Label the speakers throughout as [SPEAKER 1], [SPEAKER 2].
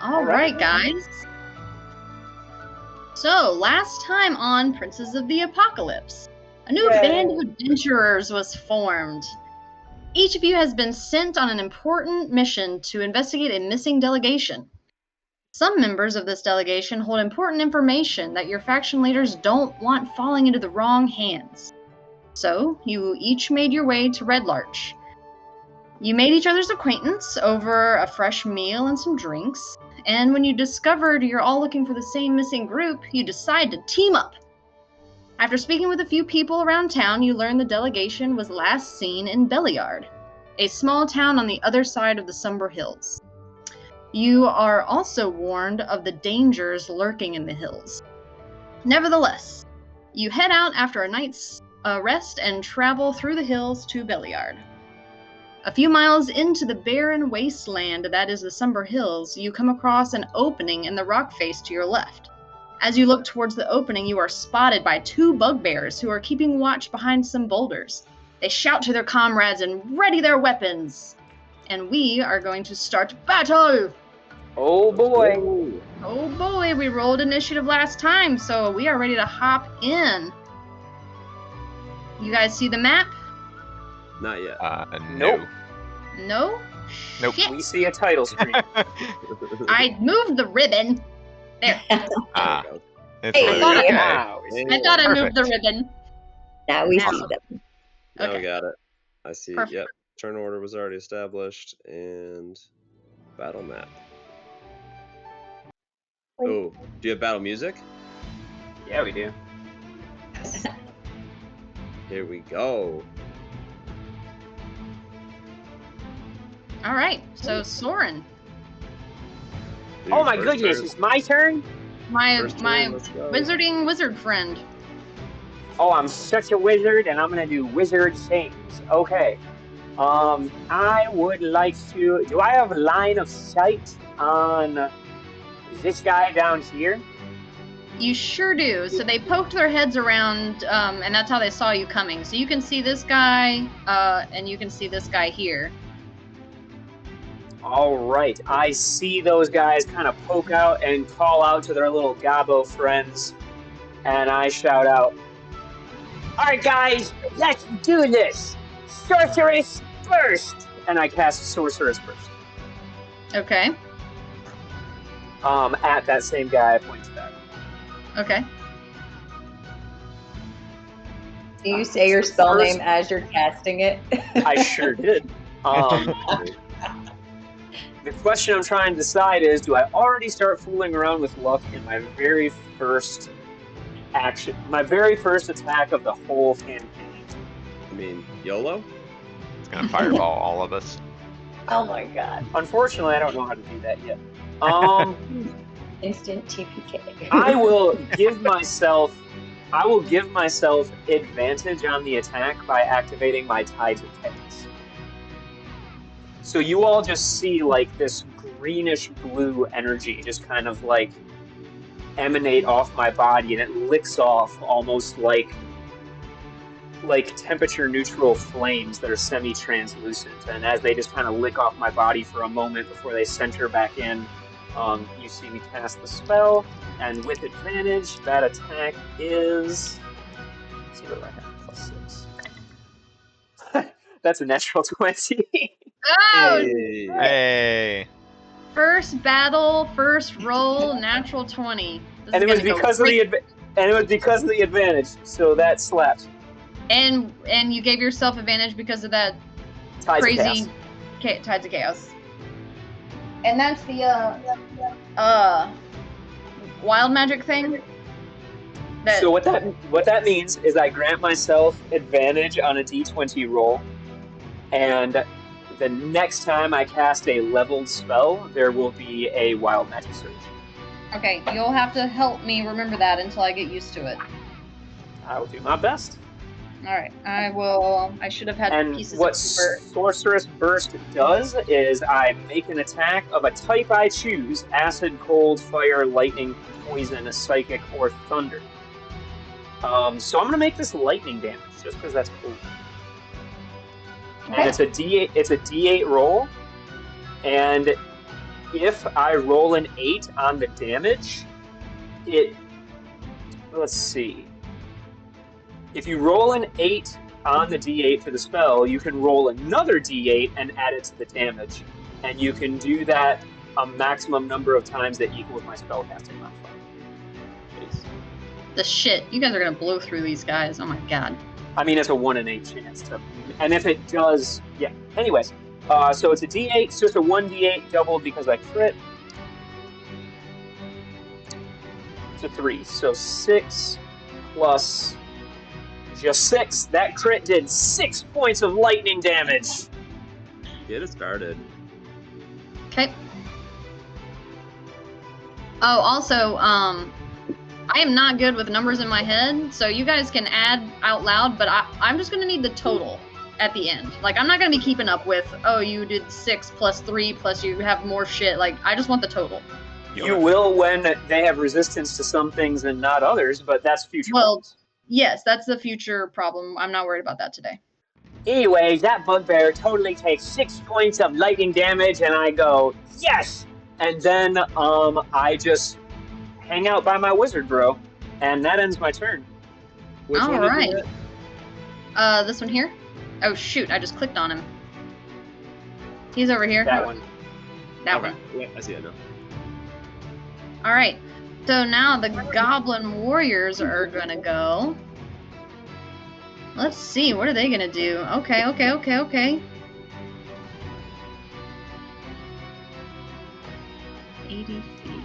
[SPEAKER 1] All right, guys. So, last time on Princes of the Apocalypse, a new band of adventurers was formed. Each of you has been sent on an important mission to investigate a missing delegation. Some members of this delegation hold important information that your faction leaders don't want falling into the wrong hands. So, you each made your way to Red Larch. You made each other's acquaintance over a fresh meal and some drinks, and when you discovered you're all looking for the same missing group, you decide to team up. After speaking with a few people around town, you learn the delegation was last seen in Belliard, a small town on the other side of the Somber Hills. You are also warned of the dangers lurking in the hills. Nevertheless, you head out after a night's rest and travel through the hills to Belliard. A few miles into the barren wasteland that is the Somber Hills, you come across an opening in the rock face to your left. As you look towards the opening, you are spotted by two bugbears who are keeping watch behind some boulders. They shout to their comrades and ready their weapons. And we are going to start battle!
[SPEAKER 2] Oh boy!
[SPEAKER 1] Oh boy, we rolled initiative last time, so we are ready to hop in. You guys see the map?
[SPEAKER 3] Not yet.
[SPEAKER 2] Nope.
[SPEAKER 1] No?
[SPEAKER 4] Nope.
[SPEAKER 1] Shit.
[SPEAKER 2] We see a title screen.
[SPEAKER 1] I moved the ribbon. There.
[SPEAKER 4] It's
[SPEAKER 5] Hey,
[SPEAKER 4] really
[SPEAKER 1] I
[SPEAKER 4] okay.
[SPEAKER 2] Wow.
[SPEAKER 1] I thought I moved the ribbon.
[SPEAKER 5] Now we see
[SPEAKER 1] Awesome.
[SPEAKER 5] them.
[SPEAKER 3] Now we
[SPEAKER 1] Okay.
[SPEAKER 3] got it. I see.
[SPEAKER 1] Perfect.
[SPEAKER 3] Yep. Turn order was already established and battle map. Oh, do you have battle music?
[SPEAKER 2] Yeah, we do.
[SPEAKER 3] Here we go.
[SPEAKER 1] All right. So Soren,
[SPEAKER 3] Dude,
[SPEAKER 2] Oh my
[SPEAKER 3] first
[SPEAKER 2] goodness,
[SPEAKER 3] turn-
[SPEAKER 2] it's my turn?
[SPEAKER 1] my
[SPEAKER 3] first turn,
[SPEAKER 1] my
[SPEAKER 3] let's go.
[SPEAKER 1] wizarding wizard friend.
[SPEAKER 2] Oh, I'm such a wizard, and I'm gonna do wizard things. Okay. I would like to. Do I have line of sight on this guy down here?
[SPEAKER 1] You sure do. So they poked their heads around, and that's how they saw you coming. So you can see this guy, and you can see this guy here.
[SPEAKER 2] All right. I see those guys kind of poke out and call out to their little Gabo friends, and I shout out, "All right, guys, let's do this! Sorceress first!" And I cast Sorceress first.
[SPEAKER 1] Okay.
[SPEAKER 2] At that same guy I pointed at.
[SPEAKER 1] Okay.
[SPEAKER 5] Do you say your spell name as you're casting it?
[SPEAKER 2] I sure did. The question I'm trying to decide is, do I already start fooling around with luck in my very first action, my very first attack of the whole campaign?
[SPEAKER 3] I mean, YOLO?
[SPEAKER 4] It's gonna fireball all of us.
[SPEAKER 5] Oh my god.
[SPEAKER 2] Unfortunately, I don't know how to do that yet.
[SPEAKER 5] Instant TPK.
[SPEAKER 2] I will give myself advantage on the attack by activating my Tides of Chaos. So you all just see like this greenish blue energy just kind of like emanate off my body, and it licks off almost like temperature neutral flames that are semi-translucent. And as they just kind of lick off my body for a moment before they center back in, you see me cast the spell, and with advantage, that attack is. Let's see what do I have? +6. That's a natural 20.
[SPEAKER 1] Oh,
[SPEAKER 3] Hey.
[SPEAKER 4] Hey.
[SPEAKER 1] first battle, first roll, natural 20. This
[SPEAKER 2] And
[SPEAKER 1] is
[SPEAKER 2] it was
[SPEAKER 1] gonna go
[SPEAKER 2] because of the advantage, so that slaps.
[SPEAKER 1] And you gave yourself advantage because of that
[SPEAKER 2] Tides of
[SPEAKER 1] crazy
[SPEAKER 2] Chaos.
[SPEAKER 1] Tides of Chaos. And that's the wild magic thing. That
[SPEAKER 2] So what that means is I grant myself advantage on a d20 roll, and the next time I cast a leveled spell, there will be a wild magic surge.
[SPEAKER 1] Okay, you'll have to help me remember that until I get used to it.
[SPEAKER 2] I will do my best.
[SPEAKER 1] All right, I will. I should have had
[SPEAKER 2] And
[SPEAKER 1] pieces
[SPEAKER 2] what
[SPEAKER 1] of paper.
[SPEAKER 2] Sorceress Burst does is I make an attack of a type I choose: acid, cold, fire, lightning, poison, psychic, or thunder. So I'm gonna make this lightning damage just because that's cool. And
[SPEAKER 1] Okay.
[SPEAKER 2] it's a D8 roll, and if I roll an 8 on the damage, let's see. If you roll an 8 on the d8 for the spell, you can roll another d8 and add it to the damage. And you can do that a maximum number of times that equals my spellcasting modifier.
[SPEAKER 1] The shit. You guys are gonna blow through these guys. Oh my god.
[SPEAKER 2] I mean, it's a 1 in 8 chance to, and if it does, yeah. Anyways, so it's a d8. It's just a 1d8 doubled because I crit. It's a 3, so 6 plus just 6. That crit did 6 points of lightning damage.
[SPEAKER 3] Get it started.
[SPEAKER 1] Okay. Oh, also, I am not good with numbers in my head, so you guys can add out loud, but I'm just gonna need the total at the end. Like, I'm not gonna be keeping up with, oh, you did 6 plus 3 plus you have more shit. Like, I just want the total.
[SPEAKER 2] You will when they have resistance to some things and not others, but that's future.
[SPEAKER 1] Well, yes, that's the future problem. I'm not worried about that today.
[SPEAKER 2] Anyways, that bugbear totally takes 6 points of lightning damage, and I go, yes! And then I just hang out by my wizard bro, and that ends my turn.
[SPEAKER 3] Which
[SPEAKER 1] All
[SPEAKER 3] one did
[SPEAKER 1] right.
[SPEAKER 3] you get?
[SPEAKER 1] This one here? Oh, shoot, I just clicked on him. He's over here.
[SPEAKER 2] That one.
[SPEAKER 1] That
[SPEAKER 3] Okay.
[SPEAKER 1] one.
[SPEAKER 3] Yeah, I see it now.
[SPEAKER 1] All right. So now the goblin warriors are gonna go. Let's see, what are they gonna do? Okay. 80 feet.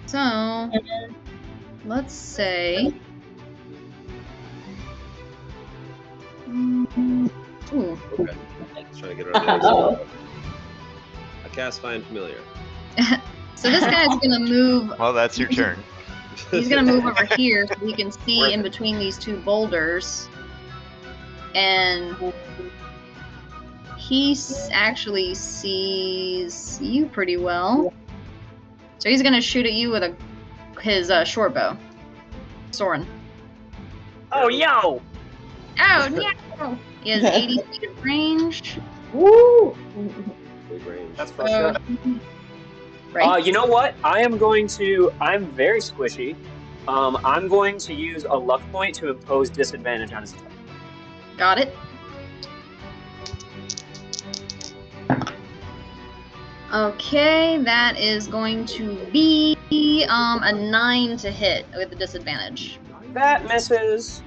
[SPEAKER 1] So, let's say... Ooh.
[SPEAKER 3] Okay. Just trying to get around the other side. I cast Find Familiar.
[SPEAKER 1] So this guy's gonna move...
[SPEAKER 4] Well, that's your turn.
[SPEAKER 1] He's gonna move over here so he can see in between these two boulders. And he actually sees you pretty well. So he's gonna shoot at you with his short bow. Soren.
[SPEAKER 2] Oh, yo!
[SPEAKER 1] Oh, no! He has 80 feet of range.
[SPEAKER 5] Woo!
[SPEAKER 3] Big range.
[SPEAKER 2] That's frustrating.
[SPEAKER 1] Right?
[SPEAKER 2] You know what? I'm very squishy. I'm going to use a luck point to impose disadvantage on his attack.
[SPEAKER 1] Got it. Okay, that is going to be a 9 to hit with the disadvantage.
[SPEAKER 2] That misses.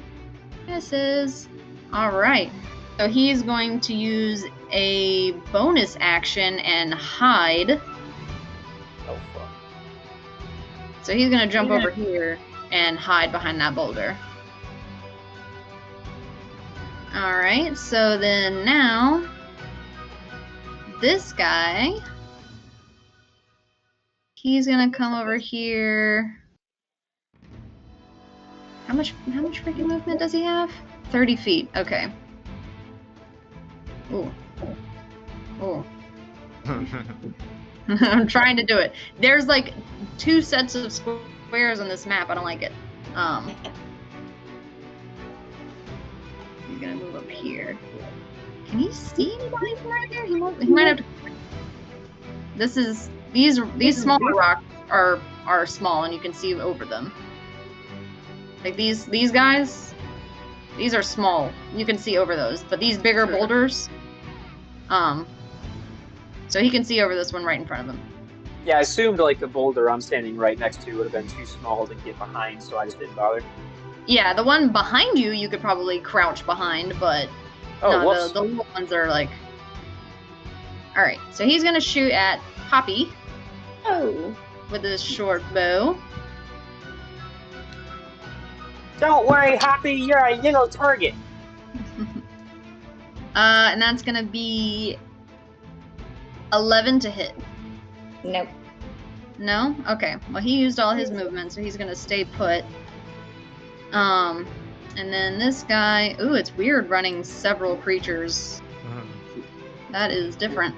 [SPEAKER 1] Misses. Alright. So he's going to use a bonus action and hide.
[SPEAKER 2] Oh, fuck.
[SPEAKER 1] So he's going to jump over here and hide behind that boulder. Alright, so then now this guy, he's going to come over here. How much freaking movement does he have? 30 feet. Okay. Ooh. Ooh. I'm trying to do it. There's like 2 sets of squares on this map. I don't like it. He's gonna move up here. Can he see anybody from right there? He might have to. These smaller rocks are small, and you can see over them. Like these guys, these are small. You can see over those, but these bigger boulders, so he can see over this one right in front of him.
[SPEAKER 2] Yeah, I assumed like the boulder I'm standing right next to would have been too small to get behind, so I just didn't bother.
[SPEAKER 1] Yeah, the one behind you could probably crouch behind, but no, the little ones are like... Alright, so he's gonna shoot at Poppy.
[SPEAKER 5] Oh.
[SPEAKER 1] With his short bow.
[SPEAKER 2] Don't worry, Hoppy, you're a little target.
[SPEAKER 1] And that's gonna be 11 to hit.
[SPEAKER 5] Nope.
[SPEAKER 1] No? Okay. Well, he used all his movement, so he's gonna stay put. And then this guy... Ooh, it's weird running several creatures. That is different.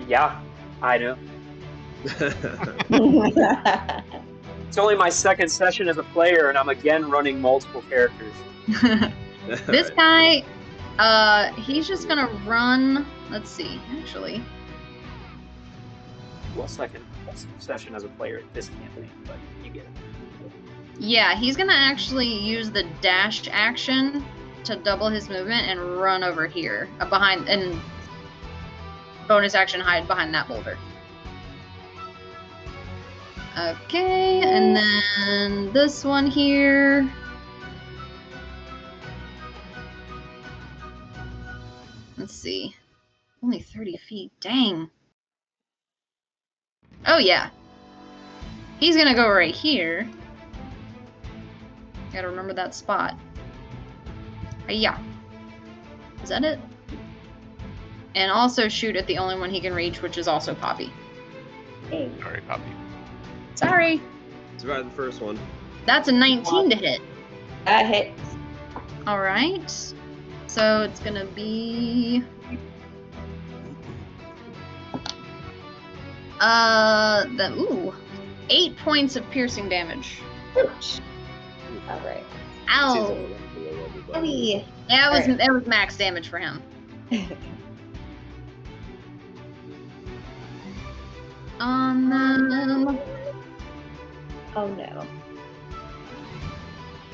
[SPEAKER 2] Yeah, I know. It's only my second session as a player, and I'm again running multiple characters.
[SPEAKER 1] This guy, he's just gonna run... Let's see, actually.
[SPEAKER 2] well, second session as a player at this campaign, but you get it.
[SPEAKER 1] Yeah, he's gonna actually use the dash action to double his movement and run over here, behind, and bonus action hide behind that boulder. Okay, and then this one here. Let's see. Only 30 feet. Dang. Oh, yeah. He's gonna go right here. Gotta remember that spot. Yeah. Is that it? And also shoot at the only one he can reach, which is also Poppy.
[SPEAKER 5] Hey.
[SPEAKER 4] Sorry, Poppy.
[SPEAKER 1] Sorry.
[SPEAKER 3] Survived the first one.
[SPEAKER 1] That's a 19 to hit.
[SPEAKER 5] That hits.
[SPEAKER 1] All right. So it's gonna be ooh, 8 points of piercing damage.
[SPEAKER 5] Ouch. All right.
[SPEAKER 1] Ow.
[SPEAKER 5] Heavy.
[SPEAKER 1] Yeah,
[SPEAKER 5] Alright.
[SPEAKER 1] it was max damage for him.
[SPEAKER 5] Oh no.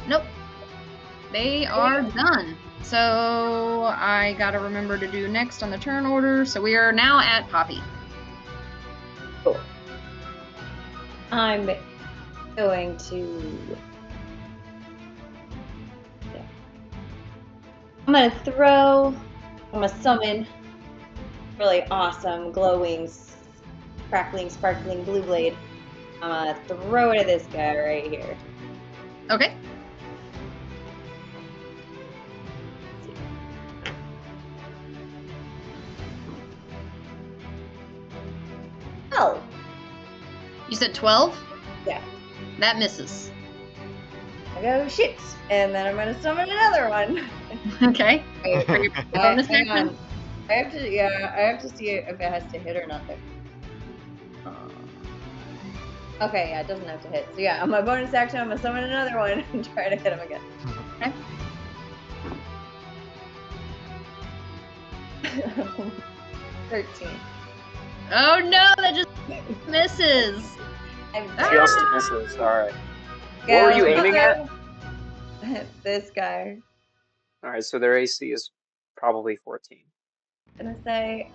[SPEAKER 1] Nope. They are done. So I gotta remember to do next on the turn order. So we are now at Poppy.
[SPEAKER 5] Cool. I'm going to. Yeah. I'm gonna summon really awesome, glowing, crackling, sparkling blue blade. I'm gonna throw it at this guy right here.
[SPEAKER 1] Okay.
[SPEAKER 5] Oh,
[SPEAKER 1] You said 12?
[SPEAKER 5] yeah.
[SPEAKER 1] That misses.
[SPEAKER 5] I go shit, and then I'm gonna summon another one.
[SPEAKER 1] Okay. For your bonus
[SPEAKER 5] Hang
[SPEAKER 1] action?
[SPEAKER 5] on. I have to see if it has to hit or not. Okay, yeah, it doesn't have to hit. So yeah, on my bonus action, I'm gonna summon another one and try to hit him again.
[SPEAKER 1] Okay.
[SPEAKER 5] 13.
[SPEAKER 1] Oh no, that just misses.
[SPEAKER 2] Just misses. All right.
[SPEAKER 5] Yeah,
[SPEAKER 2] What were you aiming at?
[SPEAKER 5] This guy.
[SPEAKER 2] All right. So their AC is probably 14.
[SPEAKER 5] I'm gonna say,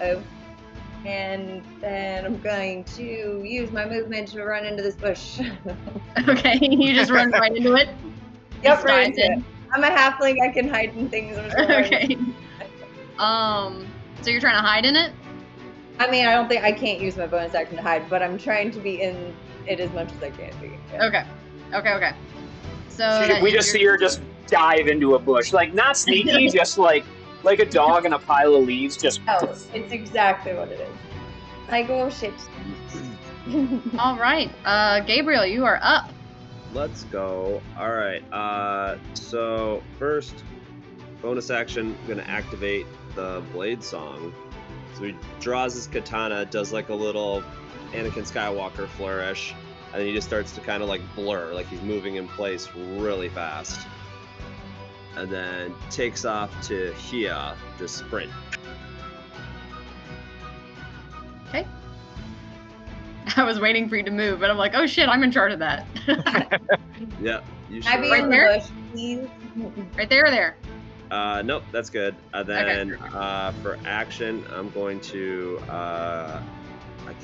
[SPEAKER 5] oh, and then I'm going to use my movement to run into this bush.
[SPEAKER 1] Okay, you just run right into it.
[SPEAKER 5] Yep,
[SPEAKER 1] Just
[SPEAKER 5] right
[SPEAKER 1] dive
[SPEAKER 5] into
[SPEAKER 1] in.
[SPEAKER 5] it. I'm a halfling. I can hide in things. I'm just gonna run
[SPEAKER 1] Okay. So you're trying to hide in it?
[SPEAKER 5] I mean, I can't use my bonus action to hide, but I'm trying to be in it as much as I can be. Yeah.
[SPEAKER 1] Okay. So
[SPEAKER 2] We just see her just dive into a bush, like not sneaky, just like a dog in a pile of leaves. Just
[SPEAKER 5] Oh, it's exactly what it is. Like, oh shit.
[SPEAKER 1] All right, Gabriel, you are up.
[SPEAKER 3] Let's go. All right. So first, bonus action, I'm gonna activate the blade song. So he draws his katana, does like a little Anakin Skywalker flourish, and then he just starts to kind of like blur, like he's moving in place really fast. And then takes off to here, just sprint.
[SPEAKER 1] Okay. I was waiting for you to move, but I'm like, oh shit, I'm in charge of that.
[SPEAKER 3] Yeah, you
[SPEAKER 5] Can I be
[SPEAKER 3] sure
[SPEAKER 1] Right
[SPEAKER 5] in
[SPEAKER 1] there?
[SPEAKER 5] the bush, please?
[SPEAKER 1] Right there or there?
[SPEAKER 3] Nope, that's good. And then for action, I'm going to I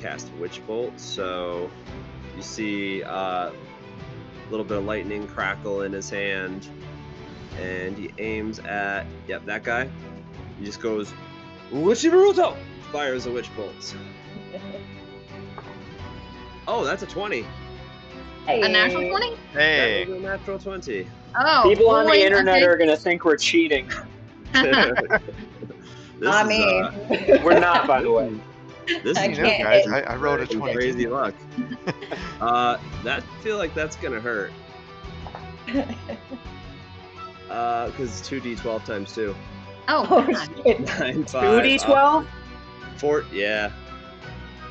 [SPEAKER 3] cast Witch Bolt. So you see a little bit of lightning crackle in his hand, and he aims at that guy. He just goes Uchibaruto, fires a Witch Bolt. Oh, that's a 20.
[SPEAKER 5] Hey.
[SPEAKER 1] A natural 20?
[SPEAKER 4] Hey.
[SPEAKER 3] That was a natural 20.
[SPEAKER 1] Oh,
[SPEAKER 2] people on the
[SPEAKER 1] boy,
[SPEAKER 2] internet
[SPEAKER 1] okay.
[SPEAKER 2] are gonna think we're cheating.
[SPEAKER 3] This
[SPEAKER 5] Not
[SPEAKER 3] is,
[SPEAKER 5] me.
[SPEAKER 2] We're not, by the way.
[SPEAKER 3] This
[SPEAKER 5] I
[SPEAKER 3] is
[SPEAKER 4] You know,
[SPEAKER 5] can't
[SPEAKER 4] guys,
[SPEAKER 5] hit.
[SPEAKER 4] I rolled a
[SPEAKER 3] some
[SPEAKER 4] 20.
[SPEAKER 3] crazy luck. That feel like that's gonna hurt. Because it's 2d12 times 2.
[SPEAKER 1] Oh,
[SPEAKER 5] Oh
[SPEAKER 1] God.
[SPEAKER 5] shit.
[SPEAKER 3] 9, 5,
[SPEAKER 2] 2d12?
[SPEAKER 3] 4, yeah.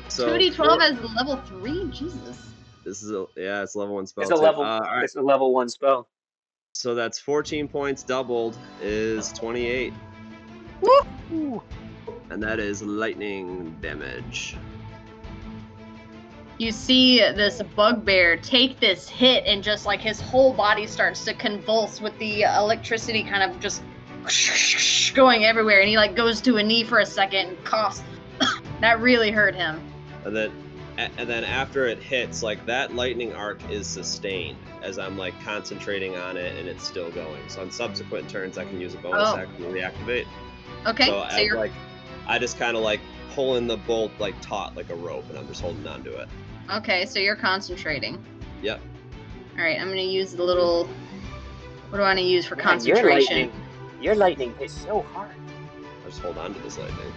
[SPEAKER 3] So
[SPEAKER 1] 2d12 as level 3? Jesus.
[SPEAKER 3] This is it's level 1 spell.
[SPEAKER 2] It's a
[SPEAKER 3] too.
[SPEAKER 2] level.
[SPEAKER 3] All right.
[SPEAKER 2] It's a level 1 spell.
[SPEAKER 3] So that's 14 points doubled is 28.
[SPEAKER 4] Woo!
[SPEAKER 3] And that is lightning damage.
[SPEAKER 1] You see this bugbear take this hit and just like his whole body starts to convulse with the electricity kind of just going everywhere, and he like goes to a knee for a second and coughs. That really hurt him.
[SPEAKER 3] And then after it hits, like that lightning arc is sustained as I'm like concentrating on it and it's still going. So on subsequent turns I can use a bonus action to reactivate.
[SPEAKER 1] Okay,
[SPEAKER 3] So,
[SPEAKER 1] so you're
[SPEAKER 3] like I just kind of like pulling the bolt like taut like a rope and I'm just holding on to it.
[SPEAKER 1] okay, so you're concentrating.
[SPEAKER 3] Yep.
[SPEAKER 1] All right, I'm gonna use the little. What do I want to use for
[SPEAKER 2] Man,
[SPEAKER 1] concentration?
[SPEAKER 2] Your lightning hits so hard.
[SPEAKER 3] I just hold on to this lightning.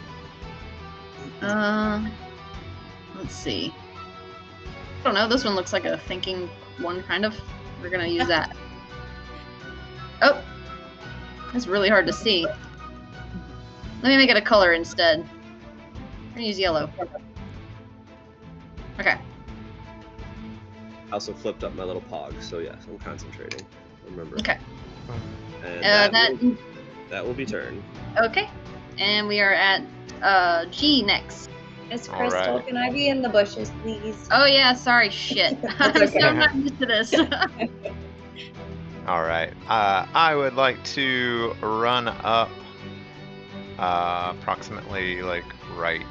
[SPEAKER 1] Let's see. I don't know. This one looks like a thinking one, kind of. We're gonna use that. Oh, it's really hard to see. Let me make it a color instead. I'm gonna use yellow. Okay.
[SPEAKER 3] I also flipped up my little pog, so yes, I'm concentrating. Remember.
[SPEAKER 1] Okay.
[SPEAKER 3] And that will be turn.
[SPEAKER 1] Okay. And we are at G next.
[SPEAKER 5] Miss
[SPEAKER 4] All
[SPEAKER 5] Crystal,
[SPEAKER 4] right.
[SPEAKER 5] can I be in the bushes, please?
[SPEAKER 1] Oh yeah, sorry, shit. I'm so not used to this.
[SPEAKER 4] All right. I would like to run up approximately like right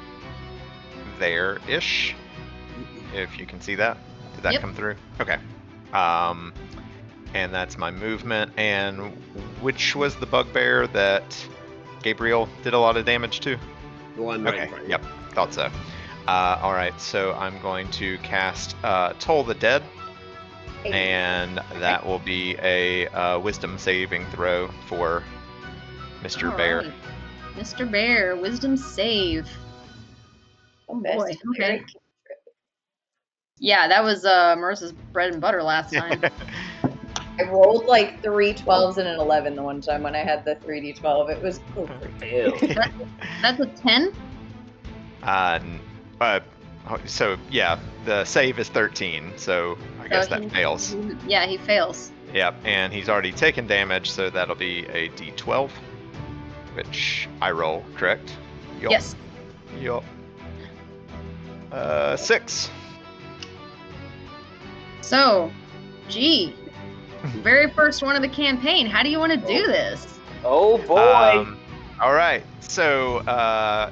[SPEAKER 4] there-ish. If you can see that. Did that
[SPEAKER 1] Yep.
[SPEAKER 4] come through? Okay. And that's my movement. And which was the bugbear that Gabriel did a lot of damage to?
[SPEAKER 3] The one right in
[SPEAKER 4] Okay.
[SPEAKER 3] front of you.
[SPEAKER 4] Yep. Thought so. All right. So I'm going to cast Toll the Dead, and that will be a Wisdom saving throw for Mr. Bear.
[SPEAKER 1] Alright. Mr. Bear, wisdom save. Oh boy, okay. Yeah, that was Marissa's bread and butter last time.
[SPEAKER 5] I rolled like 3 12s and an 11 the one time when I had the 3d12. It was cool.
[SPEAKER 2] Ew.
[SPEAKER 1] That's a 10?
[SPEAKER 4] So yeah, the save is 13, so I guess that fails.
[SPEAKER 1] Yeah, he fails.
[SPEAKER 4] Yep, and he's already taken damage, so that'll be a d12, which I roll, correct? Yup.
[SPEAKER 1] Yes.
[SPEAKER 4] Yup. 6.
[SPEAKER 1] So, G, very first one of the campaign. How do you want to do this?
[SPEAKER 2] Oh boy.
[SPEAKER 4] All right, so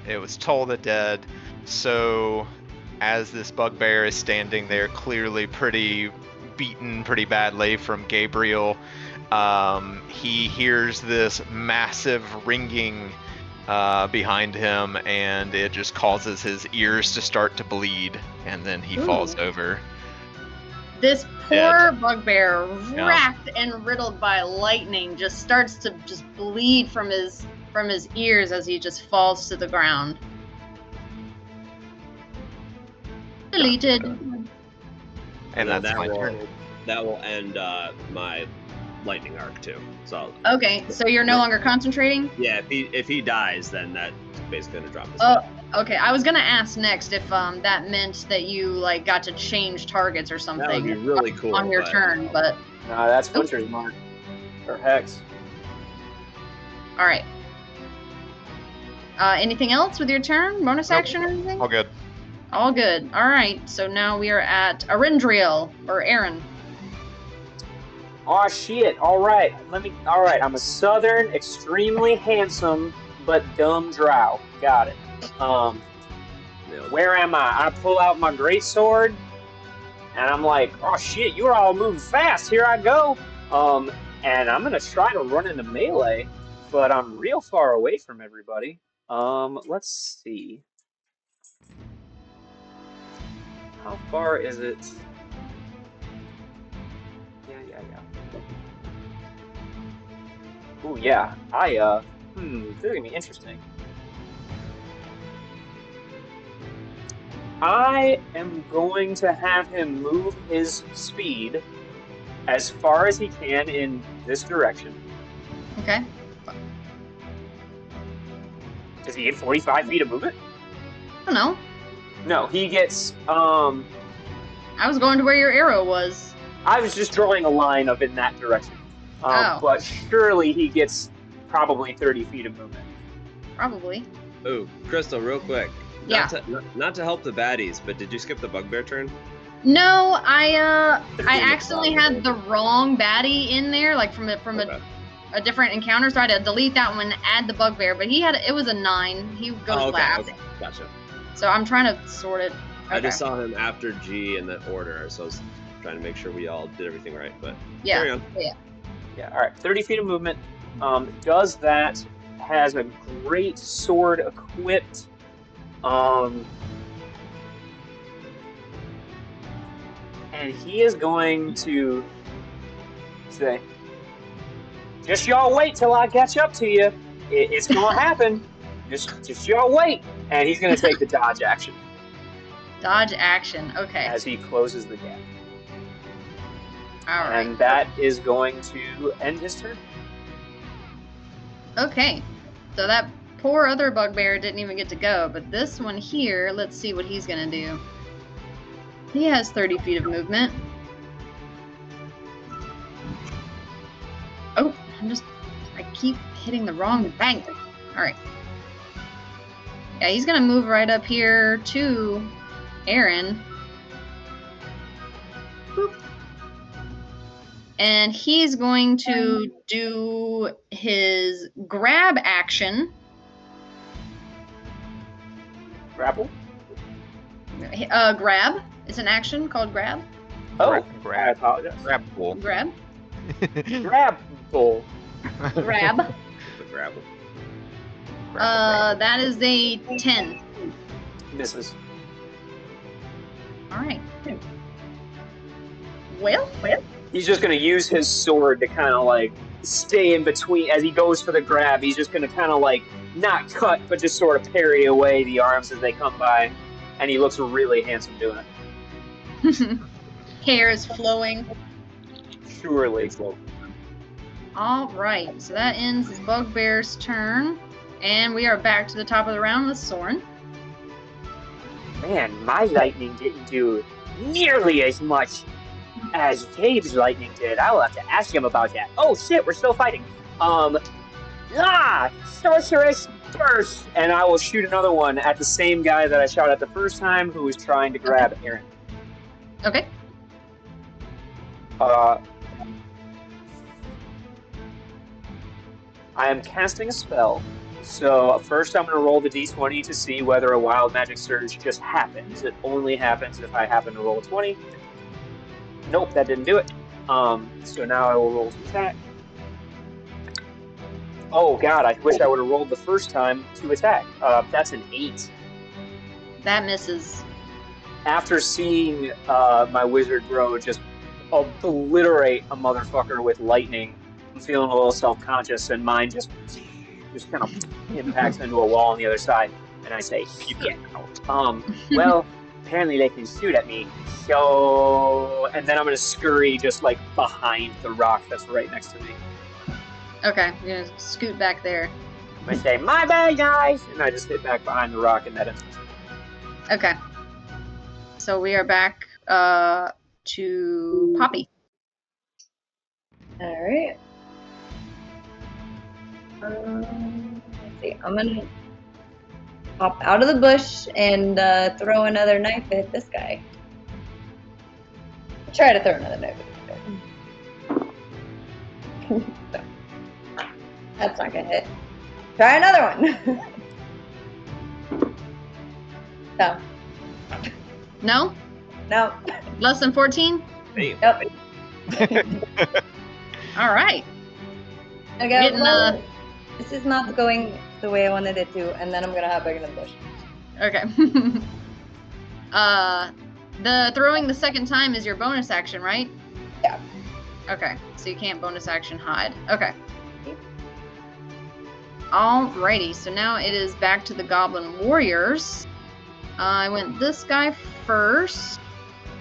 [SPEAKER 4] it was Toll the Dead. So as this bugbear is standing there, clearly pretty beaten pretty badly from Gabriel, he hears this massive ringing behind him, and it just causes his ears to start to bleed, and then he falls over.
[SPEAKER 1] This poor
[SPEAKER 4] Dead.
[SPEAKER 1] bugbear,
[SPEAKER 4] Yeah.
[SPEAKER 1] racked and riddled by lightning, just starts to just bleed from his ears as he just falls to the ground. Deleted.
[SPEAKER 4] And
[SPEAKER 3] then
[SPEAKER 4] that's
[SPEAKER 3] that
[SPEAKER 4] my
[SPEAKER 3] will
[SPEAKER 4] turn.
[SPEAKER 3] that will end my lightning arc too. So
[SPEAKER 1] Okay, so you're no longer concentrating?
[SPEAKER 3] yeah, if he dies, then that's basically gonna drop his.
[SPEAKER 1] Oh, okay. I was gonna ask next if that meant that you like got to change targets or
[SPEAKER 3] That
[SPEAKER 1] something
[SPEAKER 3] would be really cool
[SPEAKER 1] on your turn, but
[SPEAKER 2] No, that's Butcher's Mark. Or Hex.
[SPEAKER 1] all right. Anything else with your turn? Bonus
[SPEAKER 4] Nope.
[SPEAKER 1] action or anything?
[SPEAKER 4] All good.
[SPEAKER 1] All good. All right. So now we are at Arendriel or Aaron.
[SPEAKER 2] Oh shit! All right, I'm a southern, extremely handsome but dumb drow. Got it. Where am I? I pull out my great sword, and I'm like, oh shit! You're all moving fast. Here I go. And I'm gonna try to run into melee, but I'm real far away from everybody. Let's see. How far is it? Yeah. Ooh, yeah. This is gonna be interesting. I am going to have him move his speed as far as he can in this direction.
[SPEAKER 1] Okay.
[SPEAKER 2] Does he get 45 feet of movement?
[SPEAKER 1] I don't know.
[SPEAKER 2] No, he gets,
[SPEAKER 1] I was going to where your arrow was.
[SPEAKER 2] I was just drawing a line up in that direction.
[SPEAKER 1] Oh.
[SPEAKER 2] But surely he gets probably 30 feet of movement.
[SPEAKER 1] Probably.
[SPEAKER 3] Oh, Crystal, real quick.
[SPEAKER 1] Yeah.
[SPEAKER 3] Not to help the baddies, but did you skip the bugbear turn?
[SPEAKER 1] No, I
[SPEAKER 2] They're doing the
[SPEAKER 1] accidentally
[SPEAKER 2] bottom
[SPEAKER 1] had the wrong baddie in there, like from
[SPEAKER 3] Okay.
[SPEAKER 1] a different encounter, so I had to delete that one and add the bugbear. But it was a 9. He goes
[SPEAKER 3] Oh, okay,
[SPEAKER 1] last.
[SPEAKER 3] okay, gotcha.
[SPEAKER 1] So I'm trying to sort it. Okay.
[SPEAKER 3] I just saw him after G in that order, so I was trying to make sure we all did everything right. But carry on.
[SPEAKER 2] Yeah, all right. 30 feet of movement. Does that, has a great sword equipped. And he is going to say, just y'all wait till I catch up to you. It's gonna happen. Just y'all wait. And he's gonna take the dodge action
[SPEAKER 1] Dodge action. Okay.
[SPEAKER 2] as he closes the gap.
[SPEAKER 1] All right.
[SPEAKER 2] And that is going to end his turn.
[SPEAKER 1] Okay. So that poor other bugbear didn't even get to go, but this one here, let's see what he's gonna do. He has 30 feet of movement. Oh, I keep hitting the wrong bang. All right. Yeah, he's gonna move right up here to Aaron. Boop. And he's going to do his grab action.
[SPEAKER 2] Grapple?
[SPEAKER 1] Grab. It's an action called grab.
[SPEAKER 2] Oh, I
[SPEAKER 4] Grab.
[SPEAKER 2] apologize.
[SPEAKER 4] Grapple.
[SPEAKER 1] Grab.
[SPEAKER 2] Grapple.
[SPEAKER 1] Grab.
[SPEAKER 3] The grapple.
[SPEAKER 1] That is a 10.
[SPEAKER 2] Misses.
[SPEAKER 1] All right. Well.
[SPEAKER 2] He's just going to use his sword to kind of like stay in between as he goes for the grab. He's just going to kind of like not cut, but just sort of parry away the arms as they come by. And he looks really handsome doing it.
[SPEAKER 1] Hair is flowing.
[SPEAKER 2] Surely.
[SPEAKER 1] All right. So that ends his bugbear's turn. And we are back to the top of the round with Soren.
[SPEAKER 2] Man, my lightning didn't do nearly as much as Gabe's lightning did. I will have to ask him about that. Oh shit, we're still fighting. Sorceress Burst! And I will shoot another one at the same guy that I shot at the first time, who was trying to grab Aaron.
[SPEAKER 1] Okay.
[SPEAKER 2] I am casting a spell. So first I'm going to roll the d20 to see whether a wild magic surge just happens. It only happens if I happen to roll a 20. Nope, that didn't do it. So now I will roll to attack. Oh god, I wish I would have rolled the first time to attack. That's an 8.
[SPEAKER 1] That misses.
[SPEAKER 2] After seeing my wizard bro just obliterate a motherfucker with lightning, I'm feeling a little self-conscious, and mine just kind of impacts into a wall on the other side, and I say, shit. Well, apparently they can shoot at me, so... And then I'm gonna scurry just, like, behind the rock that's right next to me.
[SPEAKER 1] Okay, you're gonna scoot back there.
[SPEAKER 2] I say, my bad, guys! And I just hit back behind the rock in that instance.
[SPEAKER 1] Okay. So we are back to Poppy.
[SPEAKER 5] All right. Let's see. I'm gonna hop out of the bush and throw another knife at this guy. Try to throw another knife at this guy. That's not gonna hit. Try another one. No.
[SPEAKER 1] No?
[SPEAKER 5] No.
[SPEAKER 1] Less than 14?
[SPEAKER 3] Damn.
[SPEAKER 5] Nope.
[SPEAKER 1] All right.
[SPEAKER 5] Okay,
[SPEAKER 1] Getting,
[SPEAKER 5] well, this is not going the way I wanted it to, and then I'm gonna hop back in the bush.
[SPEAKER 1] Okay. The throwing the second time is your bonus action, right?
[SPEAKER 5] Yeah.
[SPEAKER 1] Okay, so you can't bonus action hide. Okay. Alrighty, so now it is back to the Goblin Warriors. I went this guy first.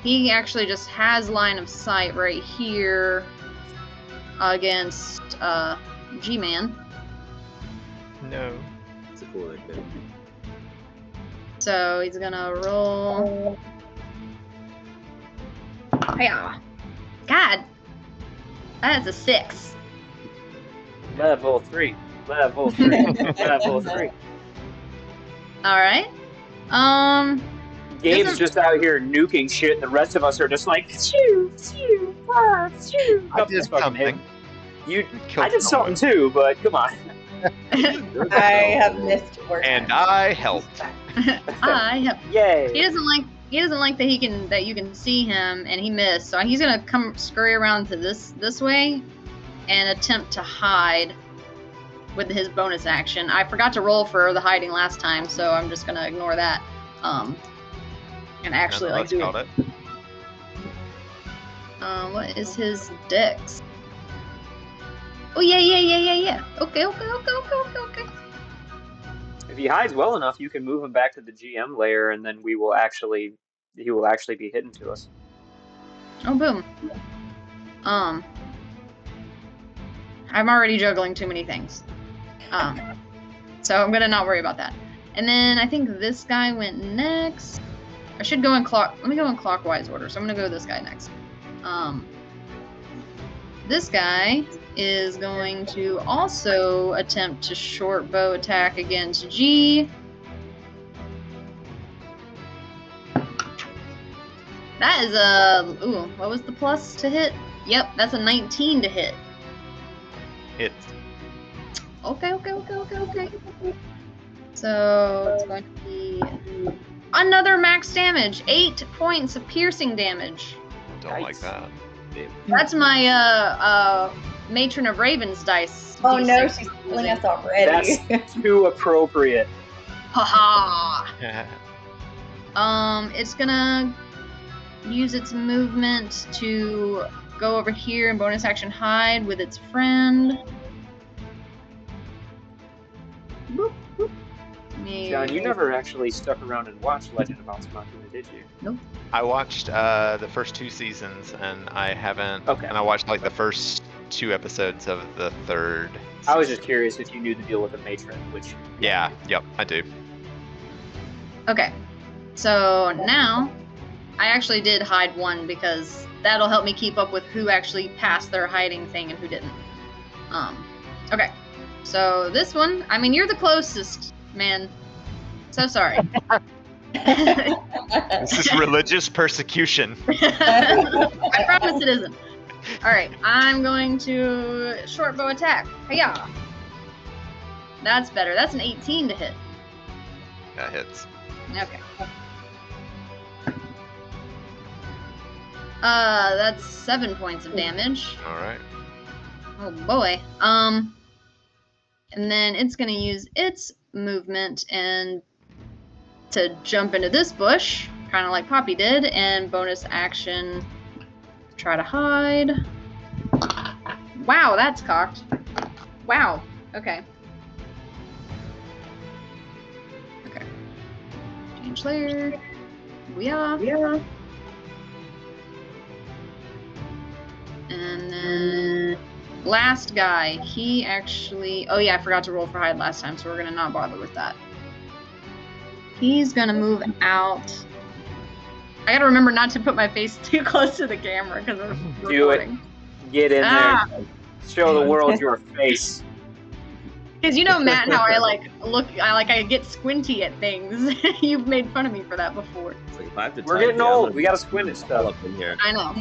[SPEAKER 1] He actually just has line of sight right here against G-Man.
[SPEAKER 4] No.
[SPEAKER 3] It's a cool nickname.
[SPEAKER 1] So he's gonna roll. Hiya. God, that's a 6.
[SPEAKER 2] Level 3. Level 3. Level 3.
[SPEAKER 1] All right.
[SPEAKER 2] Gabe's
[SPEAKER 1] Doesn't-
[SPEAKER 2] just out here nuking shit, and the rest of us are just like, shoo, shoo, ah, shoo.
[SPEAKER 4] I
[SPEAKER 2] Nothing's
[SPEAKER 4] did
[SPEAKER 2] fucking
[SPEAKER 4] something.
[SPEAKER 2] hit.
[SPEAKER 4] Killed
[SPEAKER 2] I did
[SPEAKER 4] someone.
[SPEAKER 2] something too, but come on.
[SPEAKER 5] I have missed 4
[SPEAKER 4] And
[SPEAKER 5] times.
[SPEAKER 4] I helped.
[SPEAKER 1] I have.
[SPEAKER 2] Yay.
[SPEAKER 1] He doesn't like that you can see him, and he missed. So he's gonna come scurry around to this way, and attempt to hide with his bonus action. I forgot to roll for the hiding last time, so I'm just gonna ignore that. And actually like do
[SPEAKER 4] got
[SPEAKER 1] it.
[SPEAKER 4] it.
[SPEAKER 1] What is his dex? Oh yeah. Okay.
[SPEAKER 2] If he hides well enough, you can move him back to the GM layer, and then he will actually be hidden to us.
[SPEAKER 1] Oh boom. I'm already juggling too many things. So I'm gonna not worry about that. And then I think this guy went next. I should go in let me go in clockwise order. So I'm gonna go this guy next. This guy is going to also attempt to short bow attack against G. That is ooh, what was the plus to hit? Yep, that's a 19 to hit.
[SPEAKER 4] It's
[SPEAKER 1] Okay. So it's going to be another max damage. 8 points of piercing damage.
[SPEAKER 4] don't like
[SPEAKER 2] Yikes.
[SPEAKER 4] that.
[SPEAKER 1] That's my Matron of Ravens dice.
[SPEAKER 5] Oh
[SPEAKER 1] D6
[SPEAKER 5] no, she's
[SPEAKER 1] I'm
[SPEAKER 5] killing
[SPEAKER 1] using.
[SPEAKER 5] us already.
[SPEAKER 2] That's too appropriate.
[SPEAKER 1] Haha. It's gonna use its movement to go over here and bonus action hide with its friend. Boop, boop.
[SPEAKER 2] John, you never actually stuck around and watched Legend of Vox Machina, did you?
[SPEAKER 4] I watched the first 2 seasons, and I haven't.
[SPEAKER 2] Okay.
[SPEAKER 4] And I watched like the first 2 episodes of the 3rd.
[SPEAKER 2] I was just curious if you knew the deal with the matron, which
[SPEAKER 4] Yeah. Yep. I do.
[SPEAKER 1] Okay, so now I actually did hide one because that'll help me keep up with who actually passed their hiding thing and who didn't. Okay, so this one, I mean, you're the closest, man. So sorry.
[SPEAKER 4] This is religious persecution.
[SPEAKER 1] I promise it isn't. Alright, I'm going to short bow attack. Hiya! That's better. That's an 18 to hit.
[SPEAKER 4] That hits.
[SPEAKER 1] Okay. That's 7 points of damage.
[SPEAKER 4] All right.
[SPEAKER 1] Oh boy. And then it's gonna use its movement and to jump into this bush, kind of like Poppy did, and bonus action try to hide. Wow, that's cocked. Wow. Okay. Change layer. Yeah. And then last guy, he actually. Oh yeah, I forgot to roll for hide last time, so we're gonna not bother with that. He's gonna move out. I gotta remember not to put my face too close to the camera because I'm
[SPEAKER 2] Do it.
[SPEAKER 1] recording.
[SPEAKER 2] get in
[SPEAKER 1] Ah.
[SPEAKER 2] there, show the world your face.
[SPEAKER 1] Because you know, Matt, how I get squinty at things. You've made fun of me for that before.
[SPEAKER 3] It's like, if I have to
[SPEAKER 2] We're
[SPEAKER 3] type
[SPEAKER 2] getting
[SPEAKER 3] it, I'm
[SPEAKER 2] old.
[SPEAKER 3] gonna
[SPEAKER 2] We gotta squint at
[SPEAKER 3] all
[SPEAKER 2] stuff.
[SPEAKER 3] up in here.
[SPEAKER 1] I know.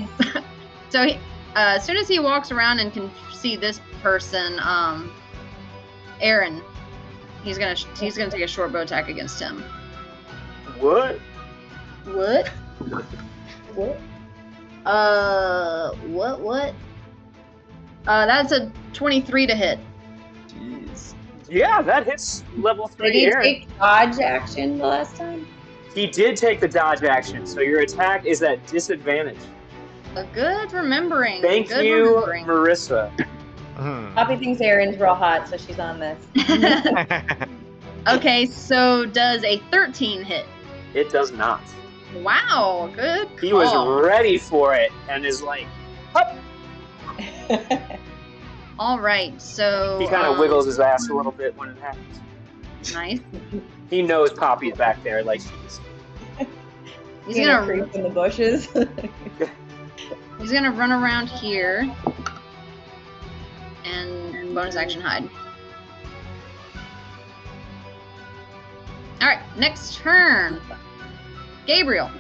[SPEAKER 1] So as soon as he walks around and can see this person, Aaron, he's gonna take a short bow attack against him.
[SPEAKER 2] What?
[SPEAKER 1] What? What? What? That's a 23 to hit.
[SPEAKER 3] Jeez.
[SPEAKER 2] Yeah, that hits level
[SPEAKER 5] Did
[SPEAKER 2] 3
[SPEAKER 5] he
[SPEAKER 2] Aaron.
[SPEAKER 5] take dodge action the last time?
[SPEAKER 2] He did take the dodge action, so your attack is at disadvantage.
[SPEAKER 1] A good remembering.
[SPEAKER 2] Thank
[SPEAKER 1] good
[SPEAKER 2] you,
[SPEAKER 1] remembering.
[SPEAKER 2] Marissa.
[SPEAKER 5] Poppy thinks Aaron's real hot, so she's on this.
[SPEAKER 1] Okay, so does a 13 hit?
[SPEAKER 2] It does not.
[SPEAKER 1] Wow, good call.
[SPEAKER 2] He was ready for it and is like, hup.
[SPEAKER 1] All right, so
[SPEAKER 2] He kind of wiggles his ass a little bit when it happens.
[SPEAKER 1] Nice.
[SPEAKER 2] He knows Poppy's back there like she's.
[SPEAKER 1] He's
[SPEAKER 5] You know,
[SPEAKER 1] gonna
[SPEAKER 5] creep in the bushes.
[SPEAKER 1] he's gonna run around here and bonus action hide. All right, next turn. Gabriel,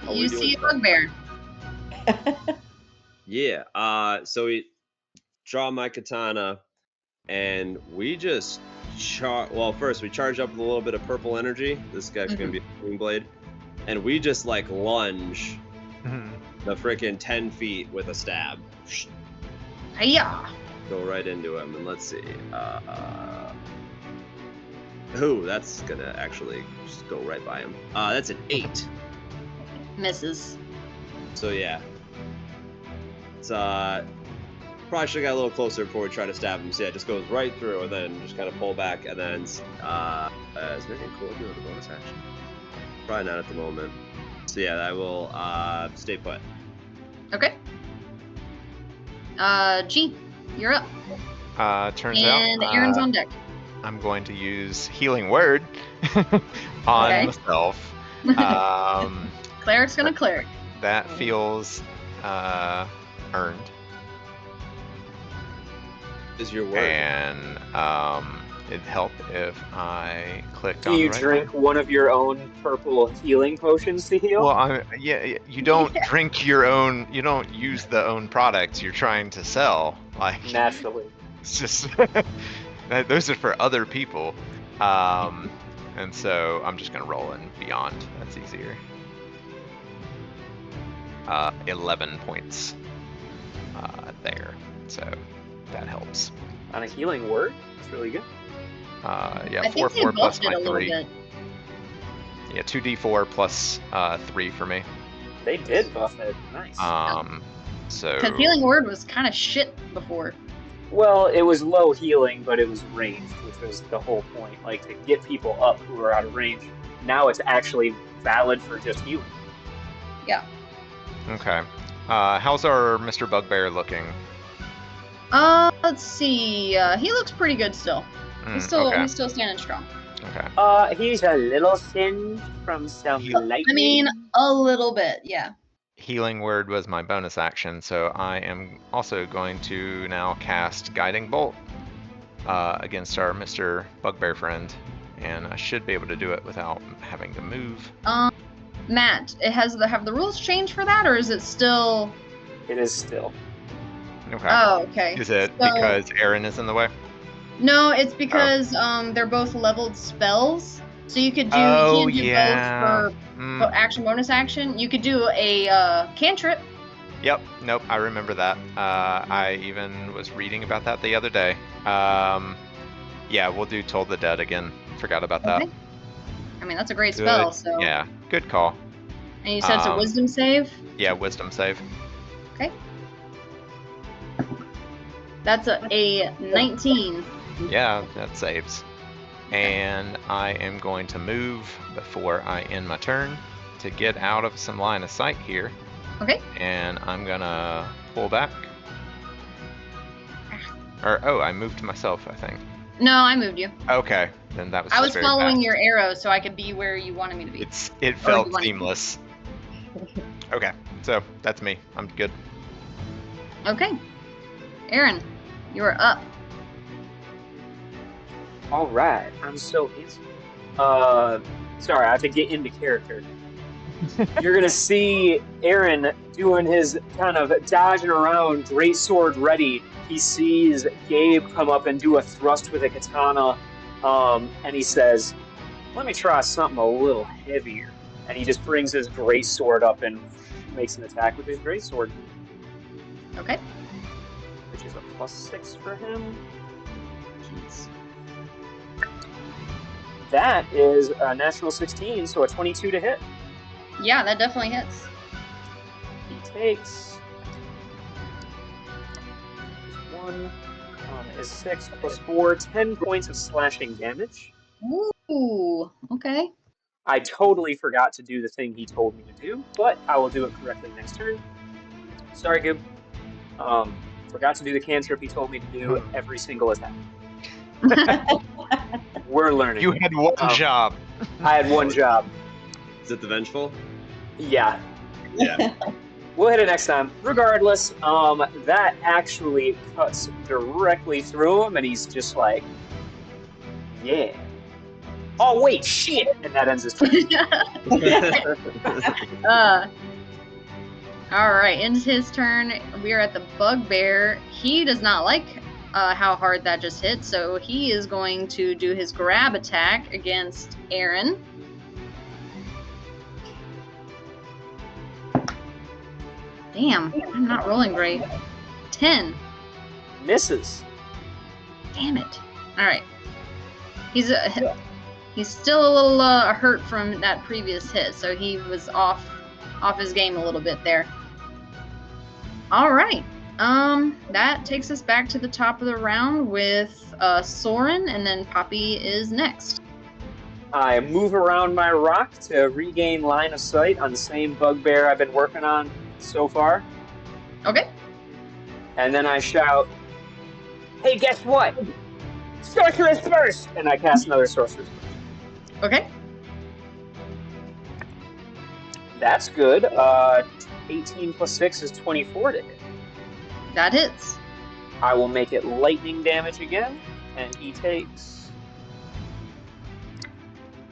[SPEAKER 3] Are we
[SPEAKER 1] you
[SPEAKER 3] doing
[SPEAKER 1] see a
[SPEAKER 3] stuff?
[SPEAKER 1] bugbear.
[SPEAKER 3] Yeah. So we draw my katana, and we just Well, first we charge up with a little bit of purple energy. This is actually gonna be a swing blade, and we just like lunge the frickin' 10 feet with a stab.
[SPEAKER 1] Hiya!
[SPEAKER 3] Go right into him, and let's see. Ooh, that's gonna actually just go right by him. That's an 8.
[SPEAKER 1] Misses.
[SPEAKER 3] So yeah, it's probably should have got a little closer before we try to stab him. So yeah, it just goes right through, and then just kind of pull back, and then is there anything cool to do with a bonus action? Probably not at the moment. So yeah, I will stay put.
[SPEAKER 1] Okay. G, you're up.
[SPEAKER 4] Turns
[SPEAKER 1] And
[SPEAKER 4] out
[SPEAKER 1] Aaron's on deck.
[SPEAKER 4] I'm going to use Healing Word on
[SPEAKER 1] Okay.
[SPEAKER 4] myself.
[SPEAKER 1] Cleric's gonna cleric.
[SPEAKER 4] That feels earned.
[SPEAKER 3] Is your word?
[SPEAKER 4] And it'd help if I clicked
[SPEAKER 2] Do
[SPEAKER 4] on
[SPEAKER 2] you
[SPEAKER 4] the right
[SPEAKER 2] drink
[SPEAKER 4] one.
[SPEAKER 2] one of your own purple healing potions to heal?
[SPEAKER 4] Well, you don't drink your own. You don't use the own products you're trying to sell. Like
[SPEAKER 2] Naturally.
[SPEAKER 4] it's just those are for other people. And so I'm just gonna roll in beyond. That's easier. 11 points there. So that helps.
[SPEAKER 2] On a healing word? It's really good.
[SPEAKER 4] Yeah,
[SPEAKER 1] I
[SPEAKER 4] 4
[SPEAKER 1] think they
[SPEAKER 4] 4 plus
[SPEAKER 1] buffed it
[SPEAKER 4] my
[SPEAKER 1] a little
[SPEAKER 4] 3.
[SPEAKER 1] bit.
[SPEAKER 4] Yeah, 2d4 plus 3 for me.
[SPEAKER 2] They did buff it. Nice.
[SPEAKER 4] So
[SPEAKER 1] Because healing word was kind of shit before.
[SPEAKER 2] Well, it was low healing, but it was ranged, which was the whole point. Like, to get people up who are out of range. Now it's actually valid for just healing.
[SPEAKER 1] Yeah.
[SPEAKER 4] Okay. How's our Mr. Bugbear looking?
[SPEAKER 1] Let's see. He looks pretty good still. He's
[SPEAKER 4] Okay.
[SPEAKER 1] still standing strong.
[SPEAKER 4] Okay.
[SPEAKER 2] He's a little singed from some lightning.
[SPEAKER 1] I mean, a little bit, yeah.
[SPEAKER 4] Healing Word was my bonus action, so I am also going to now cast Guiding Bolt against our Mr. Bugbear friend, and I should be able to do it without having to move.
[SPEAKER 1] Matt, have the rules changed for that, or is it still?
[SPEAKER 2] It is still.
[SPEAKER 4] Okay.
[SPEAKER 1] Oh, okay.
[SPEAKER 4] Is it
[SPEAKER 1] So-
[SPEAKER 4] because Aaron is in the way?
[SPEAKER 1] No, it's because they're both leveled spells, so you could do
[SPEAKER 4] Oh,
[SPEAKER 1] you can do
[SPEAKER 4] yeah.
[SPEAKER 1] both for action bonus action. You could do a cantrip.
[SPEAKER 4] Yep. Nope. I remember that. I even was reading about that the other day. Yeah, we'll do Toll the Dead again. Forgot about that.
[SPEAKER 1] Okay. I mean, that's a great
[SPEAKER 4] Good.
[SPEAKER 1] spell. So
[SPEAKER 4] Yeah. Good call.
[SPEAKER 1] And you said it's a wisdom save.
[SPEAKER 4] Yeah, Wisdom save.
[SPEAKER 1] Okay. That's a 19.
[SPEAKER 4] Yeah, that saves. And I am going to move before I end my turn to get out of some line of sight here.
[SPEAKER 1] Okay.
[SPEAKER 4] And I'm gonna pull back. I moved myself, I think.
[SPEAKER 1] No, I moved you.
[SPEAKER 4] Okay, then that was.
[SPEAKER 1] I
[SPEAKER 4] just
[SPEAKER 1] was
[SPEAKER 4] very
[SPEAKER 1] following
[SPEAKER 4] fast.
[SPEAKER 1] your arrow so I could be where you wanted me to be.
[SPEAKER 4] It felt
[SPEAKER 1] you want-
[SPEAKER 4] seamless. Okay, so that's me. I'm good.
[SPEAKER 1] Okay. Aaron, you are up.
[SPEAKER 2] All right, I'm so handsome. Sorry, I have to get into character. You're gonna see Aaron doing his kind of dodging around, great sword ready. He sees Gabe come up and do a thrust with a katana, and he says, "Let me try something a little heavier." And he just brings his great sword up and makes an attack with his great sword,
[SPEAKER 1] Okay.
[SPEAKER 2] which is a +6 for him.
[SPEAKER 1] Jeez.
[SPEAKER 2] That is a natural 16, so a 22 to hit.
[SPEAKER 1] Yeah, that definitely hits.
[SPEAKER 2] He takes 1 is 6 plus 4, 10 points of slashing damage.
[SPEAKER 1] Ooh. Okay.
[SPEAKER 2] I totally forgot to do the thing he told me to do, but I will do it correctly next turn. Sorry, Goob. Forgot to do the cantrip he told me to do every single attack. We're learning.
[SPEAKER 4] You had one job.
[SPEAKER 2] I had one job.
[SPEAKER 3] Is it the Vengeful?
[SPEAKER 2] Yeah.
[SPEAKER 3] Yeah.
[SPEAKER 2] We'll hit it next time. Regardless, that actually cuts directly through him, and he's just like, yeah. Oh wait, shit! And that ends his turn.
[SPEAKER 1] Alright, ends his turn. We are at the bugbear. He does not like how hard that just hit, so he is going to do his grab attack against Aaron. Damn, I'm not rolling great. 10.
[SPEAKER 2] Misses.
[SPEAKER 1] Damn it. Alright. He's still a little hurt from that previous hit, so he was off his game a little bit there. Alright. That takes us back to the top of the round with Soren, and then Poppy is next.
[SPEAKER 2] I move around my rock to regain line of sight on the same bugbear I've been working on so far.
[SPEAKER 1] Okay.
[SPEAKER 2] And then I shout, "Hey, guess what? Sorcerer's Burst!" And I cast another Sorcerer's Burst.
[SPEAKER 1] Okay.
[SPEAKER 2] That's good. 18 plus 6 is 24 to hit.
[SPEAKER 1] That hits.
[SPEAKER 2] I will make it lightning damage again, and he takes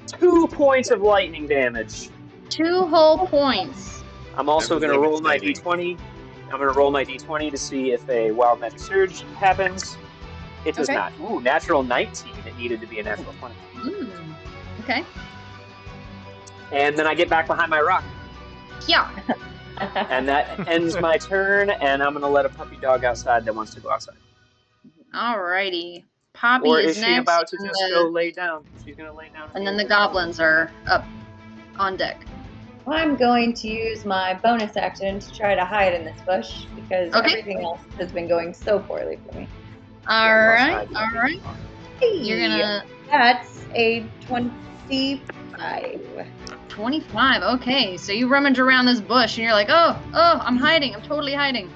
[SPEAKER 2] 2 points of lightning damage.
[SPEAKER 1] 2 whole points.
[SPEAKER 2] I'm also going to
[SPEAKER 3] Everything
[SPEAKER 2] roll
[SPEAKER 3] is
[SPEAKER 2] my
[SPEAKER 3] saving.
[SPEAKER 2] d20. I'm going to roll my d20 to see if a Wild Magic Surge happens. It does
[SPEAKER 1] Okay.
[SPEAKER 2] not. Ooh, natural 19. It needed to be a natural 20.
[SPEAKER 1] Okay.
[SPEAKER 2] And then I get back behind my rock.
[SPEAKER 1] Yeah.
[SPEAKER 2] And that ends my turn, and I'm going to let a puppy dog outside that wants to go outside.
[SPEAKER 1] Alrighty. Poppy
[SPEAKER 2] Or
[SPEAKER 1] is
[SPEAKER 2] is
[SPEAKER 1] next.
[SPEAKER 2] she about to
[SPEAKER 1] and
[SPEAKER 2] just
[SPEAKER 1] the-
[SPEAKER 2] go lay down? She's going to lay down.
[SPEAKER 1] And then the goblins are up on deck.
[SPEAKER 5] I'm going to use my bonus action to try to hide in this bush because
[SPEAKER 1] Okay.
[SPEAKER 5] everything else has been going so poorly for me.
[SPEAKER 1] Alright. You're gonna...
[SPEAKER 5] That's a 25.
[SPEAKER 1] 25. Okay, so you rummage around this bush and you're like, oh, I'm hiding. I'm totally hiding.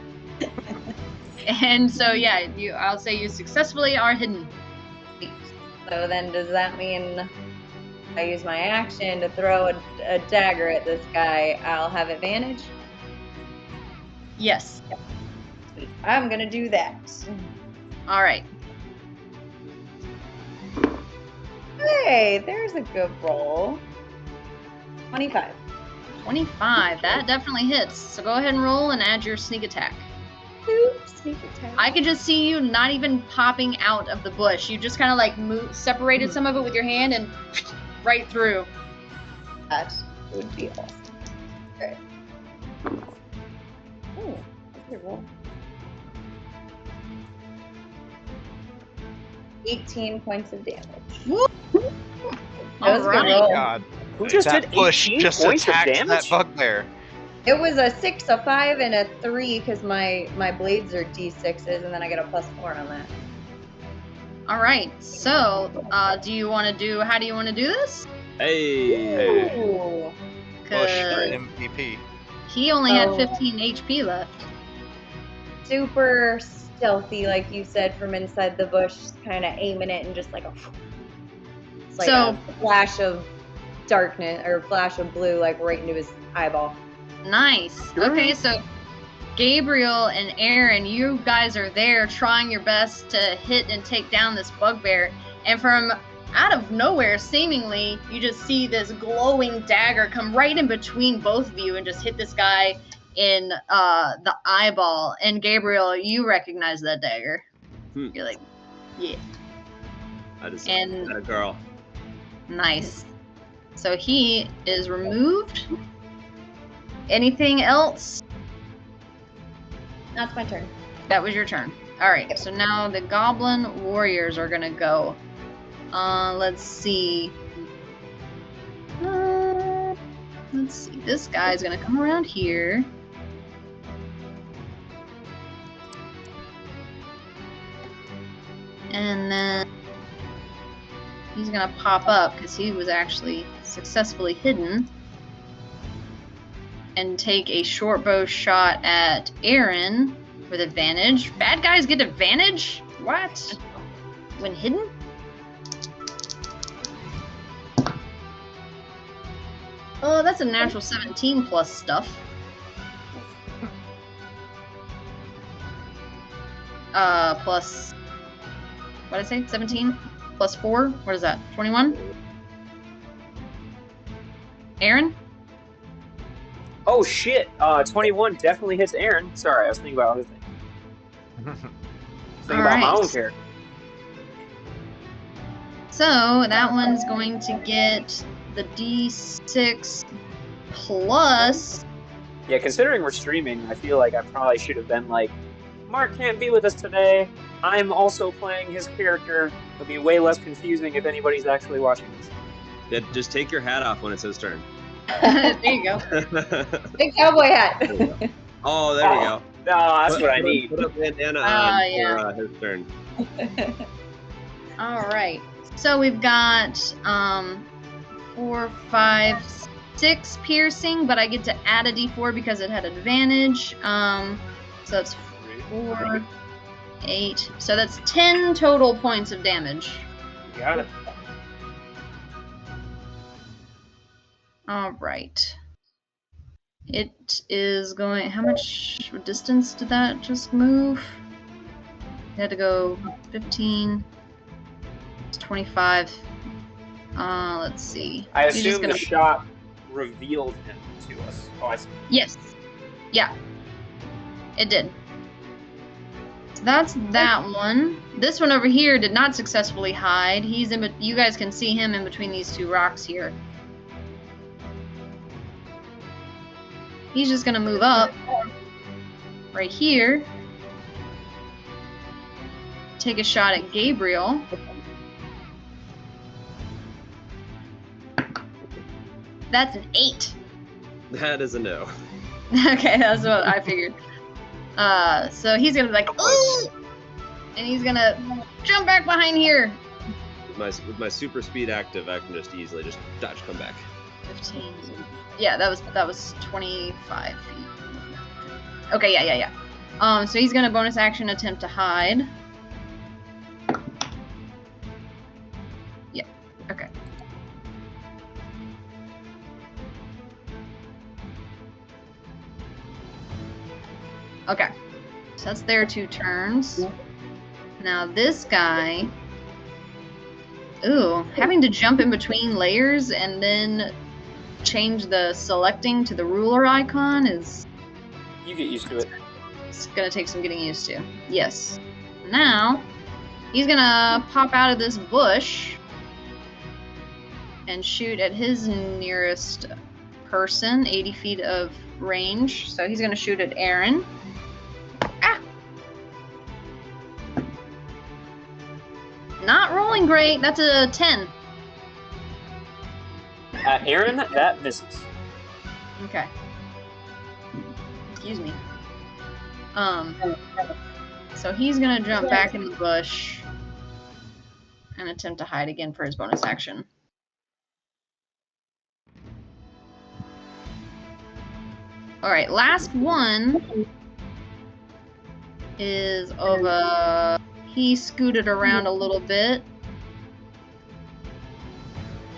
[SPEAKER 1] And so, yeah, I'll say you successfully are hidden.
[SPEAKER 5] So then does that mean I use my action to throw a dagger at this guy, I'll have advantage?
[SPEAKER 1] Yes.
[SPEAKER 5] Sweet. I'm gonna do that.
[SPEAKER 1] All right.
[SPEAKER 5] Hey, there's a good roll. 25.
[SPEAKER 1] 25. That definitely hits. So go ahead and roll and add your sneak attack.
[SPEAKER 5] Oops, sneak attack.
[SPEAKER 1] I could just see you not even popping out of the bush. You just kind of like separated some of it with your hand and right through.
[SPEAKER 5] That would be awesome. Okay. Oh, that's a good roll. 18 points of damage.
[SPEAKER 1] Woo!
[SPEAKER 5] That was a good
[SPEAKER 1] Alright.
[SPEAKER 5] roll.
[SPEAKER 4] God,
[SPEAKER 2] Who just
[SPEAKER 4] that
[SPEAKER 2] did
[SPEAKER 4] bush
[SPEAKER 2] 18
[SPEAKER 4] just
[SPEAKER 2] points of
[SPEAKER 4] attacked
[SPEAKER 2] damage?
[SPEAKER 4] that bugbear.
[SPEAKER 5] It was a 6, a 5, and a 3 because my blades are D6s, and then I get a +4 on that.
[SPEAKER 1] All right. So, how do you want to do this?
[SPEAKER 3] Hey.
[SPEAKER 5] Ooh.
[SPEAKER 4] Bush for
[SPEAKER 1] 'Cause
[SPEAKER 4] MVP.
[SPEAKER 1] he only had
[SPEAKER 5] Oh.
[SPEAKER 1] 15 HP left.
[SPEAKER 5] Super stealthy, like you said, from inside the bush, kind of aiming it and just like it's like
[SPEAKER 1] So-
[SPEAKER 5] a flash of darkness or flash of blue, like right into his eyeball.
[SPEAKER 1] Nice. Okay, so Gabriel and Aaron, you guys are there trying your best to hit and take down this bugbear, and from out of nowhere, seemingly, you just see this glowing dagger come right in between both of you and just hit this guy in the eyeball. And Gabriel, you recognize that dagger.
[SPEAKER 3] Hmm.
[SPEAKER 1] You're like, yeah,
[SPEAKER 3] I just
[SPEAKER 1] And-
[SPEAKER 3] had a girl.
[SPEAKER 1] nice. So he is removed. Anything else?
[SPEAKER 5] That's my turn.
[SPEAKER 1] That was your turn. All right. So now the goblin warriors are gonna go. Let's see. Let's see. This guy's gonna come around here. And then he's gonna pop up because he was actually successfully hidden. And take a short bow shot at Aaron with advantage. Bad guys get advantage? What? When hidden? Oh, that's a natural 17 plus stuff. Plus, what did I say? 17 plus 4? What is that? 21? Aaron?
[SPEAKER 2] Oh shit! 21 definitely hits Aaron. Sorry, I was thinking about other things. Thinking about my own character.
[SPEAKER 1] So that one's going to get the D6 plus.
[SPEAKER 2] Yeah, considering we're streaming, I feel like I probably should have been like, Mark can't be with us today. I'm also playing his character. It'll be way less confusing if anybody's actually watching this.
[SPEAKER 3] Yeah, just take your hat off when it's his turn.
[SPEAKER 1] There you go.
[SPEAKER 5] Big cowboy hat.
[SPEAKER 3] Oh, there we go.
[SPEAKER 2] No, that's what I need.
[SPEAKER 3] Put a bandana on
[SPEAKER 1] yeah.
[SPEAKER 3] for his turn.
[SPEAKER 1] All right. So we've got 4, 5, 6 piercing, but I get to add a D4 because it had advantage. So that's 4, 8. So that's 10 total points of damage.
[SPEAKER 2] You got it.
[SPEAKER 1] All right. It is going. How much distance did that just move? It had to go 15. It's 25. Let's see.
[SPEAKER 2] I
[SPEAKER 1] He's just
[SPEAKER 2] assume
[SPEAKER 1] gonna-
[SPEAKER 2] the shot revealed him to us. Oh, I see.
[SPEAKER 1] Yes. Yeah. It did. So that's that one. This one over here did not successfully hide. He's in. You guys can see him in between these two rocks here. He's just gonna move up right here. Take a shot at Gabriel. That's an 8.
[SPEAKER 3] That is a no.
[SPEAKER 1] Okay, that's what I figured. So he's gonna be like, ooh! And he's gonna jump back behind here.
[SPEAKER 3] With my super speed active, I can just easily just dodge, come back.
[SPEAKER 1] 15. Yeah, that was 25 feet. Okay, yeah. So he's gonna bonus action attempt to hide. Yeah. Okay. Okay. So that's their 2 turns. Now this guy. Ooh, having to jump in between layers and then change the selecting to the ruler icon is
[SPEAKER 2] You get used to it.
[SPEAKER 1] it's gonna take some getting used to. Yes. Now he's gonna pop out of this bush and shoot at his nearest person, 80 feet of range. So he's gonna shoot at Aaron. Ah! Not rolling great. That's a 10.
[SPEAKER 2] Aaron, that misses.
[SPEAKER 1] Okay. Excuse me. So he's gonna jump back in the bush and attempt to hide again for his bonus action. Alright, last one is of he scooted around a little bit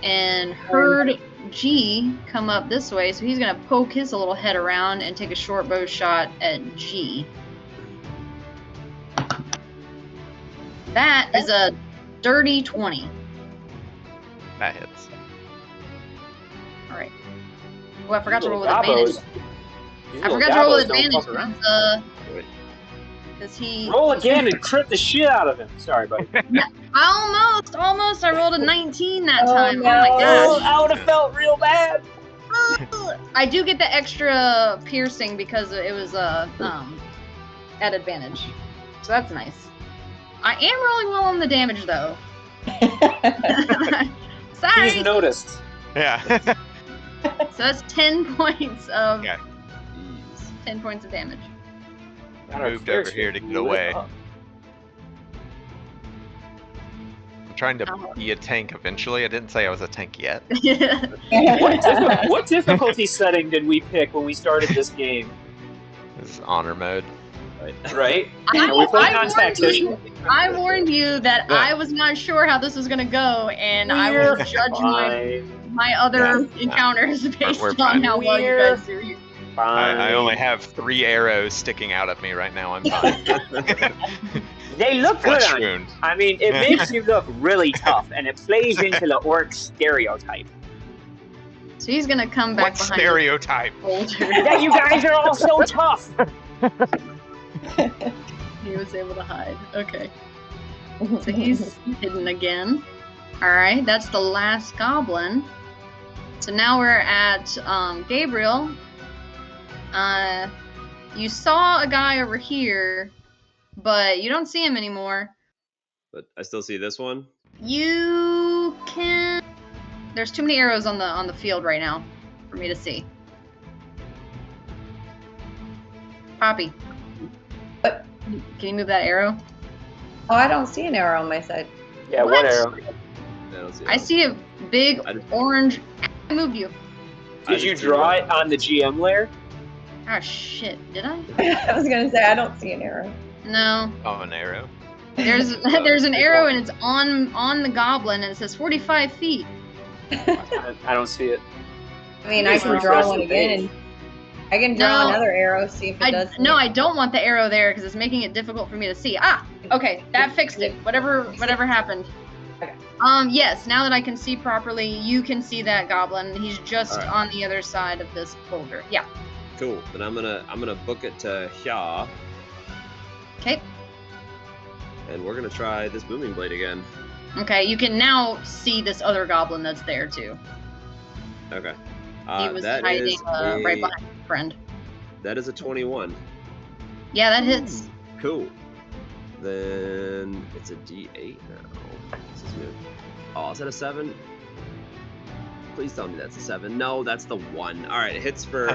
[SPEAKER 1] and heard G come up this way, so he's gonna poke his little head around and take a short bow shot at G. That is a dirty 20.
[SPEAKER 4] That hits.
[SPEAKER 1] Alright. Oh, I forgot to roll with
[SPEAKER 2] These little
[SPEAKER 1] advantage.
[SPEAKER 2] Gabos- these
[SPEAKER 1] I
[SPEAKER 2] little
[SPEAKER 1] forgot to roll with
[SPEAKER 2] Gabos don't
[SPEAKER 1] advantage
[SPEAKER 2] fuck around.
[SPEAKER 1] because he...
[SPEAKER 2] Roll again and crit the shit out of him. Sorry, buddy.
[SPEAKER 1] Almost! I rolled a 19 that
[SPEAKER 5] Oh,
[SPEAKER 1] time.
[SPEAKER 5] no.
[SPEAKER 1] Oh my gosh.
[SPEAKER 2] I would have felt real bad.
[SPEAKER 1] I do get the extra piercing because it was at advantage. So that's nice. I am rolling well on the damage though. Sorry.
[SPEAKER 2] He's noticed.
[SPEAKER 4] Yeah.
[SPEAKER 1] So that's 10 points of
[SPEAKER 4] Okay.
[SPEAKER 1] 10 points of damage.
[SPEAKER 4] Moved over here to get away. I'm trying to be a tank eventually. I didn't say I was a tank yet.
[SPEAKER 2] What difficulty setting did we pick when we started this game?
[SPEAKER 4] This is honor mode.
[SPEAKER 2] Right? Are we playing on tactician?
[SPEAKER 1] I warned you that
[SPEAKER 4] Yeah.
[SPEAKER 1] I was not sure how this was gonna go, and I
[SPEAKER 2] We're
[SPEAKER 1] will judge
[SPEAKER 2] fine.
[SPEAKER 1] my other encounters based
[SPEAKER 4] We're
[SPEAKER 1] on
[SPEAKER 4] fine.
[SPEAKER 1] how well you guys do.
[SPEAKER 4] I only have 3 arrows sticking out of me right now. I'm fine.
[SPEAKER 2] They look good
[SPEAKER 4] Flesh
[SPEAKER 2] on you.
[SPEAKER 4] wound.
[SPEAKER 2] I mean, it makes you look really tough, and it plays into the orc stereotype.
[SPEAKER 1] So he's gonna come back
[SPEAKER 4] What
[SPEAKER 1] behind
[SPEAKER 4] stereotype?
[SPEAKER 1] the boulder.
[SPEAKER 2] Yeah, you guys are all so tough.
[SPEAKER 1] He was able to hide. Okay. So he's hidden again. Alright, that's the last goblin. So now we're at Gabriel. You saw a guy over here, but you don't see him anymore.
[SPEAKER 3] But I still see this one.
[SPEAKER 1] You can. There's too many arrows on the field right now for me to see. Poppy.
[SPEAKER 5] What?
[SPEAKER 1] Can you move that arrow?
[SPEAKER 5] Oh, I don't see an arrow on my side.
[SPEAKER 2] Yeah,
[SPEAKER 1] What?
[SPEAKER 2] what arrow?
[SPEAKER 3] I don't see.
[SPEAKER 1] I
[SPEAKER 3] it.
[SPEAKER 1] see a big
[SPEAKER 3] I just-
[SPEAKER 1] orange. I moved you.
[SPEAKER 2] Did you draw it on the GM layer?
[SPEAKER 1] Ah, shit. Did I?
[SPEAKER 5] I was gonna say I don't see an arrow.
[SPEAKER 1] No.
[SPEAKER 4] Oh, an arrow.
[SPEAKER 1] There's an arrow and it's on the goblin and it says 45 feet.
[SPEAKER 2] I don't see it.
[SPEAKER 5] I mean, I can
[SPEAKER 2] Well,
[SPEAKER 5] draw
[SPEAKER 2] press
[SPEAKER 5] one
[SPEAKER 2] the
[SPEAKER 5] again,
[SPEAKER 2] page.
[SPEAKER 5] and I can draw
[SPEAKER 1] No.
[SPEAKER 5] another arrow. See if it does.
[SPEAKER 1] I don't want the arrow there because it's making it difficult for me to see. Ah, okay, that fixed it. Whatever happened.
[SPEAKER 5] Okay.
[SPEAKER 1] Yes, now that I can see properly, you can see that goblin. He's just
[SPEAKER 3] Alright.
[SPEAKER 1] on the other side of this boulder. Yeah.
[SPEAKER 3] Cool. Then I'm gonna book it to Hya,
[SPEAKER 1] Okay.
[SPEAKER 3] and we're gonna try this booming blade again.
[SPEAKER 1] Okay, you can now see this other goblin that's there too.
[SPEAKER 3] Okay.
[SPEAKER 1] He was
[SPEAKER 3] that
[SPEAKER 1] hiding
[SPEAKER 3] is
[SPEAKER 1] right behind his friend.
[SPEAKER 3] That is a 21.
[SPEAKER 1] Yeah, that hits.
[SPEAKER 3] Cool. Then it's a D8 now. This is new. Oh, is that a 7? Please tell me that's a 7. No, that's the 1. All right, it hits for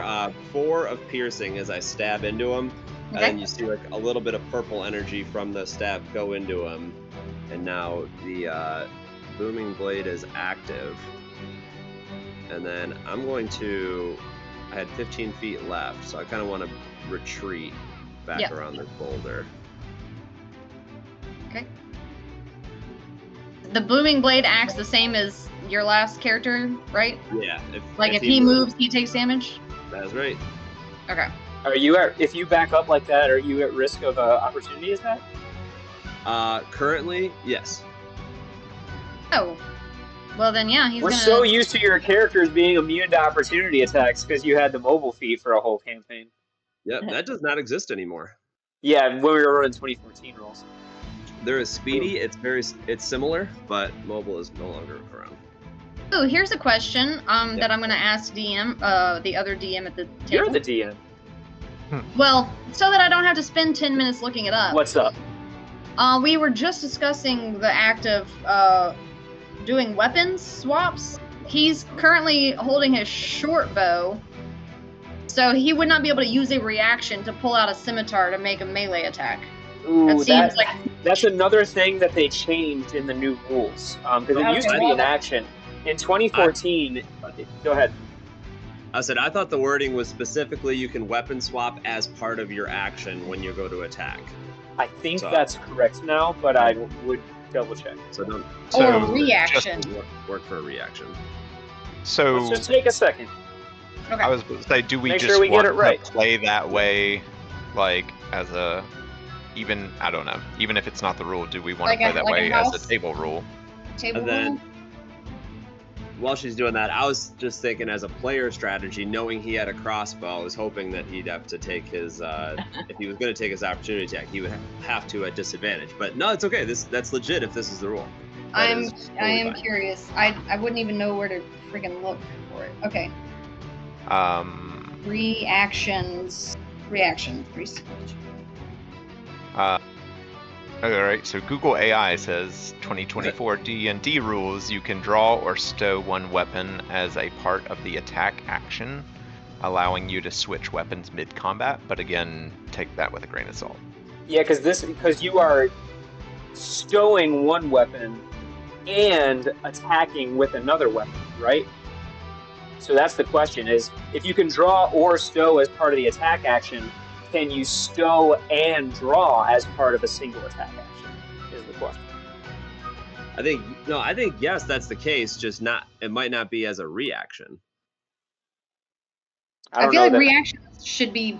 [SPEAKER 3] 4 of piercing as I stab into him. And
[SPEAKER 1] Okay.
[SPEAKER 3] then you see like a little bit of purple energy from the stab go into him. And now the booming blade is active. And then I'm going to... I had 15 feet left, so I kind of want to retreat back
[SPEAKER 1] Yeah.
[SPEAKER 3] around this boulder.
[SPEAKER 1] Okay. The booming blade acts the same as your last character, right?
[SPEAKER 3] Yeah.
[SPEAKER 1] Like if he moves, he takes damage.
[SPEAKER 3] That's right.
[SPEAKER 1] Okay.
[SPEAKER 2] Are you if you back up like that, are you at risk of opportunity attack?
[SPEAKER 3] Currently, yes.
[SPEAKER 1] Oh. Well then, yeah, he's
[SPEAKER 2] We're
[SPEAKER 1] gonna.
[SPEAKER 2] so used to your characters being immune to opportunity attacks because you had the mobile feat for a whole campaign.
[SPEAKER 3] Yep, that does not exist anymore.
[SPEAKER 2] Yeah, when we were running 2014 rolls.
[SPEAKER 3] There is speedy. It's similar, but mobile is no longer around.
[SPEAKER 1] Oh, here's a question
[SPEAKER 3] Yeah.
[SPEAKER 1] that I'm gonna ask DM, the other DM at the table.
[SPEAKER 2] You're the DM.
[SPEAKER 1] Well, so that I don't have to spend 10 minutes looking it up.
[SPEAKER 2] What's up?
[SPEAKER 1] We were just discussing the act of doing weapons swaps. He's currently holding his short bow, so he would not be able to use a reaction to pull out a scimitar to make a melee attack.
[SPEAKER 2] Ooh,
[SPEAKER 1] That seems like
[SPEAKER 2] that's another thing that they changed in the new rules. Because it used to be an action. In 2014, go ahead.
[SPEAKER 3] I said I thought the wording was specifically you can weapon swap as part of your action when you go to attack.
[SPEAKER 2] I think
[SPEAKER 3] So-
[SPEAKER 2] that's correct now, but I would double check.
[SPEAKER 3] So don't
[SPEAKER 1] or
[SPEAKER 4] So,
[SPEAKER 1] reaction.
[SPEAKER 3] work for a reaction.
[SPEAKER 4] So
[SPEAKER 2] Let's just take a second.
[SPEAKER 1] Okay.
[SPEAKER 4] I was going to say, do we
[SPEAKER 2] Make
[SPEAKER 4] just
[SPEAKER 2] sure we get
[SPEAKER 4] want
[SPEAKER 2] it right.
[SPEAKER 4] to play that way, like as a I don't know, even if it's not the rule, do we want
[SPEAKER 1] Like
[SPEAKER 4] to
[SPEAKER 1] a-
[SPEAKER 4] play that
[SPEAKER 1] like a
[SPEAKER 4] way as
[SPEAKER 1] house?
[SPEAKER 4] a table rule?
[SPEAKER 1] Table
[SPEAKER 3] And then
[SPEAKER 1] rule?
[SPEAKER 3] while she's doing that, I was just thinking as a player strategy, knowing he had a crossbow, I was hoping that he'd have to take his if he was going to take his opportunity attack, he would have to at disadvantage. But no, it's okay. That's legit if this is the rule. That
[SPEAKER 1] I
[SPEAKER 3] is totally
[SPEAKER 1] am
[SPEAKER 3] fine.
[SPEAKER 1] curious. I wouldn't even know where to freaking look for it. Okay. Reactions. Research.
[SPEAKER 4] All right, so Google AI says 2024 D&D rules, you can draw or stow one weapon as a part of the attack action, allowing you to switch weapons mid-combat, but again, take that with a grain of salt.
[SPEAKER 2] Yeah, because you are stowing one weapon and attacking with another weapon, right? So that's the question: is if you can draw or stow as part of the attack action, can you stow and draw as part of a single attack action? Is the question.
[SPEAKER 3] I think yes, that's the case. Just not. It might not be as a reaction.
[SPEAKER 1] I
[SPEAKER 2] don't
[SPEAKER 1] feel
[SPEAKER 2] know
[SPEAKER 1] like
[SPEAKER 2] that-
[SPEAKER 1] reactions should be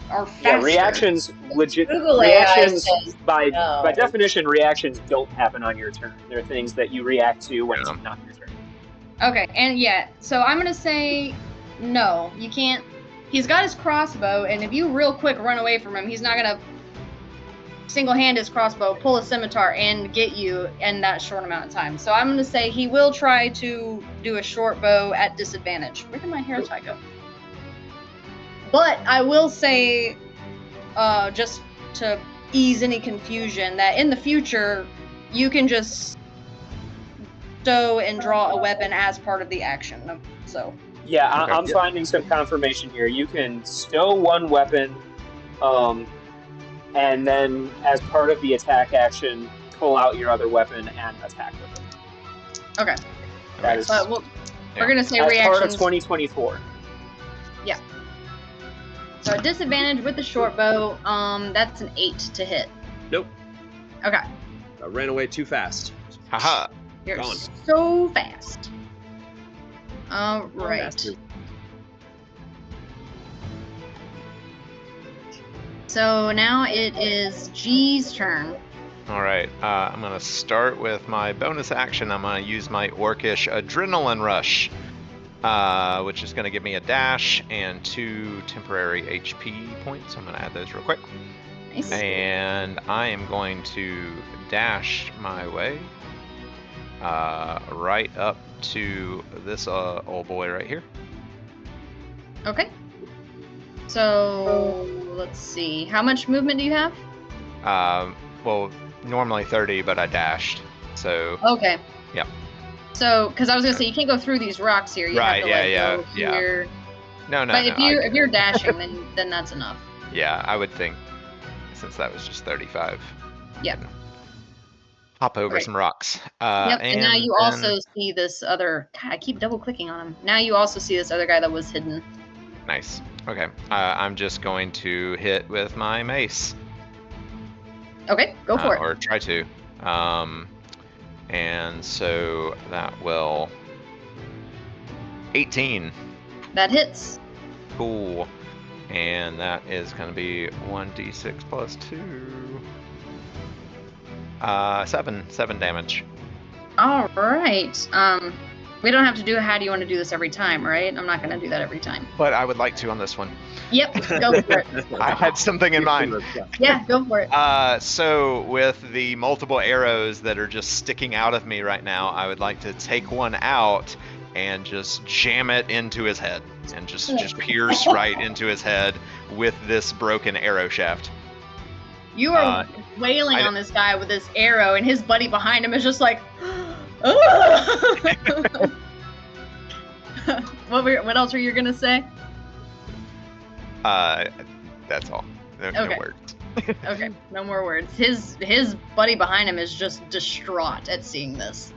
[SPEAKER 1] are faster.
[SPEAKER 2] Yeah, reactions legit.
[SPEAKER 5] Google AI
[SPEAKER 2] Reactions
[SPEAKER 5] says
[SPEAKER 2] by
[SPEAKER 5] no.
[SPEAKER 2] definition, reactions don't happen on your turn. They're things that you react to when
[SPEAKER 4] Yeah.
[SPEAKER 2] it's not your turn.
[SPEAKER 1] Okay, and yeah, so I'm gonna say no, you can't. He's got his crossbow, and if you real quick run away from him, he's not gonna single-hand his crossbow, pull a scimitar, and get you in that short amount of time. So I'm gonna say he will try to do a short bow at disadvantage. Where did my hair tie go? But I will say, just to ease any confusion, that in the future, you can just stow and draw a weapon as part of the action. So
[SPEAKER 2] Yeah,
[SPEAKER 4] Okay.
[SPEAKER 2] I'm finding some confirmation here. You can stow one weapon, and then as part of the attack action, pull out your other weapon and attack with it.
[SPEAKER 1] okay,
[SPEAKER 2] That is
[SPEAKER 1] but we're gonna say
[SPEAKER 2] as part of
[SPEAKER 1] reactions.
[SPEAKER 2] 2024.
[SPEAKER 1] So at disadvantage with the short bow, that's an 8 to hit.
[SPEAKER 3] Nope.
[SPEAKER 1] Okay,
[SPEAKER 3] I ran away too fast.
[SPEAKER 4] Haha.
[SPEAKER 1] you're
[SPEAKER 3] Gone.
[SPEAKER 1] so fast. All right.
[SPEAKER 3] Bastard.
[SPEAKER 1] So now it is G's turn.
[SPEAKER 4] All right. I'm gonna start with my bonus action. I'm gonna use my Orcish Adrenaline Rush, which is gonna give me a dash and 2 temporary HP points. I'm gonna add those real quick.
[SPEAKER 1] Nice.
[SPEAKER 4] And I am going to dash my way right up to this old boy right here.
[SPEAKER 1] Okay. So let's see. How much movement do you have?
[SPEAKER 4] Well, normally 30, but I dashed. So
[SPEAKER 1] Okay.
[SPEAKER 4] Yep.
[SPEAKER 1] So, because I was gonna say you can't go through these rocks here. You
[SPEAKER 4] Right,
[SPEAKER 1] have to
[SPEAKER 4] yeah,
[SPEAKER 1] go
[SPEAKER 4] yeah.
[SPEAKER 1] here.
[SPEAKER 4] no,
[SPEAKER 1] But
[SPEAKER 4] no.
[SPEAKER 1] if you're dashing, then that's enough.
[SPEAKER 4] Yeah, I would think, since that was just 35.
[SPEAKER 1] Yep.
[SPEAKER 4] Hop over
[SPEAKER 1] Right.
[SPEAKER 4] some rocks.
[SPEAKER 1] Yep. And now you
[SPEAKER 4] then-
[SPEAKER 1] also see this other. God, I keep double clicking on him. Now you also see this other guy that was hidden.
[SPEAKER 4] Nice. Okay. I'm just going to hit with my mace.
[SPEAKER 1] Okay, go for it.
[SPEAKER 4] Or try to. And so that will 18.
[SPEAKER 1] That hits.
[SPEAKER 4] Cool. And that is going to be 1d6 plus 2. 7 damage.
[SPEAKER 1] All right. We don't have to do. How do you want to do this every time, right? I'm not gonna do that every time.
[SPEAKER 4] But I would like to on this one.
[SPEAKER 1] Yep, go for it.
[SPEAKER 4] I had something in mind.
[SPEAKER 1] Yeah, go for it.
[SPEAKER 4] So with the multiple arrows that are just sticking out of me right now, I would like to take one out and just jam it into his head and just pierce right into his head with this broken arrow shaft.
[SPEAKER 1] You are wailing on this guy with this arrow, and his buddy behind him is just like, what else were you gonna say?
[SPEAKER 4] That's all. No
[SPEAKER 1] Okay.
[SPEAKER 4] words.
[SPEAKER 1] Okay, no more words. His buddy behind him is just distraught at seeing this.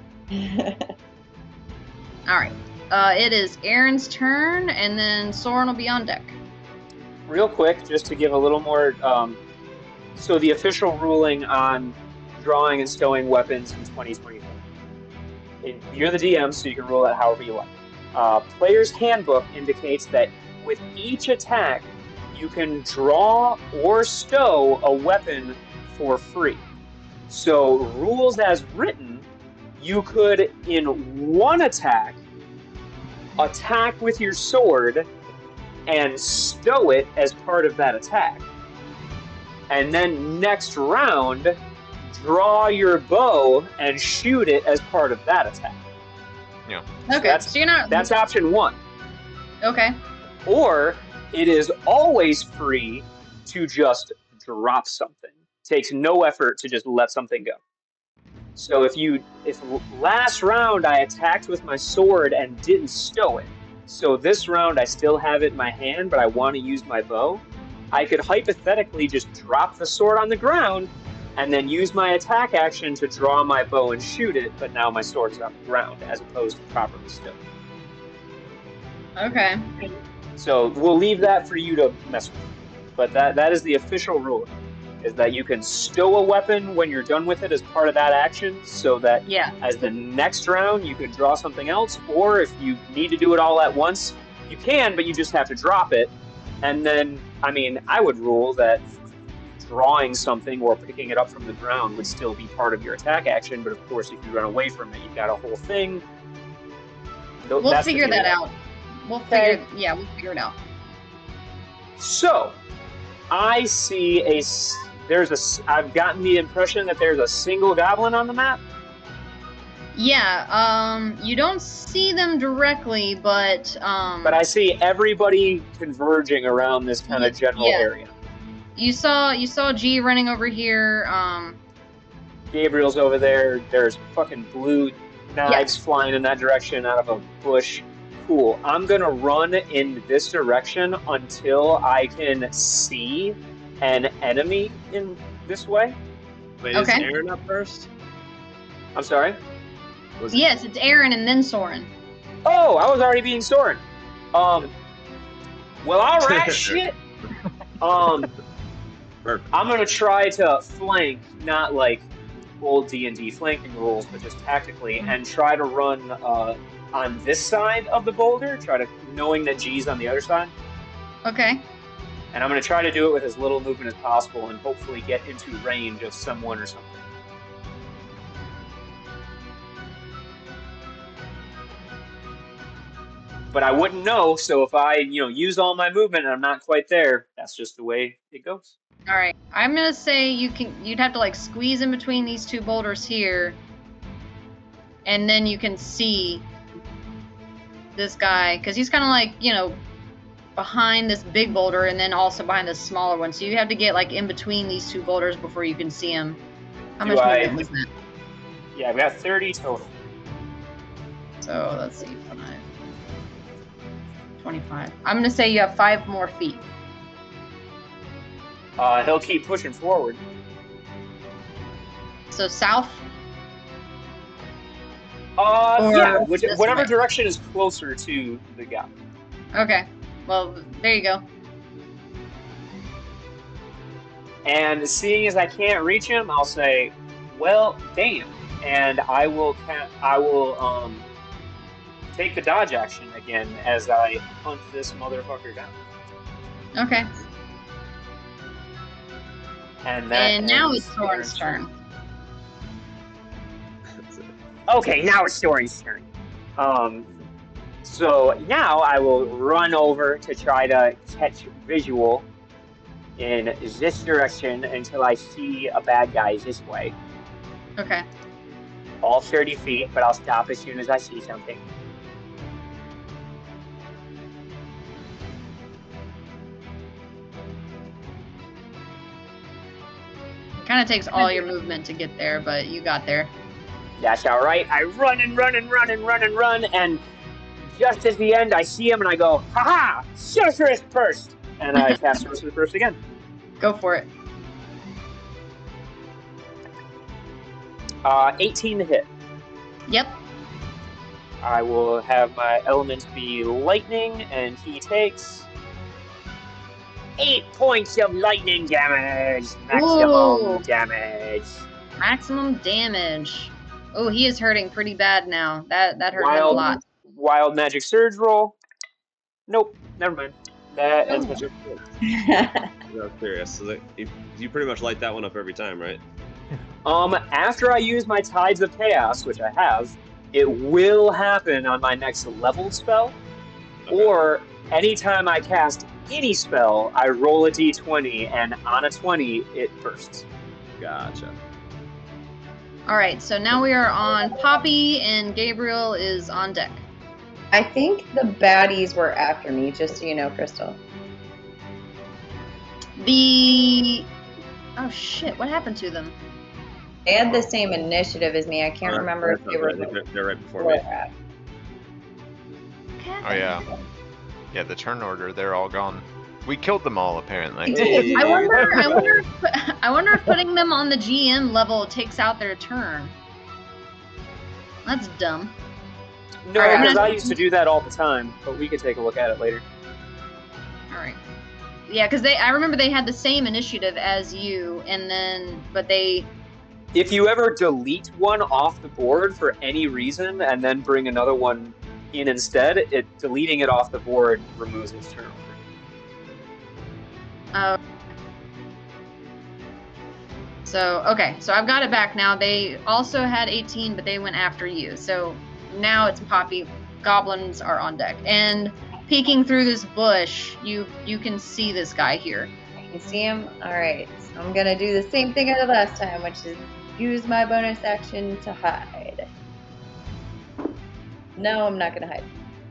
[SPEAKER 1] All right. It is Aaron's turn, and then Soren will be on deck.
[SPEAKER 2] Real quick, just to give a little more. So the official ruling on drawing and stowing weapons in 2024. You're the DM, so you can rule it however you like. Player's Handbook indicates that with each attack, you can draw or stow a weapon for free. So, rules as written, you could, in one attack with your sword and stow it as part of that attack. And then next round, draw your bow and shoot it as part of that attack.
[SPEAKER 4] Yeah.
[SPEAKER 1] Okay, so you're not.
[SPEAKER 2] That's option one.
[SPEAKER 1] Okay.
[SPEAKER 2] Or it is always free to just drop something. Takes no effort to just let something go. So if last round I attacked with my sword and didn't stow it, so this round I still have it in my hand, but I want to use my bow, I could hypothetically just drop the sword on the ground and then use my attack action to draw my bow and shoot it, but now my sword is on the ground as opposed to properly stowed.
[SPEAKER 1] Okay.
[SPEAKER 2] So we'll leave that for you to mess with. But that is the official rule, is that you can stow a weapon when you're done with it as part of that action, so that
[SPEAKER 1] Yeah.
[SPEAKER 2] as the next round you can draw something else, or if you need to do it all at once, you can, but you just have to drop it. And then, I mean, I would rule that drawing something or picking it up from the ground would still be part of your attack action, but of course if you run away from it, you've got a whole thing.
[SPEAKER 1] We'll
[SPEAKER 2] That's the
[SPEAKER 1] figure that
[SPEAKER 2] deal.
[SPEAKER 1] out. We'll
[SPEAKER 2] Okay.
[SPEAKER 1] figure it out.
[SPEAKER 2] So, I see I've gotten the impression that there's a single goblin on the map.
[SPEAKER 1] Yeah, you don't see them directly, but
[SPEAKER 2] But I see everybody converging around this kind of general
[SPEAKER 1] yeah.
[SPEAKER 2] area.
[SPEAKER 1] You saw G running over here.
[SPEAKER 2] Gabriel's over there. There's fucking blue knives flying in that direction out of a bush. Cool. I'm gonna run in this direction until I can see an enemy in this way.
[SPEAKER 3] Wait,
[SPEAKER 1] Okay.
[SPEAKER 3] is Aaron up first?
[SPEAKER 2] I'm sorry?
[SPEAKER 1] Yes, it's Aaron and then Soren.
[SPEAKER 2] Oh, I was already being Soren. Well, all right, shit.
[SPEAKER 3] Perfect.
[SPEAKER 2] I'm gonna try to flank, not like old D&D flanking rules, but just tactically, and try to run on this side of the boulder. Knowing that G's on the other side,
[SPEAKER 1] Okay.
[SPEAKER 2] and I'm gonna try to do it with as little movement as possible, and hopefully get into range of someone or something. But I wouldn't know, so if I, use all my movement and I'm not quite there, that's just the way it goes.
[SPEAKER 1] All right. I'm gonna say you'd have to like squeeze in between these two boulders here, and then you can see this guy because he's kind of like behind this big boulder and then also behind this smaller one. So you have to get like in between these two boulders before you can see him. How much movement was that?
[SPEAKER 2] Yeah, we got 30 total.
[SPEAKER 1] So let's see, 25. I'm gonna say you have 5 more feet.
[SPEAKER 2] He'll keep pushing forward.
[SPEAKER 1] So south.
[SPEAKER 2] Yeah,
[SPEAKER 1] this
[SPEAKER 2] whatever
[SPEAKER 1] way.
[SPEAKER 2] direction is closer to the guy.
[SPEAKER 1] Okay. Well, there you go.
[SPEAKER 2] And seeing as I can't reach him, I'll say, "Well, damn," and I will take the dodge action again as I hunt this motherfucker down.
[SPEAKER 1] Okay.
[SPEAKER 2] And
[SPEAKER 1] now it's Soren's turn.
[SPEAKER 2] Okay, now it's Soren's turn. So now I will run over to try to catch visual in this direction until I see a bad guy this way.
[SPEAKER 1] Okay.
[SPEAKER 2] All 30 feet, but I'll stop as soon as I see something.
[SPEAKER 1] It kind of takes all your movement to get there, but you got there.
[SPEAKER 2] That's all right. I run, and just at the end, I see him and I go, "Ha-ha! Sorceress Burst!" And I cast Sorceress Burst again.
[SPEAKER 1] Go for it.
[SPEAKER 2] 18 to hit.
[SPEAKER 1] Yep.
[SPEAKER 2] I will have my element be lightning, and he takes 8 points of lightning damage. Maximum damage.
[SPEAKER 1] Maximum damage. Oh, he is hurting pretty bad now. That hurt him a lot.
[SPEAKER 2] Wild magic surge roll. Nope, never mind. That ends my turn.
[SPEAKER 3] I was curious. So you pretty much light that one up every time, right?
[SPEAKER 2] After I use my Tides of Chaos, which I have, it will happen on my next leveled spell, or anytime I cast any spell, I roll a d20, and on a 20, it bursts.
[SPEAKER 3] Gotcha.
[SPEAKER 1] All right, so now we are on Poppy, and Gabriel is on deck.
[SPEAKER 5] I think the baddies were after me, just so you know, Crystal.
[SPEAKER 1] Oh shit, what happened to them?
[SPEAKER 5] They had the same initiative as me. I can't remember if they were.
[SPEAKER 3] They're right before me.
[SPEAKER 4] Oh yeah. Yeah, the turn order, they're all gone. We killed them all apparently.
[SPEAKER 3] Hey.
[SPEAKER 1] I wonder if putting them on the GM level takes out their turn. That's dumb.
[SPEAKER 2] No,
[SPEAKER 1] Alright,
[SPEAKER 2] because I used to do that all the time, but we could take a look at it later.
[SPEAKER 1] All right. Yeah, because I remember they had the same initiative as you, but they.
[SPEAKER 2] If you ever delete one off the board for any reason and then bring another one in instead, deleting it off the board removes its turn order.
[SPEAKER 1] So I've got it back now. They also had 18, but they went after you. So now it's Poppy. goblins are on deck. And peeking through this bush, you can see this guy here.
[SPEAKER 5] I can see him. All right, so I'm gonna do the same thing I did last time, which is use my bonus action to hide. No, I'm not gonna hide.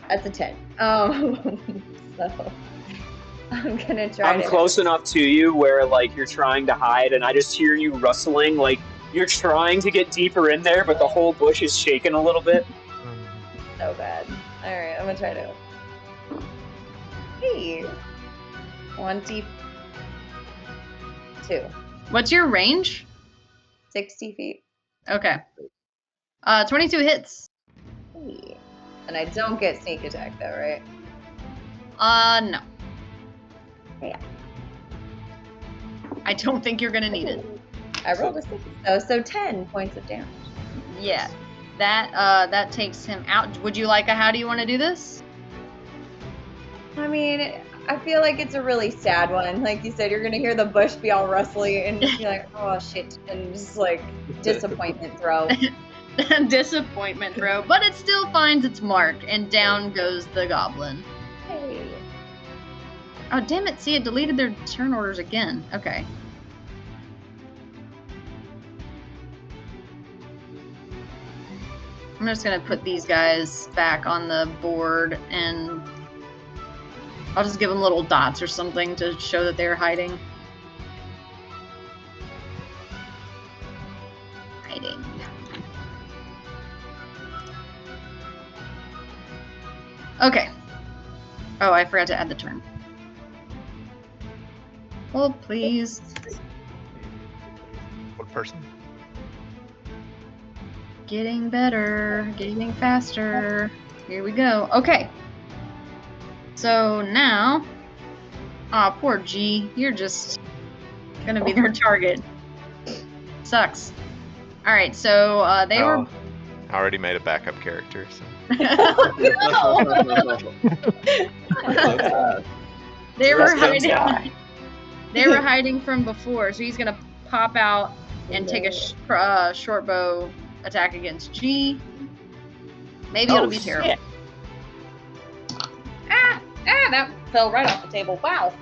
[SPEAKER 5] That's a 10. So I'm gonna try.
[SPEAKER 2] I'm close enough to you where like you're trying to hide, and I just hear you rustling. Like you're trying to get deeper in there, but the whole bush is shaking a little bit.
[SPEAKER 5] So bad. All right, I'm gonna try to. Hey, 22.
[SPEAKER 1] What's your range?
[SPEAKER 5] 60 feet.
[SPEAKER 1] Okay. 22 hits.
[SPEAKER 5] Hey. And I don't get sneak attack though, right?
[SPEAKER 1] No.
[SPEAKER 5] Yeah.
[SPEAKER 1] I don't think you're gonna need it.
[SPEAKER 5] I rolled a 6 though, so 10 points of damage.
[SPEAKER 1] Yeah. That takes him out. Would you like a how do you want to do this?
[SPEAKER 5] I mean, I feel like it's a really sad one. Like you said, you're gonna hear the bush be all rustly and just be like, oh shit, and just like disappointment throw.
[SPEAKER 1] Disappointment throw, but it still finds its mark, and down goes the goblin.
[SPEAKER 5] Hey.
[SPEAKER 1] Oh, damn it. See, it deleted their turn orders again. Okay. I'm just going to put these guys back on the board, and I'll just give them little dots or something to show that they're hiding. Hiding. Okay. Oh, I forgot to add the turn. Oh, please.
[SPEAKER 4] What person?
[SPEAKER 1] Getting better. Getting faster. Here we go. Okay. So now... Aw, poor G. You're just gonna be their target. Sucks. Alright, so they were...
[SPEAKER 4] I already made a backup character, so...
[SPEAKER 1] They were hiding. They were hiding from before, so he's gonna pop out and take a short bow attack against G. Maybe it'll be terrible.
[SPEAKER 2] Shit.
[SPEAKER 1] That fell right off the table. Wow.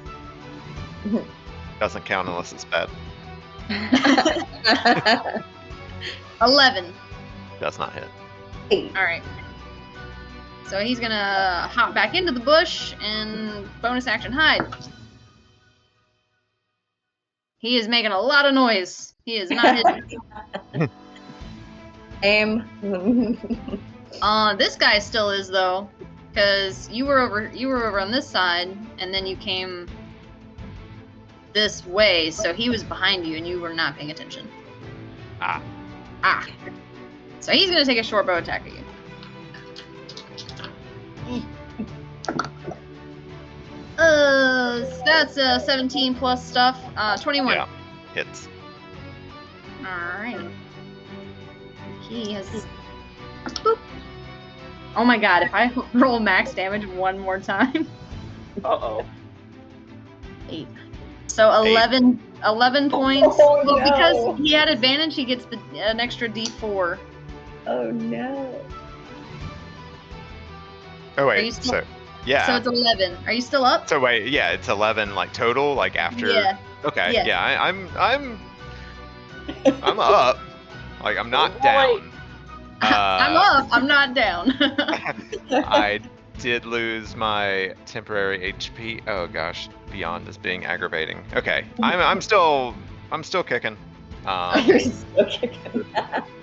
[SPEAKER 4] Doesn't count unless it's bad.
[SPEAKER 1] 11.
[SPEAKER 4] Does not hit.
[SPEAKER 1] All right. So he's gonna hop back into the bush and bonus action hide. He is making a lot of noise. He is not hitting.
[SPEAKER 5] Aim.
[SPEAKER 1] This guy still is though, because you were over on this side, and then you came this way, so he was behind you, and you were not paying attention.
[SPEAKER 4] Ah.
[SPEAKER 1] So he's gonna take a short bow attack at you. That's 17 plus stuff. 21.
[SPEAKER 4] Yeah, hits.
[SPEAKER 1] Alright. He has... Boop. Oh my god, if I roll max damage one more time.
[SPEAKER 2] Uh-oh.
[SPEAKER 1] 8. So 11 points.
[SPEAKER 5] Oh,
[SPEAKER 1] Well,
[SPEAKER 5] no.
[SPEAKER 1] because he had advantage, he gets an extra d4.
[SPEAKER 5] Oh no.
[SPEAKER 4] Oh
[SPEAKER 1] Are you
[SPEAKER 4] wait,
[SPEAKER 1] still-
[SPEAKER 4] so yeah.
[SPEAKER 1] So it's 11. Are you still up?
[SPEAKER 4] So wait, yeah, it's 11 like total, like after.
[SPEAKER 1] Yeah.
[SPEAKER 4] Okay,
[SPEAKER 1] Yeah.
[SPEAKER 4] yeah, I'm up. Like I'm not down.
[SPEAKER 1] I'm up. I'm not down.
[SPEAKER 4] I did lose my temporary HP. Oh gosh, beyond is being aggravating. Okay, I'm still kicking.
[SPEAKER 5] You're so kicking.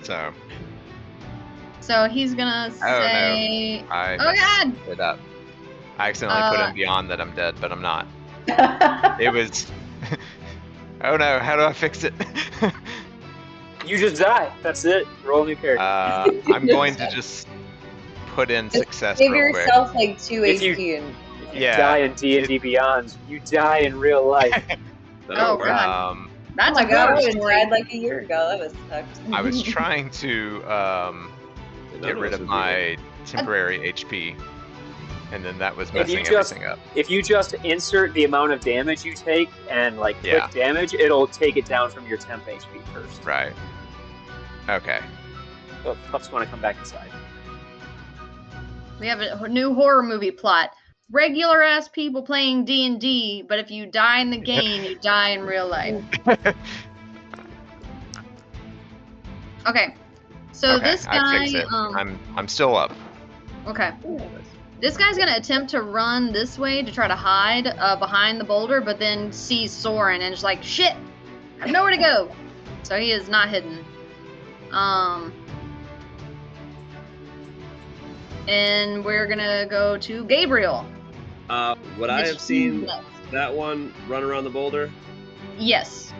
[SPEAKER 4] So
[SPEAKER 1] So he's gonna say...
[SPEAKER 4] I
[SPEAKER 1] Oh god!
[SPEAKER 4] messed it up. I accidentally put in beyond that I'm dead, but I'm not. It was. Oh no! How do I fix it?
[SPEAKER 2] You just die. That's it. Roll a new character.
[SPEAKER 4] I'm going to just put in success
[SPEAKER 5] Give
[SPEAKER 4] real quick.
[SPEAKER 5] yourself like 2
[SPEAKER 2] If you-
[SPEAKER 5] HP and
[SPEAKER 2] If you
[SPEAKER 4] yeah,
[SPEAKER 2] die in D&D Beyond, you die in real life.
[SPEAKER 1] Oh, God. That's
[SPEAKER 5] oh my
[SPEAKER 1] a
[SPEAKER 5] god, I
[SPEAKER 1] horror
[SPEAKER 5] would have
[SPEAKER 1] story.
[SPEAKER 5] died like a year ago. That was sucked.
[SPEAKER 4] I was trying to get rid of my temporary HP, and then that was
[SPEAKER 2] If you
[SPEAKER 4] messing
[SPEAKER 2] just-
[SPEAKER 4] everything up.
[SPEAKER 2] If you just insert the amount of damage you take and like click
[SPEAKER 4] Yeah.
[SPEAKER 2] damage, it'll take it down from your temp HP first.
[SPEAKER 4] Right. Okay.
[SPEAKER 2] So pups want to come back inside.
[SPEAKER 1] We have a new horror movie plot. Regular ass people playing D&D, but if you die in the game, you die in real life. Okay. So
[SPEAKER 4] Okay,
[SPEAKER 1] this
[SPEAKER 4] I
[SPEAKER 1] guy,
[SPEAKER 4] fix it. I'm still up.
[SPEAKER 1] okay. This guy's gonna attempt to run this way to try to hide behind the boulder, but then sees Soren and is like, shit, I have nowhere to go. So he is not hidden. And we're gonna go to Gabriel.
[SPEAKER 3] Would I have seen that one run around the boulder?
[SPEAKER 1] Yes.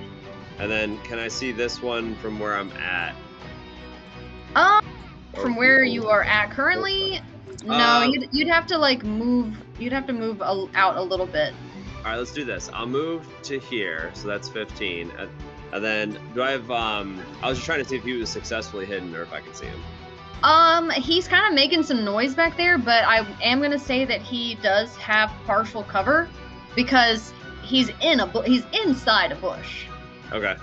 [SPEAKER 3] And then can I see this one from where I'm at?
[SPEAKER 1] From where you are at currently, no, you'd have to like move. You'd have to move out a little bit.
[SPEAKER 3] All right, let's do this. I'll move to here, so that's 15. And then do I have? I was just trying to see if he was successfully hidden or if I can see him.
[SPEAKER 1] He's kind of making some noise back there, but I am gonna say that he does have partial cover because he's inside a bush.
[SPEAKER 3] Okay.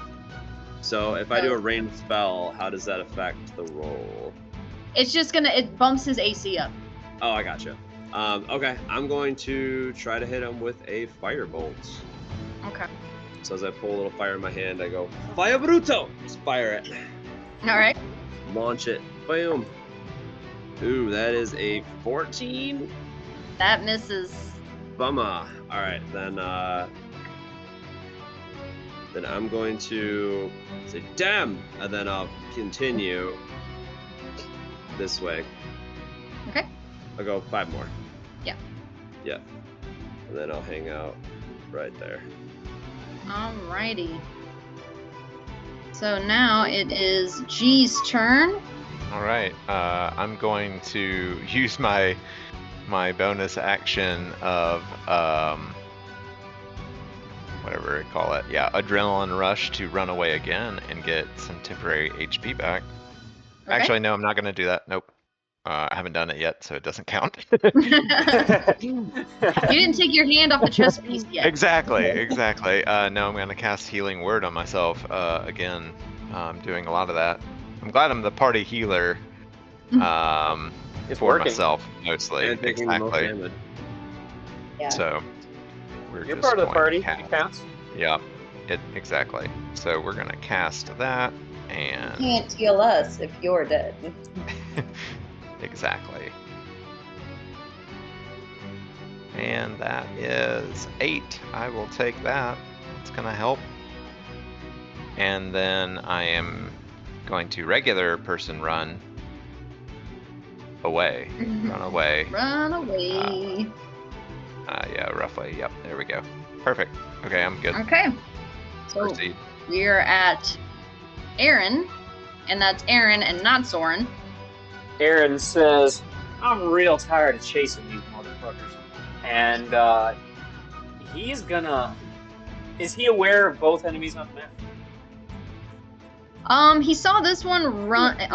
[SPEAKER 3] So if I do a ranged spell, how does that affect the roll?
[SPEAKER 1] It's just it bumps his AC up.
[SPEAKER 3] Oh, I gotcha. Okay, I'm going to try to hit him with a firebolt.
[SPEAKER 1] Okay.
[SPEAKER 3] So as I pull a little fire in my hand, I go, Fire Bruto! Just fire it.
[SPEAKER 1] All right.
[SPEAKER 3] Launch it. Boom. Ooh, that is a 14.
[SPEAKER 1] That misses.
[SPEAKER 3] Bummer. All right, then I'm going to say, damn, and then I'll continue this way.
[SPEAKER 1] Okay.
[SPEAKER 3] I'll go 5 more.
[SPEAKER 1] Yeah.
[SPEAKER 3] Yeah. And then I'll hang out right there.
[SPEAKER 1] Alrighty. So now it is G's turn.
[SPEAKER 4] All right. I'm going to use my bonus action of whatever you call it. Yeah, adrenaline rush to run away again and get some temporary HP back.
[SPEAKER 1] Okay.
[SPEAKER 4] Actually, no, I'm not going to do that. Nope. I haven't done it yet, so it doesn't count.
[SPEAKER 1] You didn't take your hand off the chess piece yet.
[SPEAKER 4] Exactly. No, I'm going to cast Healing Word on myself again. I'm doing a lot of that. I'm glad I'm the party healer.
[SPEAKER 2] It's
[SPEAKER 4] For
[SPEAKER 2] working.
[SPEAKER 4] myself, mostly.
[SPEAKER 3] And taking the most
[SPEAKER 4] Exactly.
[SPEAKER 3] damage.
[SPEAKER 5] Yeah.
[SPEAKER 4] So we're
[SPEAKER 2] You're
[SPEAKER 4] just
[SPEAKER 2] part of the
[SPEAKER 4] going
[SPEAKER 2] party.
[SPEAKER 4] to cast.
[SPEAKER 2] It counts.
[SPEAKER 4] Yeah, exactly. So we're gonna cast that, and
[SPEAKER 5] Can't heal us if you're dead.
[SPEAKER 4] exactly. And that is 8. I will take that. It's gonna help. And then I am going to regular person run away. Run away.
[SPEAKER 1] Run away.
[SPEAKER 4] Yeah, roughly. Yep, there we go. Perfect. Okay, I'm good.
[SPEAKER 1] Okay. So
[SPEAKER 4] Proceed.
[SPEAKER 1] we're at Aaron, and that's Aaron and not Soren.
[SPEAKER 2] Aaron says, I'm real tired of chasing these motherfuckers. And he's gonna... Is he aware of both enemies on the map?
[SPEAKER 1] He saw this one run,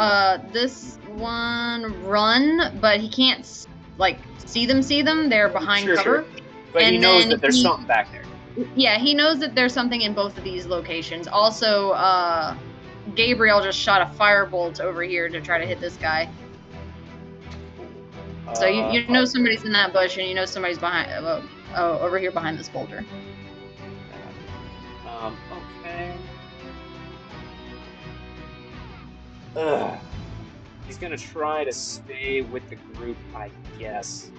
[SPEAKER 1] but he can't see them. They're behind
[SPEAKER 2] Sure.
[SPEAKER 1] cover.
[SPEAKER 2] But he
[SPEAKER 1] And
[SPEAKER 2] knows
[SPEAKER 1] then
[SPEAKER 2] that there's
[SPEAKER 1] he-
[SPEAKER 2] something back there.
[SPEAKER 1] Yeah, he knows that there's something in both of these locations. Also, Gabriel just shot a firebolt over here to try to hit this guy. So you know somebody's in that bush, and you know somebody's behind, over here behind this boulder.
[SPEAKER 2] Okay. Ugh. He's gonna try to stay with the group, I guess.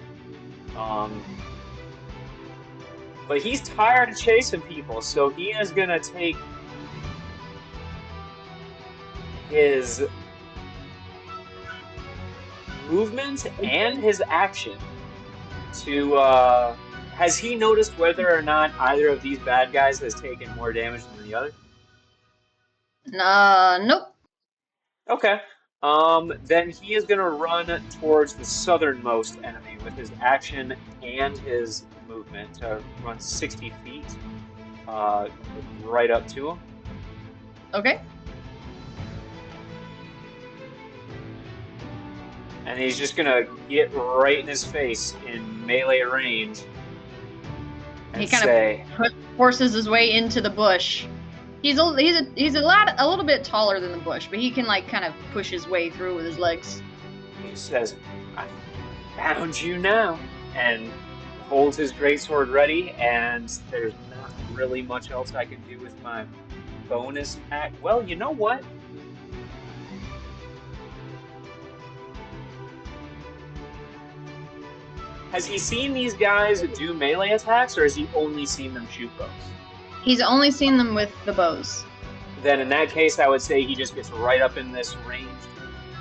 [SPEAKER 2] But he's tired of chasing people, so he is gonna take his movement and his action to, has he noticed whether or not either of these bad guys has taken more damage than the other?
[SPEAKER 1] Nope.
[SPEAKER 2] Okay. Then he is gonna run towards the southernmost enemy with his action and his movement to run 60 feet, right up to him.
[SPEAKER 1] Okay.
[SPEAKER 2] And he's just gonna get right in his face in melee range and
[SPEAKER 1] He kinda
[SPEAKER 2] say,
[SPEAKER 1] Forces his way into the bush. He's a little bit taller than the bush, but he can kind of push his way through with his legs.
[SPEAKER 2] he says, Found you now. And holds his greatsword ready, and there's not really much else I can do with my bonus act. Well, you know what? Has he seen these guys do melee attacks, or has he only seen them shoot bows?
[SPEAKER 1] He's only seen them with the bows.
[SPEAKER 2] Then in that case, I would say he just gets right up in this ranged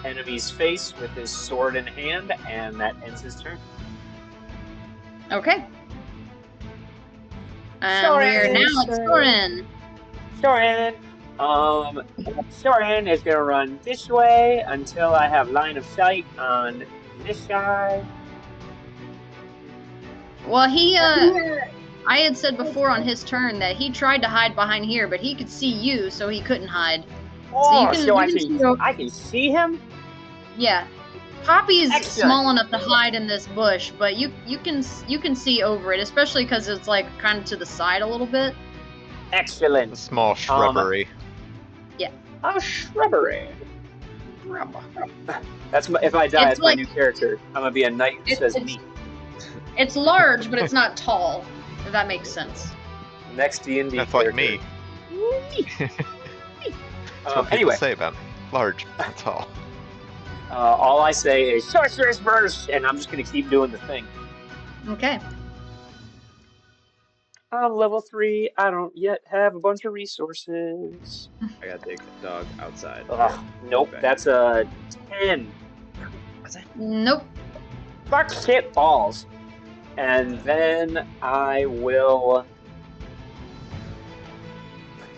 [SPEAKER 2] enemy's face with his sword in hand, and that ends his turn.
[SPEAKER 1] Okay. And
[SPEAKER 2] Soren,
[SPEAKER 1] we're now at Soren.
[SPEAKER 2] Soren is gonna run this way until I have line of sight on this side.
[SPEAKER 1] Well, I had said before on his turn that he tried to hide behind here, but he could see you, so he couldn't hide.
[SPEAKER 2] Oh,
[SPEAKER 1] So
[SPEAKER 2] I can see him?
[SPEAKER 1] Yeah. Poppy's
[SPEAKER 2] Excellent.
[SPEAKER 1] small enough to hide in this bush, but you can see over it, especially because it's like kind of to the side a little bit.
[SPEAKER 4] A
[SPEAKER 2] Excellent.
[SPEAKER 4] small shrubbery.
[SPEAKER 2] A shrubbery. That's my, if I die,
[SPEAKER 1] It's
[SPEAKER 2] it's my
[SPEAKER 1] like-
[SPEAKER 2] new character. I'm gonna be a knight who says me.
[SPEAKER 1] It's large, but it's not tall. If that makes sense.
[SPEAKER 2] Next D&D
[SPEAKER 4] That's
[SPEAKER 2] character.
[SPEAKER 4] like me. That's what people
[SPEAKER 2] Anyway,
[SPEAKER 4] say about me. Large, that's all.
[SPEAKER 2] all I say is Sorcerer's Burst, and I'm just gonna keep doing the thing.
[SPEAKER 1] Okay.
[SPEAKER 2] I'm level 3. I don't yet have a bunch of resources.
[SPEAKER 3] I gotta take the dog outside.
[SPEAKER 2] Ugh, nope,
[SPEAKER 3] Okay.
[SPEAKER 2] that's a 10.
[SPEAKER 1] Nope.
[SPEAKER 2] Fuck shit balls. And then I will.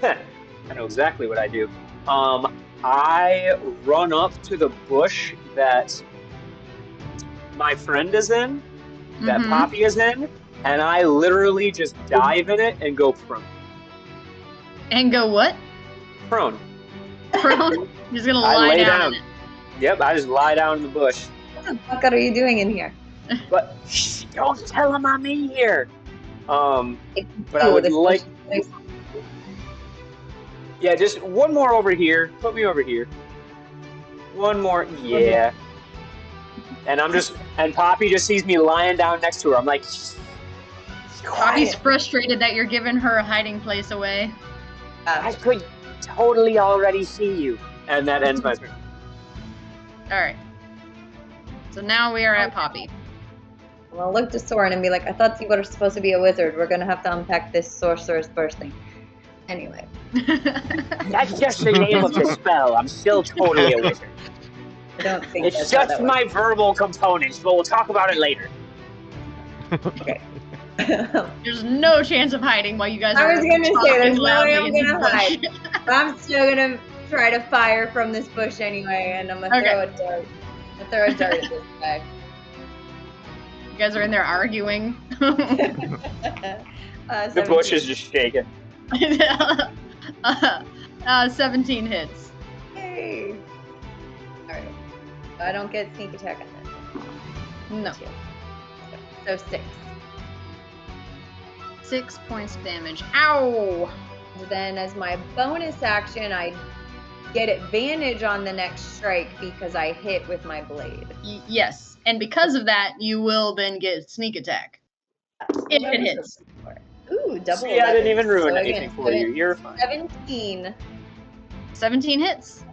[SPEAKER 2] I know exactly what I do. I run up to the bush that my friend is in, that
[SPEAKER 1] Mhm.
[SPEAKER 2] Poppy is in, and I literally just dive in it and go prone.
[SPEAKER 1] And go what?
[SPEAKER 2] Prone.
[SPEAKER 1] Prone? He's gonna
[SPEAKER 2] I
[SPEAKER 1] lie
[SPEAKER 2] lay
[SPEAKER 1] down
[SPEAKER 2] down.
[SPEAKER 1] in it.
[SPEAKER 2] Yep, I just lie down in the bush.
[SPEAKER 5] What the fuck are you doing in here?
[SPEAKER 2] But shh, don't tell him I'm in here. But I
[SPEAKER 5] Ooh,
[SPEAKER 2] would
[SPEAKER 5] this
[SPEAKER 2] like.
[SPEAKER 5] bush-
[SPEAKER 2] Yeah, just one more over here. Put me over here. One more. Yeah. And and Poppy just sees me lying down next to her. I'm like, "Shh,
[SPEAKER 1] Poppy's
[SPEAKER 2] quiet.
[SPEAKER 1] frustrated that you're giving her a hiding place away.
[SPEAKER 2] I could totally already see you. And that ends my turn.
[SPEAKER 1] Alright. So now we are at Poppy.
[SPEAKER 5] I'm gonna look to Soren and be like, I thought you were supposed to be a wizard. We're gonna have to unpack this sorcerer's burst thing. Anyway.
[SPEAKER 2] That's just the name of the spell. I'm still totally a wizard.
[SPEAKER 5] I don't think
[SPEAKER 2] It's
[SPEAKER 5] that's how
[SPEAKER 2] just
[SPEAKER 5] that
[SPEAKER 2] my verbal components, but we'll talk about it later.
[SPEAKER 5] works.
[SPEAKER 1] There's no chance of hiding while you guys
[SPEAKER 5] I
[SPEAKER 1] are
[SPEAKER 5] was gonna say,
[SPEAKER 1] talking
[SPEAKER 5] there's no way
[SPEAKER 1] loudly
[SPEAKER 5] I'm
[SPEAKER 1] in the
[SPEAKER 5] gonna
[SPEAKER 1] bush.
[SPEAKER 5] hide. I'm still gonna try to fire from this bush anyway, and I'm gonna
[SPEAKER 1] Okay.
[SPEAKER 5] throw a dart. I'm gonna throw a dart at this guy.
[SPEAKER 1] You guys are in there arguing.
[SPEAKER 2] The bush is just shaking.
[SPEAKER 1] 17 hits.
[SPEAKER 5] Yay. Alright. I don't get sneak attack on
[SPEAKER 1] No.
[SPEAKER 5] that. So 6.
[SPEAKER 1] 6 points of damage. Ow!
[SPEAKER 5] Then as my bonus action, I get advantage on the next strike because I hit with my blade.
[SPEAKER 1] Yes. And because of that, you will then get sneak attack. If it hits.
[SPEAKER 5] Ooh, double.
[SPEAKER 2] See, I didn't
[SPEAKER 5] 11.
[SPEAKER 2] even ruin
[SPEAKER 5] So
[SPEAKER 2] anything
[SPEAKER 5] again,
[SPEAKER 2] for you. You're fine.
[SPEAKER 5] 17.
[SPEAKER 1] 17 hits.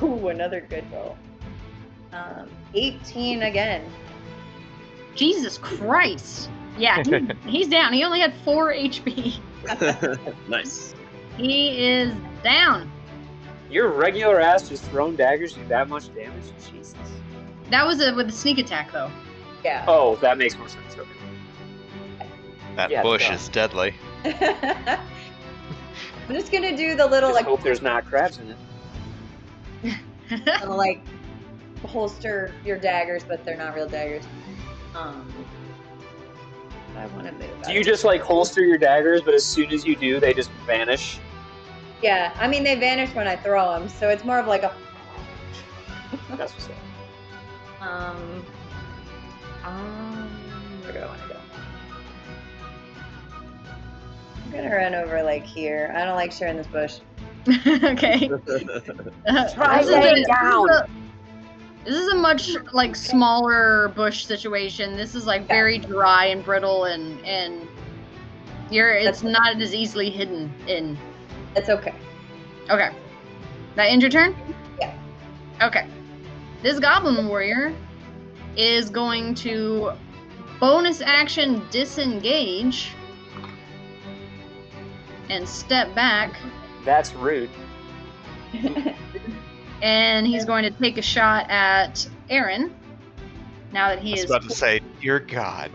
[SPEAKER 5] Ooh, another good roll. 18 again.
[SPEAKER 1] Jesus Christ. Yeah, he's down. He only had 4 HP.
[SPEAKER 3] Nice.
[SPEAKER 1] He is down.
[SPEAKER 2] Your regular ass just throwing daggers do that much damage? Jesus.
[SPEAKER 1] That was with a sneak attack, though.
[SPEAKER 5] Yeah.
[SPEAKER 2] Oh, that makes more sense. Okay.
[SPEAKER 4] That
[SPEAKER 2] Yeah,
[SPEAKER 4] bush
[SPEAKER 2] duh.
[SPEAKER 4] is deadly.
[SPEAKER 5] I'm just gonna do the little
[SPEAKER 2] Just
[SPEAKER 5] like
[SPEAKER 2] hope there's not crabs in it.
[SPEAKER 5] little, like holster your daggers, but they're not real daggers. I want to move.
[SPEAKER 2] Do you just like holster your daggers, but as soon as you do, they just vanish?
[SPEAKER 5] Yeah, I mean they vanish when I throw them, so it's more of like a.
[SPEAKER 2] That's what's up.
[SPEAKER 5] Where do I want to go? I'm gonna run over like here. I don't like sharing this bush.
[SPEAKER 1] Okay.
[SPEAKER 2] Try
[SPEAKER 1] This is
[SPEAKER 2] laying
[SPEAKER 1] a-
[SPEAKER 2] down.
[SPEAKER 1] This is a much like smaller bush situation. This is like very dry and brittle, and it's not as easily hidden in.
[SPEAKER 5] That's okay.
[SPEAKER 1] Okay. That ends your turn?
[SPEAKER 5] Yeah.
[SPEAKER 1] Okay. This goblin warrior is going to bonus action disengage and step back.
[SPEAKER 2] That's rude.
[SPEAKER 1] And he's going to take a shot at Aaron. Now that he
[SPEAKER 4] I was
[SPEAKER 1] is.
[SPEAKER 4] about to say, dear God.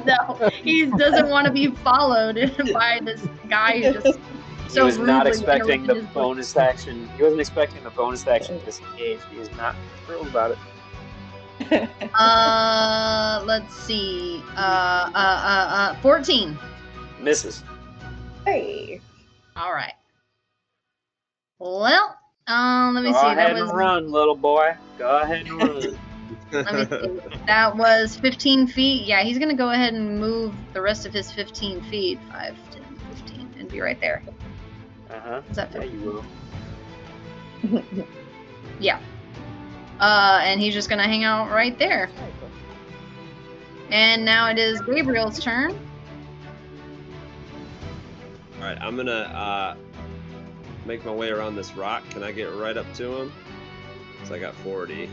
[SPEAKER 1] No, he doesn't want to be followed by this guy who just.
[SPEAKER 2] He was not
[SPEAKER 1] rudely
[SPEAKER 2] expecting
[SPEAKER 1] goes
[SPEAKER 2] the
[SPEAKER 1] in his
[SPEAKER 2] bonus action. He wasn't expecting the bonus action to disengage. He is not thrilled about it.
[SPEAKER 1] Let's see. 14.
[SPEAKER 2] Misses.
[SPEAKER 5] Hey.
[SPEAKER 1] All right. Well, let me
[SPEAKER 2] Go
[SPEAKER 1] see.
[SPEAKER 2] ahead
[SPEAKER 1] That
[SPEAKER 2] and
[SPEAKER 1] was.
[SPEAKER 2] run, little boy. Go ahead and run.
[SPEAKER 1] Let me see. That was 15 feet. Yeah, he's gonna go ahead and move the rest of his 15 feet. 5, 10, 15, and be right there. Is that
[SPEAKER 2] Yeah, you will.
[SPEAKER 1] Yeah. And he's just gonna hang out right there. And now it is Gabriel's turn.
[SPEAKER 3] All right, I'm gonna make my way around this rock. Can I get right up to him? So I got 40.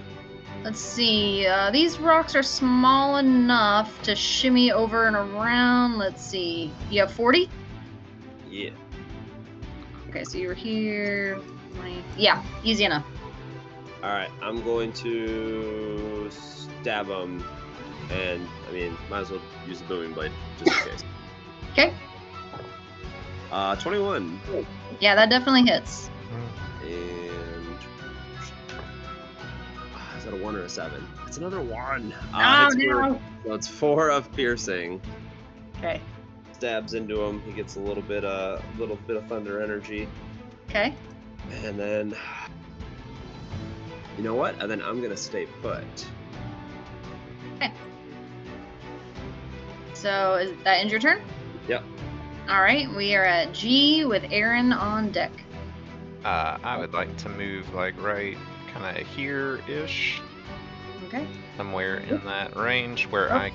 [SPEAKER 1] Let's see. These rocks are small enough to shimmy over and around. Let's see. You have 40?
[SPEAKER 3] Yeah.
[SPEAKER 1] Okay, so you're here. 20. Yeah, easy enough.
[SPEAKER 3] All right, I'm going to stab him, and I mean, might as well use the booming blade just in case.
[SPEAKER 1] Okay.
[SPEAKER 3] 21.
[SPEAKER 1] Yeah, that definitely hits.
[SPEAKER 3] And is that a 1 or a 7? It's another 1.
[SPEAKER 1] Oh,
[SPEAKER 3] Hits for-
[SPEAKER 1] no.
[SPEAKER 3] So it's 4 of piercing.
[SPEAKER 1] Okay.
[SPEAKER 3] Stabs into him. He gets a little bit of thunder energy,
[SPEAKER 1] Okay.
[SPEAKER 3] and then you know what? And then I'm gonna stay put.
[SPEAKER 1] So is that ends your turn?
[SPEAKER 3] Yep.
[SPEAKER 1] All right, we are at G with Aaron on deck.
[SPEAKER 4] I would like to move like right kind of here-ish,
[SPEAKER 1] Okay.
[SPEAKER 4] somewhere in that range where I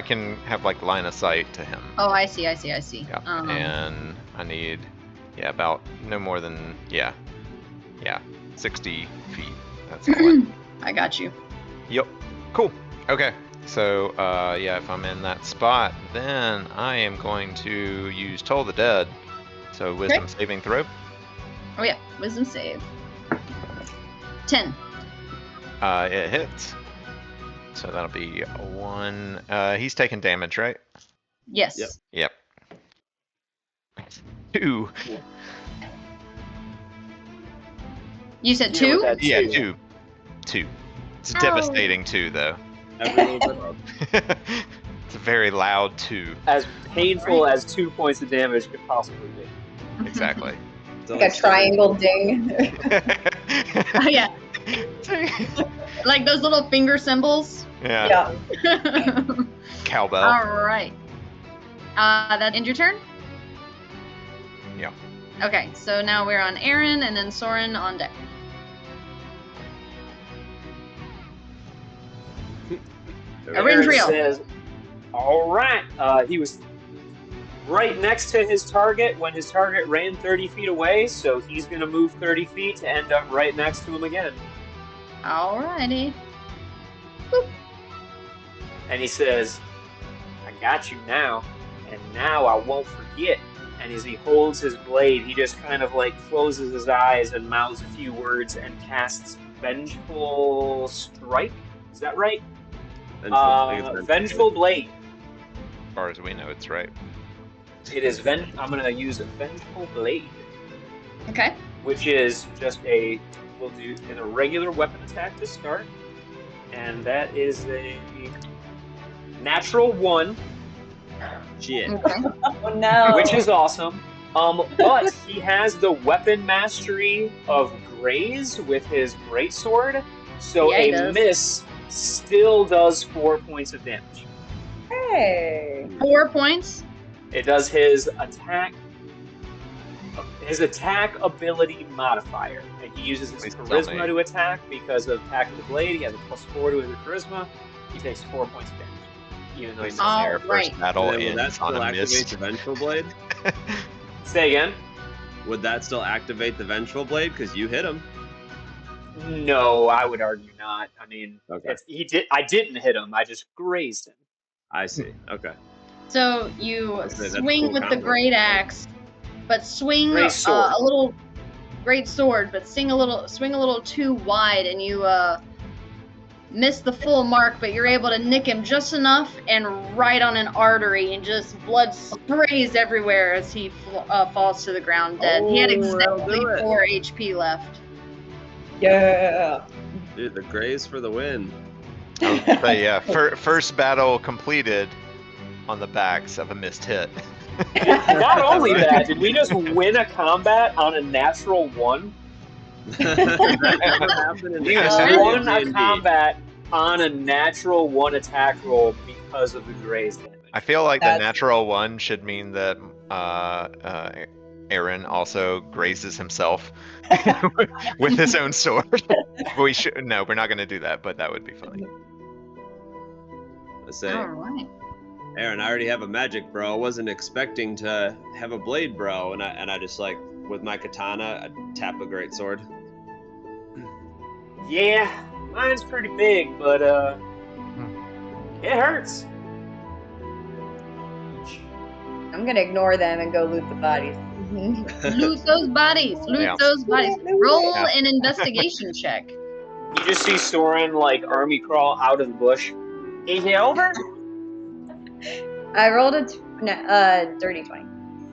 [SPEAKER 4] can have like line of sight to him.
[SPEAKER 1] Oh, I see.
[SPEAKER 4] Yeah.
[SPEAKER 1] Um,
[SPEAKER 4] And I need about no more than 60 feet. That's all.
[SPEAKER 1] I got you.
[SPEAKER 4] Yep. Cool. Okay. So if I'm in that spot, then I am going to use Toll the Dead. So wisdom saving throw.
[SPEAKER 1] Oh yeah, wisdom save. 10.
[SPEAKER 4] It hits. So that'll be a 1. He's taking damage, right?
[SPEAKER 1] Yes.
[SPEAKER 3] Yep.
[SPEAKER 4] Yep. 2.
[SPEAKER 1] You said
[SPEAKER 2] Deal with
[SPEAKER 1] 2?
[SPEAKER 2] that
[SPEAKER 4] Yeah,
[SPEAKER 2] too.
[SPEAKER 4] 2. It's a
[SPEAKER 1] Oh.
[SPEAKER 4] devastating 2, though.
[SPEAKER 3] Every little bit of.
[SPEAKER 4] It's a very loud 2.
[SPEAKER 2] As painful as 2 points of damage could possibly be.
[SPEAKER 4] Exactly.
[SPEAKER 3] It's
[SPEAKER 5] Like
[SPEAKER 3] only
[SPEAKER 5] a triangle ding.
[SPEAKER 1] Oh yeah, like those little finger symbols.
[SPEAKER 4] Yeah.
[SPEAKER 5] Yeah.
[SPEAKER 4] Cowbell.
[SPEAKER 1] All right. That ends your turn?
[SPEAKER 4] Yeah.
[SPEAKER 1] Okay, so now we're on Aaron and then Soren on deck.
[SPEAKER 2] Aaron
[SPEAKER 1] Trio.
[SPEAKER 2] says, all right. He was right next to his target when his target ran 30 feet away, so he's going to move 30 feet to end up right next to him again.
[SPEAKER 1] Alrighty.
[SPEAKER 2] And he says, I got you now, and now I won't forget. And as he holds his blade, he just kind of like closes his eyes and mouths a few words and casts Vengeful Strike. Is that right? Vengeful Blade.
[SPEAKER 4] As far as we know, it's right.
[SPEAKER 2] It is I'm going to use a Vengeful Blade,
[SPEAKER 1] Okay.
[SPEAKER 2] which is just we'll do in a regular weapon attack to start. And that is a natural 1.
[SPEAKER 3] Shit.
[SPEAKER 1] Okay.
[SPEAKER 5] Oh no.
[SPEAKER 2] Which is awesome. But he has the weapon mastery of Graze with his greatsword, so
[SPEAKER 1] Yeah, he
[SPEAKER 2] a
[SPEAKER 1] does.
[SPEAKER 2] miss still does 4 points of damage.
[SPEAKER 5] Hey.
[SPEAKER 1] 4 points.
[SPEAKER 2] It does his attack ability modifier, and he uses his
[SPEAKER 4] Please tell
[SPEAKER 2] charisma
[SPEAKER 4] me.
[SPEAKER 2] to attack because of Pack of the Blade. He has a +4 to his charisma. He takes 4 points of damage. Even though
[SPEAKER 4] Please
[SPEAKER 2] he's
[SPEAKER 4] tell me
[SPEAKER 1] All
[SPEAKER 4] our
[SPEAKER 1] right.
[SPEAKER 4] first battle
[SPEAKER 3] Then would that
[SPEAKER 4] ends on
[SPEAKER 3] still
[SPEAKER 4] a
[SPEAKER 3] activate
[SPEAKER 4] miss.
[SPEAKER 3] the Vengeful Blade?
[SPEAKER 2] Say again?
[SPEAKER 3] Would that still activate the Vengeful Blade? Because you hit him.
[SPEAKER 2] No, I would argue not. I mean,
[SPEAKER 3] Okay.
[SPEAKER 2] I didn't hit him. I just grazed him.
[SPEAKER 3] I see. Okay.
[SPEAKER 1] So you
[SPEAKER 3] I'd say that's a
[SPEAKER 1] swing
[SPEAKER 3] cool
[SPEAKER 1] with the
[SPEAKER 3] combo.
[SPEAKER 1] great axe, but swing
[SPEAKER 2] Great sword.
[SPEAKER 1] a little great sword, but swing a little too wide, and you miss the full mark. But you're able to nick him just enough and right on an artery, and just blood sprays everywhere as he falls to the ground dead. He had
[SPEAKER 3] Oh, that'll
[SPEAKER 1] exactly
[SPEAKER 3] do it.
[SPEAKER 1] 4 HP left.
[SPEAKER 5] Yeah.
[SPEAKER 3] Dude, the Grays for the win.
[SPEAKER 4] So yeah, first battle completed on the backs of a missed hit.
[SPEAKER 2] Not only that, did we just win a combat on a natural 1?
[SPEAKER 3] That never happened in the
[SPEAKER 2] We
[SPEAKER 3] history
[SPEAKER 2] won
[SPEAKER 3] of
[SPEAKER 2] a
[SPEAKER 3] D&D.
[SPEAKER 2] combat on a natural 1 attack roll because of the graze damage.
[SPEAKER 4] I feel like the
[SPEAKER 5] That's-
[SPEAKER 4] natural one should mean that Aaron also grazes himself with his own sword. We're not going to do that, but that would be funny.
[SPEAKER 3] Let's say,
[SPEAKER 1] All right.
[SPEAKER 3] Aaron, I already have a magic bro. I wasn't expecting to have a blade bro, and I just like with my katana, I tap a great sword.
[SPEAKER 2] Yeah, mine's pretty big, but it hurts.
[SPEAKER 5] I'm gonna ignore them and go loot the bodies.
[SPEAKER 1] Loot those bodies. Loot
[SPEAKER 4] Yeah.
[SPEAKER 1] those bodies.
[SPEAKER 5] Loot it.
[SPEAKER 1] Roll
[SPEAKER 4] Yeah.
[SPEAKER 1] an investigation check.
[SPEAKER 2] You just see Soren like army crawl out of the bush. Is it over?
[SPEAKER 5] I rolled a dirty 20.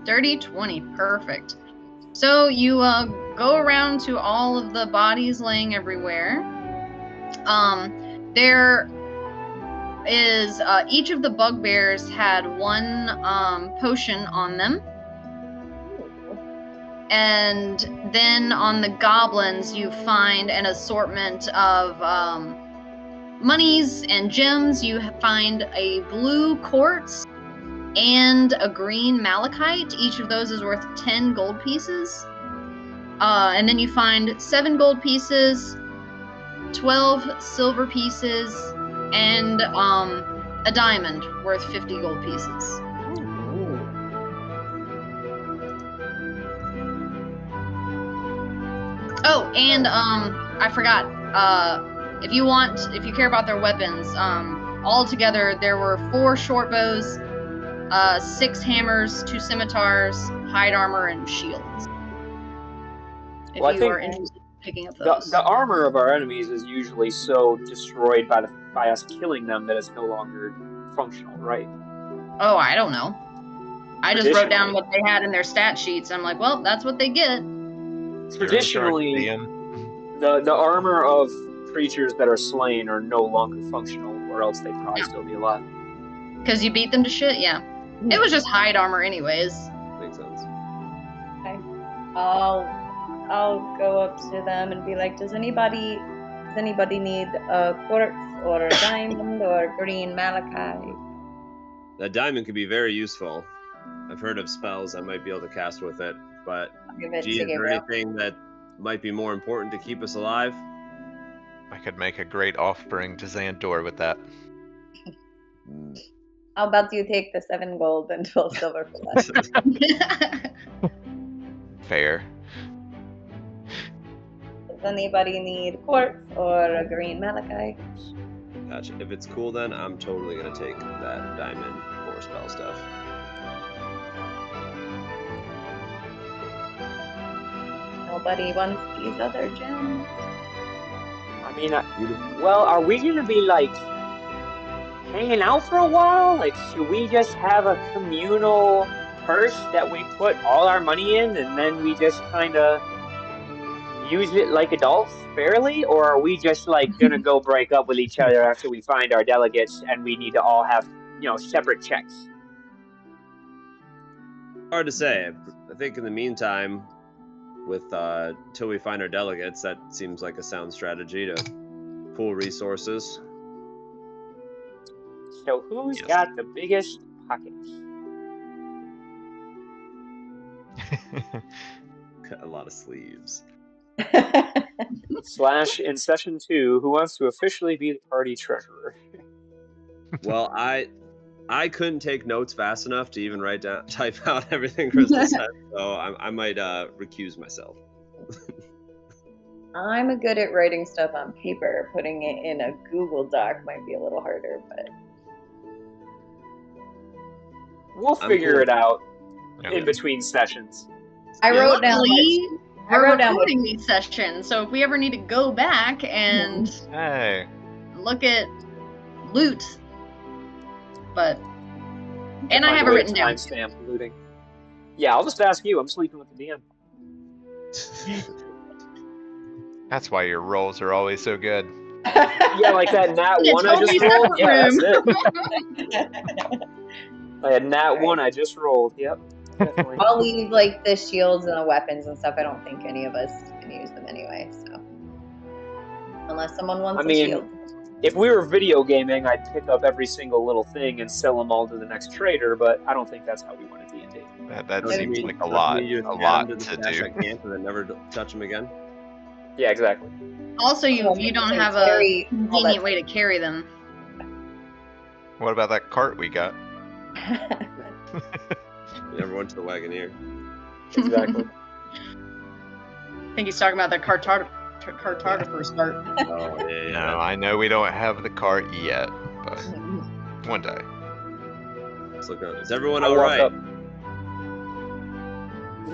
[SPEAKER 1] Dirty 20. Perfect. So you go around to all of the bodies laying everywhere. There is each of the bugbears had one potion on them. And then on the goblins, you find an assortment of monies and gems. You find a blue quartz and a green malachite. Each of those is worth 10 gold pieces. And then you find 7 gold pieces, 12 silver pieces, and a diamond worth 50 gold pieces. Oh, and I forgot. If you care about their weapons, altogether there were 4 short bows, 6 hammers, 2 scimitars, hide armor, and shields. If
[SPEAKER 2] Well, I
[SPEAKER 1] you
[SPEAKER 2] think
[SPEAKER 1] are interested in picking up those.
[SPEAKER 2] The armor of our enemies is usually so destroyed by us killing them that it's no longer functional, right?
[SPEAKER 1] Oh, I don't know. I just wrote down
[SPEAKER 2] Traditionally.
[SPEAKER 1] what they had in their stat sheets. I'm like, well, that's what they get.
[SPEAKER 2] Traditionally, the armor of creatures that are slain are no longer functional, or else they'd probably still be alive.
[SPEAKER 1] Because you beat them to shit? Yeah. It was just hide armor anyways.
[SPEAKER 3] Makes sense.
[SPEAKER 5] I'll go up to them and be like, does anybody need a quartz or a diamond or green malachite?
[SPEAKER 3] That diamond could be very useful. I've heard of spells I might be able to cast with it, but
[SPEAKER 5] I'll give it
[SPEAKER 3] gee,
[SPEAKER 5] to
[SPEAKER 3] is there
[SPEAKER 5] Gabriel.
[SPEAKER 3] anything that might be more important to keep us alive?
[SPEAKER 4] I could make a great offering to Xandor with that.
[SPEAKER 5] How about you take the 7 gold and 12 silver for that?
[SPEAKER 4] Fair.
[SPEAKER 5] Does anybody need quartz or a green malachite?
[SPEAKER 3] Gotcha. If it's cool, then I'm totally gonna take that diamond for spell stuff.
[SPEAKER 5] Nobody wants these other gems.
[SPEAKER 2] I mean, well, are we gonna be like hanging out for a while? Like, should we just have a communal purse that we put all our money in, and then we just kind of use it like adults fairly, or are we just like gonna go break up with each other after we find our delegates and we need to all have, separate checks?
[SPEAKER 3] Hard to say. I think in the meantime, with till we find our delegates, that seems like a sound strategy to pool resources.
[SPEAKER 2] So who's got the biggest pockets?
[SPEAKER 3] A lot of sleeves.
[SPEAKER 2] Slash in session 2, who wants to officially be the party treasurer?
[SPEAKER 3] Well, I couldn't take notes fast enough to even type out everything Crystal said, so I might recuse myself.
[SPEAKER 5] I'm good at writing stuff on paper. Putting it in a Google Doc might be a little harder, but
[SPEAKER 2] We'll
[SPEAKER 3] I'm
[SPEAKER 2] figure
[SPEAKER 3] cool.
[SPEAKER 2] it out
[SPEAKER 4] Okay.
[SPEAKER 2] in between sessions.
[SPEAKER 5] I
[SPEAKER 3] Yeah.
[SPEAKER 5] wrote down.
[SPEAKER 1] Luckily,
[SPEAKER 5] I
[SPEAKER 1] we're
[SPEAKER 5] wrote down
[SPEAKER 1] recording these sessions, so if we ever need to go back and
[SPEAKER 4] Hey.
[SPEAKER 1] look at loot, but and I
[SPEAKER 2] Find
[SPEAKER 1] have
[SPEAKER 2] a
[SPEAKER 1] it
[SPEAKER 2] way
[SPEAKER 1] written
[SPEAKER 2] to
[SPEAKER 1] down.
[SPEAKER 2] timestamp looting. Yeah, I'll just ask you. I'm sleeping with the DM.
[SPEAKER 4] That's why your rolls are always so good.
[SPEAKER 2] Yeah, like that nat
[SPEAKER 1] In a
[SPEAKER 2] 1 I just
[SPEAKER 1] totally
[SPEAKER 2] rolled.
[SPEAKER 1] separate
[SPEAKER 2] Yeah, that's
[SPEAKER 1] room.
[SPEAKER 2] it. I had nat 1 I just rolled. Yep, definitely.
[SPEAKER 5] I'll leave like the shields and the weapons and stuff. I don't think any of us can use them anyway. So unless someone wants
[SPEAKER 2] I mean,
[SPEAKER 5] a shield.
[SPEAKER 2] If we were video gaming, I'd pick up every single little thing and sell them all to the next trader, but I don't think that's how we want to D&D.
[SPEAKER 4] That
[SPEAKER 3] Doesn't
[SPEAKER 4] seems
[SPEAKER 3] mean-
[SPEAKER 4] like a
[SPEAKER 3] doesn't
[SPEAKER 4] lot.
[SPEAKER 3] mean you
[SPEAKER 4] A
[SPEAKER 3] just add
[SPEAKER 4] lot
[SPEAKER 3] them to
[SPEAKER 4] to
[SPEAKER 3] the stash
[SPEAKER 4] do.
[SPEAKER 3] at camp and then never touch them again.
[SPEAKER 2] Yeah, exactly.
[SPEAKER 1] Also, you don't have a
[SPEAKER 5] Carry all that
[SPEAKER 1] convenient way to carry them.
[SPEAKER 4] What about that cart we got?
[SPEAKER 3] You never went to the Wagoneer.
[SPEAKER 2] Exactly.
[SPEAKER 1] I think he's talking about the cartographer's cart.
[SPEAKER 3] Oh yeah.
[SPEAKER 4] No, I know we don't have the cart yet, but one day.
[SPEAKER 3] Let's look at it. Is everyone
[SPEAKER 2] I
[SPEAKER 3] all
[SPEAKER 2] walk
[SPEAKER 3] right?
[SPEAKER 2] up.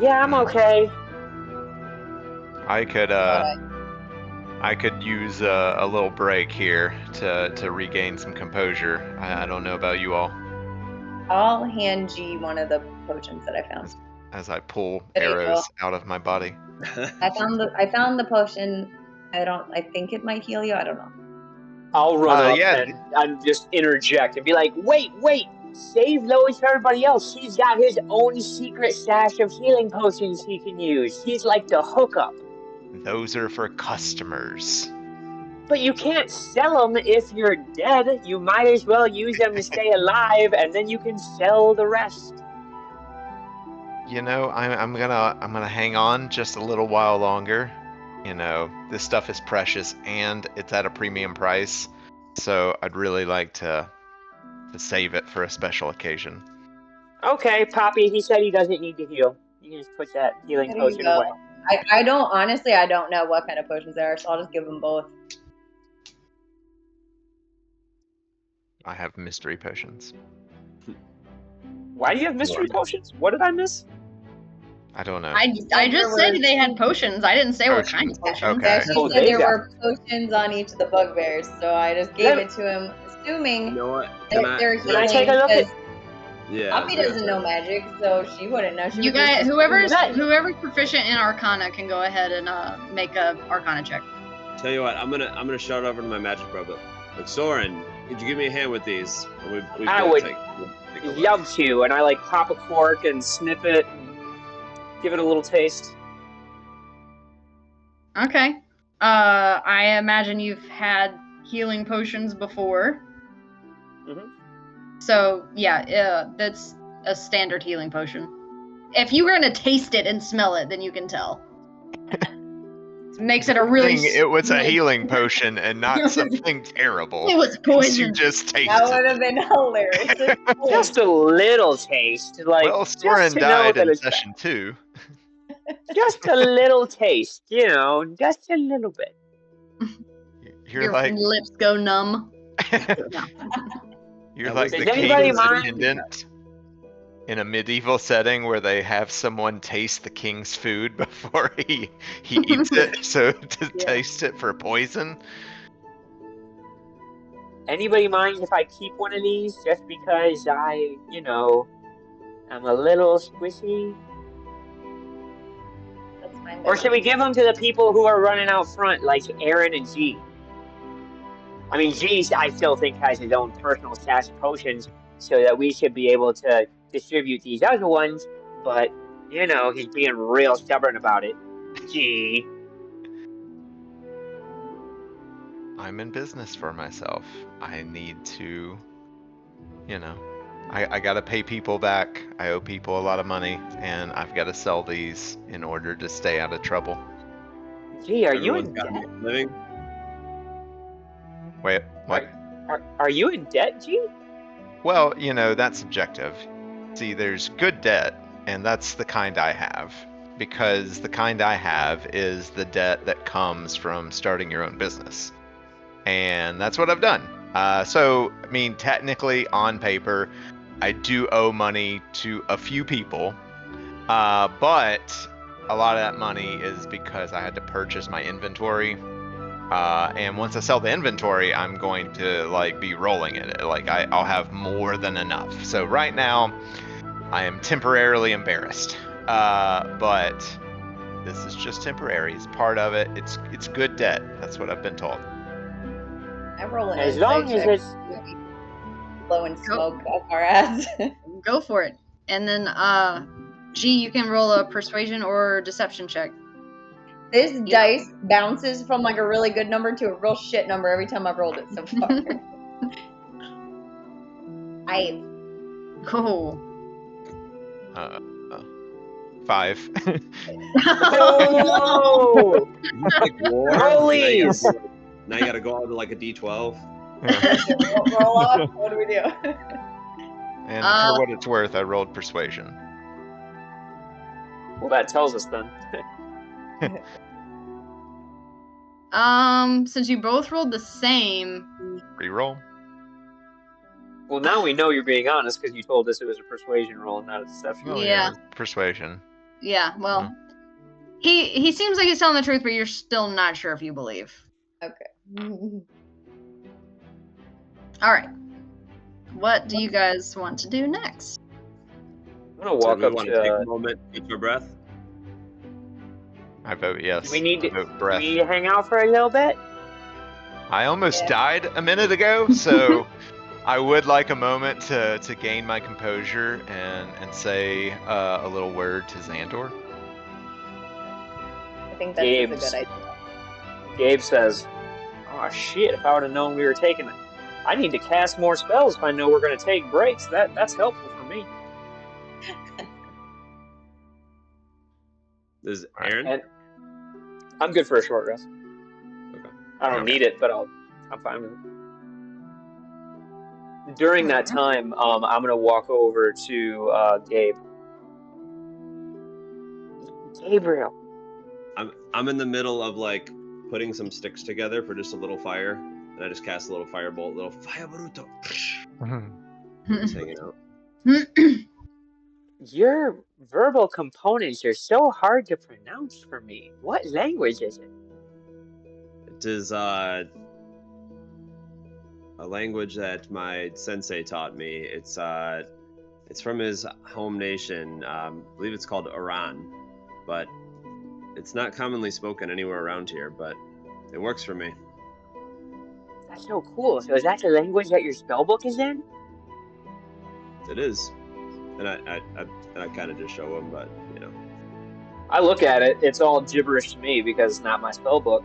[SPEAKER 2] Yeah, I'm okay.
[SPEAKER 4] I could use a little break here to regain some composure. I don't know about you all.
[SPEAKER 5] I'll hand G one of the potions that I found.
[SPEAKER 4] As I pull
[SPEAKER 5] There you go.
[SPEAKER 4] arrows out of my body.
[SPEAKER 5] I found the potion. I think it might heal you. I don't know.
[SPEAKER 2] I'll run up
[SPEAKER 4] yeah.
[SPEAKER 2] and just interject and be like, wait, save Lois for everybody else. He's got his own secret stash of healing potions he can use. He's like the hookup.
[SPEAKER 4] Those are for customers.
[SPEAKER 2] But you can't sell them if you're dead. You might as well use them to stay alive, and then you can sell the rest.
[SPEAKER 4] You know, I'm gonna hang on just a little while longer. You know, this stuff is precious and it's at a premium price, so I'd really like to save it for a special occasion.
[SPEAKER 2] Okay, Poppy, he said he doesn't need to heal. You can just put that healing
[SPEAKER 5] There you
[SPEAKER 2] potion
[SPEAKER 5] go.
[SPEAKER 2] away.
[SPEAKER 5] I don't honestly. I don't know what kind of potions there are, so I'll just give them both.
[SPEAKER 4] I have mystery potions.
[SPEAKER 2] Why do you have mystery potions? What did I miss?
[SPEAKER 4] I don't know.
[SPEAKER 1] I just said they had potions. I didn't say what kind of
[SPEAKER 4] Potions.
[SPEAKER 1] potions.
[SPEAKER 4] Okay.
[SPEAKER 5] It actually
[SPEAKER 2] Oh,
[SPEAKER 5] said
[SPEAKER 2] they
[SPEAKER 5] there
[SPEAKER 2] got-
[SPEAKER 5] were potions on each of the bugbears, so I just gave it to him,
[SPEAKER 3] You
[SPEAKER 5] assuming
[SPEAKER 3] know what?
[SPEAKER 5] they're
[SPEAKER 2] Can I take a look
[SPEAKER 5] healing.
[SPEAKER 2] at-
[SPEAKER 3] Yeah.
[SPEAKER 5] Poppy doesn't know magic, so she wouldn't know. She
[SPEAKER 1] You
[SPEAKER 5] would just
[SPEAKER 1] guys,
[SPEAKER 5] assume
[SPEAKER 1] whoever's
[SPEAKER 5] that.
[SPEAKER 1] proficient in Arcana can go ahead and make a Arcana check.
[SPEAKER 3] Tell you what, I'm gonna shout over to my magic bro, but like Soren, could you give me a hand with these? We
[SPEAKER 2] I
[SPEAKER 3] both
[SPEAKER 2] would
[SPEAKER 3] take a look.
[SPEAKER 2] love to, and I like pop a cork and sniff it and give it a little taste.
[SPEAKER 1] Okay. I imagine you've had healing potions before.
[SPEAKER 2] Mhm.
[SPEAKER 1] So yeah, that's a standard healing potion. If you were gonna taste it and smell it, then you can tell. Makes it a really.
[SPEAKER 4] It was a
[SPEAKER 1] smooth-
[SPEAKER 4] healing potion and not something terrible.
[SPEAKER 1] It was
[SPEAKER 4] You
[SPEAKER 1] poison.
[SPEAKER 4] just tasted
[SPEAKER 5] That would
[SPEAKER 4] it.
[SPEAKER 5] have been hilarious.
[SPEAKER 2] Just a little taste, like
[SPEAKER 4] Well,
[SPEAKER 2] just
[SPEAKER 4] Soren
[SPEAKER 2] to know
[SPEAKER 4] died
[SPEAKER 2] that
[SPEAKER 4] in
[SPEAKER 2] it's
[SPEAKER 4] session 2.
[SPEAKER 2] just a little taste, just a little bit.
[SPEAKER 4] You're
[SPEAKER 1] Your
[SPEAKER 4] like
[SPEAKER 1] lips go numb.
[SPEAKER 4] you're
[SPEAKER 3] That
[SPEAKER 4] like
[SPEAKER 3] was-
[SPEAKER 4] the
[SPEAKER 2] Does anybody
[SPEAKER 4] king's
[SPEAKER 2] mind-
[SPEAKER 4] attendant in a medieval setting where they have someone taste the king's food before he eats it, so to taste it for poison.
[SPEAKER 2] Anybody mind if I keep one of these just because I'm a little squishy?
[SPEAKER 5] That's fine.
[SPEAKER 2] Or should we give them to the people who are running out front, like Aaron and G? I mean, G, I still think, has his own personal stash of potions, so that we should be able to distribute these other ones, but, he's being real stubborn about it. G.
[SPEAKER 4] I'm in business for myself. I need to, I gotta pay people back. I owe people a lot of money, and I've got to sell these in order to stay out of trouble.
[SPEAKER 2] Gee, are you
[SPEAKER 3] Everyone's
[SPEAKER 2] in
[SPEAKER 3] got
[SPEAKER 2] debt?
[SPEAKER 3] a living.
[SPEAKER 4] Wait, what?
[SPEAKER 2] Are you in debt, G?
[SPEAKER 4] Well, that's subjective. See, there's good debt, and that's the kind I have. Because the kind I have is the debt that comes from starting your own business. And that's what I've done. So, I mean, technically, on paper, I do owe money to a few people. But a lot of that money is because I had to purchase my inventory. And once I sell the inventory, I'm going to be rolling in it. I'll have more than enough. So right now, I am temporarily embarrassed. But this is just temporary. It's part of it. It's good debt. That's what I've been told.
[SPEAKER 5] I roll an
[SPEAKER 2] As
[SPEAKER 5] insight
[SPEAKER 2] long as
[SPEAKER 5] check.
[SPEAKER 2] it's
[SPEAKER 5] Blowing smoke up our ass.
[SPEAKER 1] Go for it. And then, G, you can roll a persuasion or deception check.
[SPEAKER 5] This dice bounces from like a really good number to a real shit number every time I've rolled it so far.
[SPEAKER 1] Cool.
[SPEAKER 4] 5.
[SPEAKER 2] Oh!
[SPEAKER 3] Like war.
[SPEAKER 2] Rollies!
[SPEAKER 3] Now you gotta go out to like a D12.
[SPEAKER 5] Roll off. What do we do?
[SPEAKER 4] And for what it's worth, I rolled persuasion.
[SPEAKER 2] Well, that tells us then.
[SPEAKER 1] Since you both rolled the same,
[SPEAKER 4] Reroll.
[SPEAKER 2] Well, now we know you're being honest because you told us it was a persuasion roll and not a deception roll.
[SPEAKER 1] Yeah.
[SPEAKER 4] Persuasion.
[SPEAKER 1] yeah, well, he seems like he's telling the truth, but you're still not sure if you believe.
[SPEAKER 5] Okay.
[SPEAKER 1] All right. What do you guys want to do next?
[SPEAKER 2] I'm gonna
[SPEAKER 3] So
[SPEAKER 2] walk
[SPEAKER 3] we
[SPEAKER 2] up
[SPEAKER 3] want to take a
[SPEAKER 2] to.
[SPEAKER 3] moment, take our breath.
[SPEAKER 4] I vote yes.
[SPEAKER 2] Do we need
[SPEAKER 4] I
[SPEAKER 2] to,
[SPEAKER 4] vote
[SPEAKER 2] do
[SPEAKER 4] breath.
[SPEAKER 2] we need to hang out for a little bit?
[SPEAKER 4] I almost died a minute ago, so I would like a moment to gain my composure and say a little word to Xandor.
[SPEAKER 5] I think that's a
[SPEAKER 2] Gabe's.
[SPEAKER 5] good idea.
[SPEAKER 2] Gabe says, "Oh shit! If I would have known we were taking it, I need to cast more spells if I know we're gonna take breaks. That's helpful for me."
[SPEAKER 3] This is Aaron.
[SPEAKER 2] And I'm good for a short rest.
[SPEAKER 3] Okay.
[SPEAKER 2] I don't need it, but I'm fine with it. During that time, I'm gonna walk over to Gabe. Gabriel.
[SPEAKER 3] I'm in the middle of like putting some sticks together for just a little fire, and I just cast a little firebolt, little fire bruto. Just hanging out.
[SPEAKER 2] Your verbal components are so hard to pronounce for me. What language is it?
[SPEAKER 3] It is a language that my sensei taught me. It's from his home nation. I believe it's called Iran, but it's not commonly spoken anywhere around here. But it works for me.
[SPEAKER 2] That's so cool. So is that the language that your spellbook is in?
[SPEAKER 3] It is, and I kind of just show him, but
[SPEAKER 2] I look at it. It's all gibberish to me because it's not my spellbook.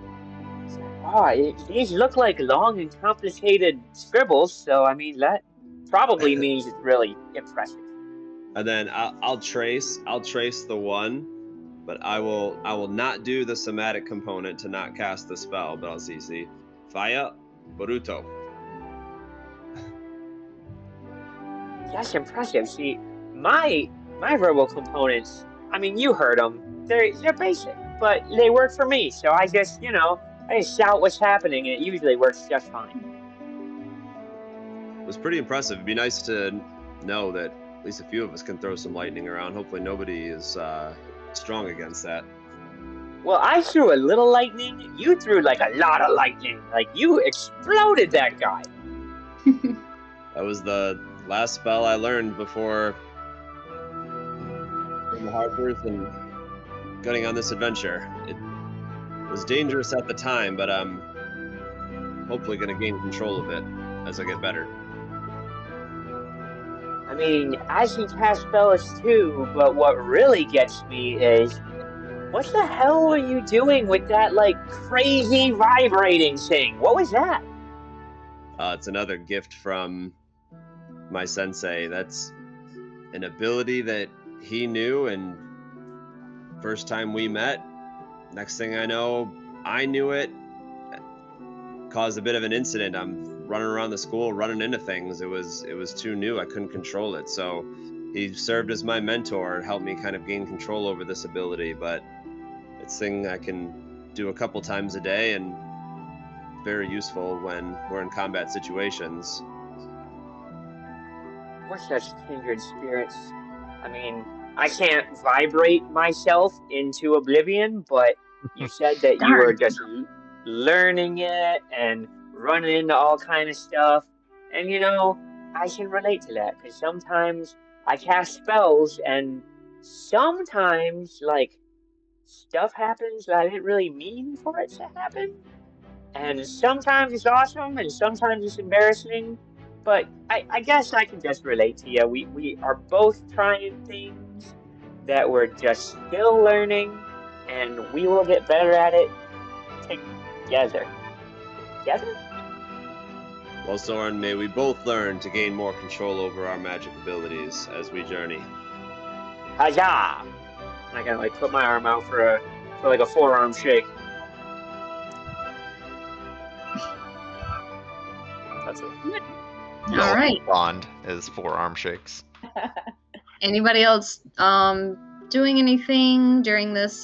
[SPEAKER 2] These look like long and complicated scribbles. So I mean that probably means it's really impressive.
[SPEAKER 3] And then I'll trace the one, but I will not do the somatic component to not cast the spell, but I'll CC Fire Boruto.
[SPEAKER 2] That's impressive. See, my verbal components. I mean, you heard them. They're basic, but they work for me. So I just I just shout what's happening, and it usually works just fine.
[SPEAKER 3] It was pretty impressive. It'd be nice to know that at least a few of us can throw some lightning around. Hopefully nobody is strong against that.
[SPEAKER 2] Well, I threw a little lightning. You threw like a lot of lightning. Like you exploded that guy.
[SPEAKER 3] That was the last spell I learned before in the Harpers and going on this adventure. It was dangerous at the time, but I'm hopefully going to gain control of it as I get better.
[SPEAKER 2] I mean, I can cast spells too, but what really gets me is, what the hell were you doing with that, like, crazy vibrating thing? What was that?
[SPEAKER 3] It's another gift from my sensei. That's an ability that he knew, and first time we met, next thing I know, I knew it. Caused a bit of an incident. I'm running around the school, running into things. It was too new. I couldn't control it. So he served as my mentor and helped me kind of gain control over this ability. But it's a thing I can do a couple times a day and very useful when we're in combat situations.
[SPEAKER 2] We're such kindred spirits. I mean, I can't vibrate myself into oblivion, but you said that you were just learning it and running into all kind of stuff. And, you know, I can relate to that, because sometimes I cast spells, and sometimes, like, stuff happens that I didn't really mean for it to happen. And sometimes it's awesome, and sometimes it's embarrassing. But I guess I can just relate to you. We are both trying things that we're just still learning, and we will get better at it together. Together?
[SPEAKER 3] Well, Soren, may we both learn to gain more control over our magic abilities as we journey.
[SPEAKER 2] Huzzah! And I can like put my arm out for like a forearm shake. That's it.
[SPEAKER 1] All right.
[SPEAKER 4] Bond is forearm shakes.
[SPEAKER 1] Anybody else doing anything during this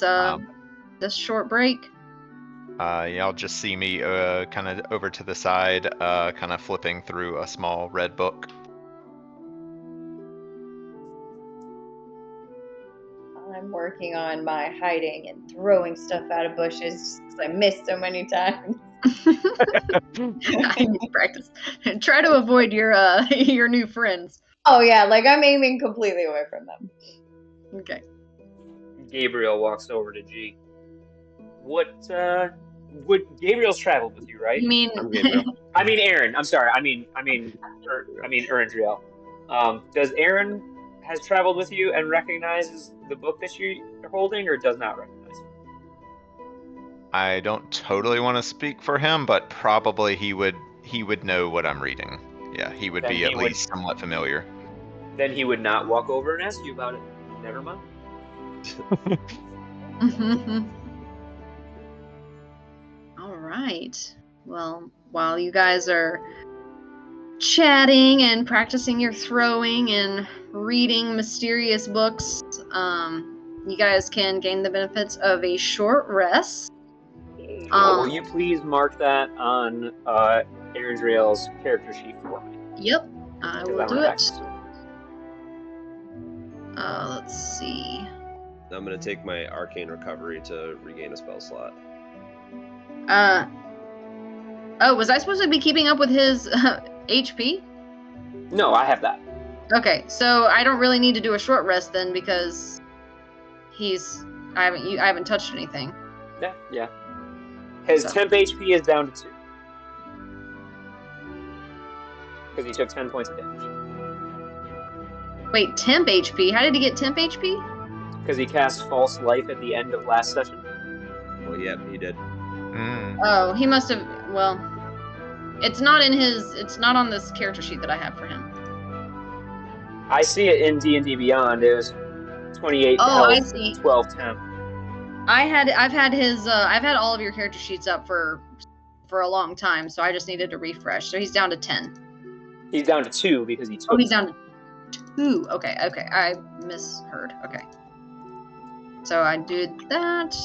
[SPEAKER 1] this short break?
[SPEAKER 4] Y'all just see me kind of over to the side, kind of flipping through a small red book.
[SPEAKER 5] I'm working on my hiding and throwing stuff out of bushes because I missed so many times.
[SPEAKER 1] I need to practice. Try to avoid your new friends.
[SPEAKER 5] Oh yeah, like I'm aiming completely away from them.
[SPEAKER 1] Okay.
[SPEAKER 2] Gabriel walks over to G. What Gabriel's traveled with you, right?
[SPEAKER 1] You mean
[SPEAKER 3] I'm Gabriel.
[SPEAKER 2] I mean Aaron. I'm sorry. I mean Erindriel. Does Aaron has traveled with you and recognizes the book that you're holding, or does not recognize?
[SPEAKER 4] I don't totally want to speak for him, but probably he would know what I'm reading. Yeah, he would
[SPEAKER 2] Then
[SPEAKER 4] be
[SPEAKER 2] he
[SPEAKER 4] at
[SPEAKER 2] would-
[SPEAKER 4] least somewhat familiar.
[SPEAKER 2] Then he would not walk over and ask you about it. Never mind.
[SPEAKER 1] All right. Well, while you guys are chatting and practicing your throwing and reading mysterious books, you guys can gain the benefits of a short rest.
[SPEAKER 2] Will you please mark that on Erindriel's character sheet for me?
[SPEAKER 1] Yep, I
[SPEAKER 2] Because
[SPEAKER 1] will
[SPEAKER 2] I'm
[SPEAKER 1] do
[SPEAKER 2] gonna
[SPEAKER 1] it.
[SPEAKER 2] access it.
[SPEAKER 1] Let's see.
[SPEAKER 3] I'm going to take my arcane recovery to regain a spell slot.
[SPEAKER 1] Oh, was I supposed to be keeping up with his HP?
[SPEAKER 2] No, I have that.
[SPEAKER 1] Okay, so I don't really need to do a short rest then because I haven't touched anything.
[SPEAKER 2] Yeah. His
[SPEAKER 1] So-
[SPEAKER 2] temp HP is down to 2. Because he took 10 points of damage.
[SPEAKER 1] Wait, temp HP? How did he get temp HP?
[SPEAKER 2] Because he cast False Life at the end of last session.
[SPEAKER 3] Well, yep, he did.
[SPEAKER 1] Oh, he must have. Well, it's not on this character sheet that I have for him.
[SPEAKER 2] I see it in D&D Beyond. It was 28
[SPEAKER 1] Oh, I
[SPEAKER 2] health,
[SPEAKER 1] see.
[SPEAKER 2] 12 temp.
[SPEAKER 1] I've had all of your character sheets up for a long time, so I just needed to refresh. So he's down to 10.
[SPEAKER 2] He's down to 2 because he took.
[SPEAKER 1] Oh, he's down to 2. Okay, I misheard. Okay. So I did that.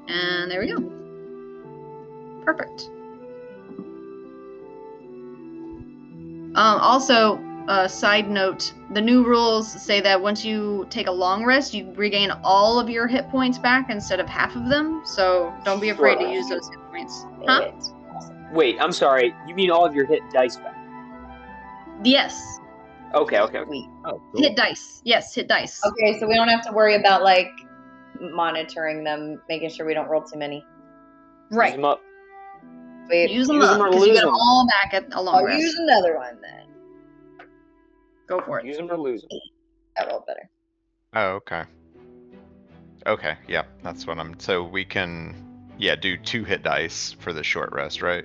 [SPEAKER 1] And there we go. Perfect. Also, side note, the new rules say that once you take a long rest, you regain all of your hit points back instead of half of them. So don't be afraid to use those hit points. Huh?
[SPEAKER 2] Wait, I'm sorry. You mean all of your hit dice back?
[SPEAKER 1] Yes.
[SPEAKER 2] Okay.
[SPEAKER 5] Sweet.
[SPEAKER 3] Oh, cool.
[SPEAKER 1] Hit dice. Yes, hit dice.
[SPEAKER 5] Okay, so we don't have to worry about like monitoring them, making sure we don't roll too many.
[SPEAKER 2] Use
[SPEAKER 1] Right.
[SPEAKER 2] them up.
[SPEAKER 5] Sweet.
[SPEAKER 1] Use them
[SPEAKER 2] Use
[SPEAKER 1] up
[SPEAKER 2] them or
[SPEAKER 1] because you
[SPEAKER 2] lose
[SPEAKER 1] get them
[SPEAKER 2] them.
[SPEAKER 1] all back at a long
[SPEAKER 5] I'll
[SPEAKER 1] rest.
[SPEAKER 5] use another one then.
[SPEAKER 1] Go for it.
[SPEAKER 2] Use them or lose them.
[SPEAKER 5] That rolled better.
[SPEAKER 4] Oh, okay. Okay, yeah, that's what I'm. So we can, do 2 hit dice for the short rest, right?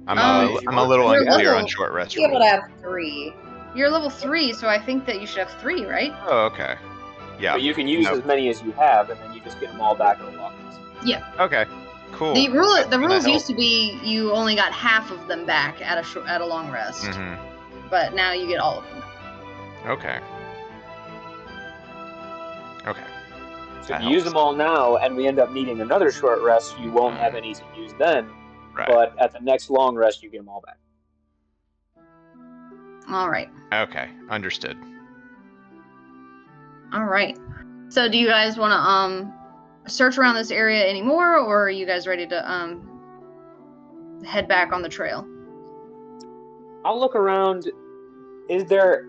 [SPEAKER 4] I'm a little
[SPEAKER 1] You're
[SPEAKER 4] unclear
[SPEAKER 1] level-
[SPEAKER 4] on short rest
[SPEAKER 5] Be able
[SPEAKER 4] rules.
[SPEAKER 5] to have 3.
[SPEAKER 1] You're level 3, so I think that you should have 3, right?
[SPEAKER 4] Oh, okay. Yeah.
[SPEAKER 2] But you can use
[SPEAKER 4] No.
[SPEAKER 2] as many as you have, and then you just get them all back in a walk.
[SPEAKER 1] Yeah.
[SPEAKER 4] Okay. Cool.
[SPEAKER 1] The
[SPEAKER 4] That's gonna
[SPEAKER 1] rules
[SPEAKER 4] help.
[SPEAKER 1] used to be you only got half of them back at a long rest,
[SPEAKER 4] Mhm.
[SPEAKER 1] but now you get all of them.
[SPEAKER 4] Okay. Okay.
[SPEAKER 2] So
[SPEAKER 4] That
[SPEAKER 2] if you use
[SPEAKER 4] helps.
[SPEAKER 2] them all now, and we end up needing another short rest, you won't have any to use then.
[SPEAKER 4] Right.
[SPEAKER 2] But at the next long rest, you get them all back.
[SPEAKER 1] All right.
[SPEAKER 4] Okay. Understood.
[SPEAKER 1] All right. So do you guys want to search around this area anymore, or are you guys ready to head back on the trail?
[SPEAKER 2] I'll look around. Is there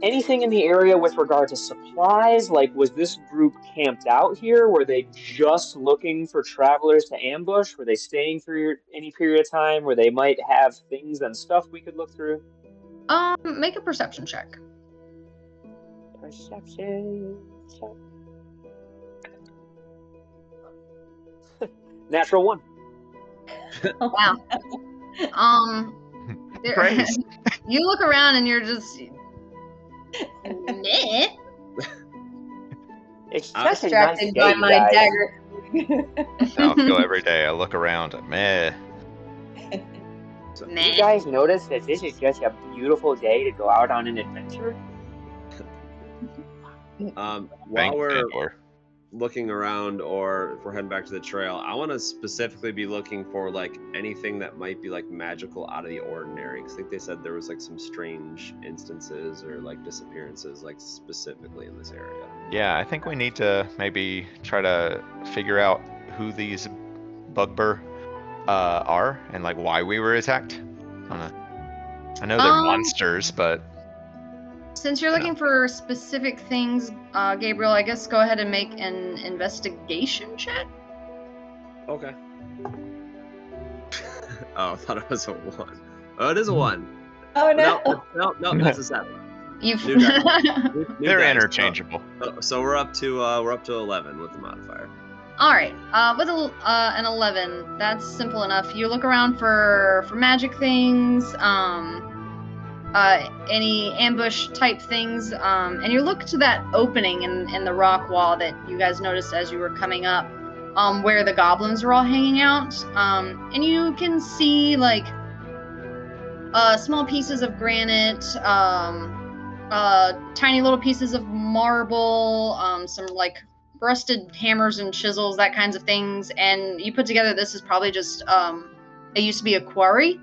[SPEAKER 2] anything in the area with regard to supplies? Like, was this group camped out here? Were they just looking for travelers to ambush? Were they staying for any period of time where they might have things and stuff we could look through?
[SPEAKER 1] Make a perception check.
[SPEAKER 2] Perception check. Natural 1.
[SPEAKER 1] Wow.
[SPEAKER 4] Praise.
[SPEAKER 1] You look around and you're just meh.
[SPEAKER 2] It's just a nice
[SPEAKER 5] Distracted
[SPEAKER 2] day,
[SPEAKER 5] by
[SPEAKER 2] you
[SPEAKER 5] my
[SPEAKER 2] guys.
[SPEAKER 5] dagger.
[SPEAKER 4] I feel every day. I look around. Meh.
[SPEAKER 1] Meh.
[SPEAKER 2] You guys notice that this is just a beautiful day to go out on an adventure?
[SPEAKER 3] While
[SPEAKER 4] Thanks,
[SPEAKER 3] we're
[SPEAKER 4] Andor.
[SPEAKER 3] looking around, or if we're heading back to the trail, I want to specifically be looking for like anything that might be like magical out of the ordinary. 'Cause I think they said there was like some strange instances or like disappearances, like specifically in this area.
[SPEAKER 4] Yeah, I think we need to maybe try to figure out who these bugbear are and like why we were attacked. I know they're monsters, but
[SPEAKER 1] Since you're looking for specific things, Gabriel, I guess go ahead and make an investigation check.
[SPEAKER 3] Okay. Oh, I thought it was a 1. Oh, it is a 1.
[SPEAKER 5] Oh no.
[SPEAKER 3] No, that's a 7.
[SPEAKER 1] You've
[SPEAKER 3] New guy. New
[SPEAKER 4] they're
[SPEAKER 3] dice.
[SPEAKER 4] interchangeable.
[SPEAKER 3] So we're up to 11 with the modifier.
[SPEAKER 1] All right. With an 11, that's simple enough. You look around for magic things, any ambush type things, and you look to that opening in the rock wall that you guys noticed as you were coming up, where the goblins are all hanging out, and you can see like small pieces of granite, tiny little pieces of marble, some like rusted hammers and chisels, that kinds of things, and you put together this is probably just it used to be a quarry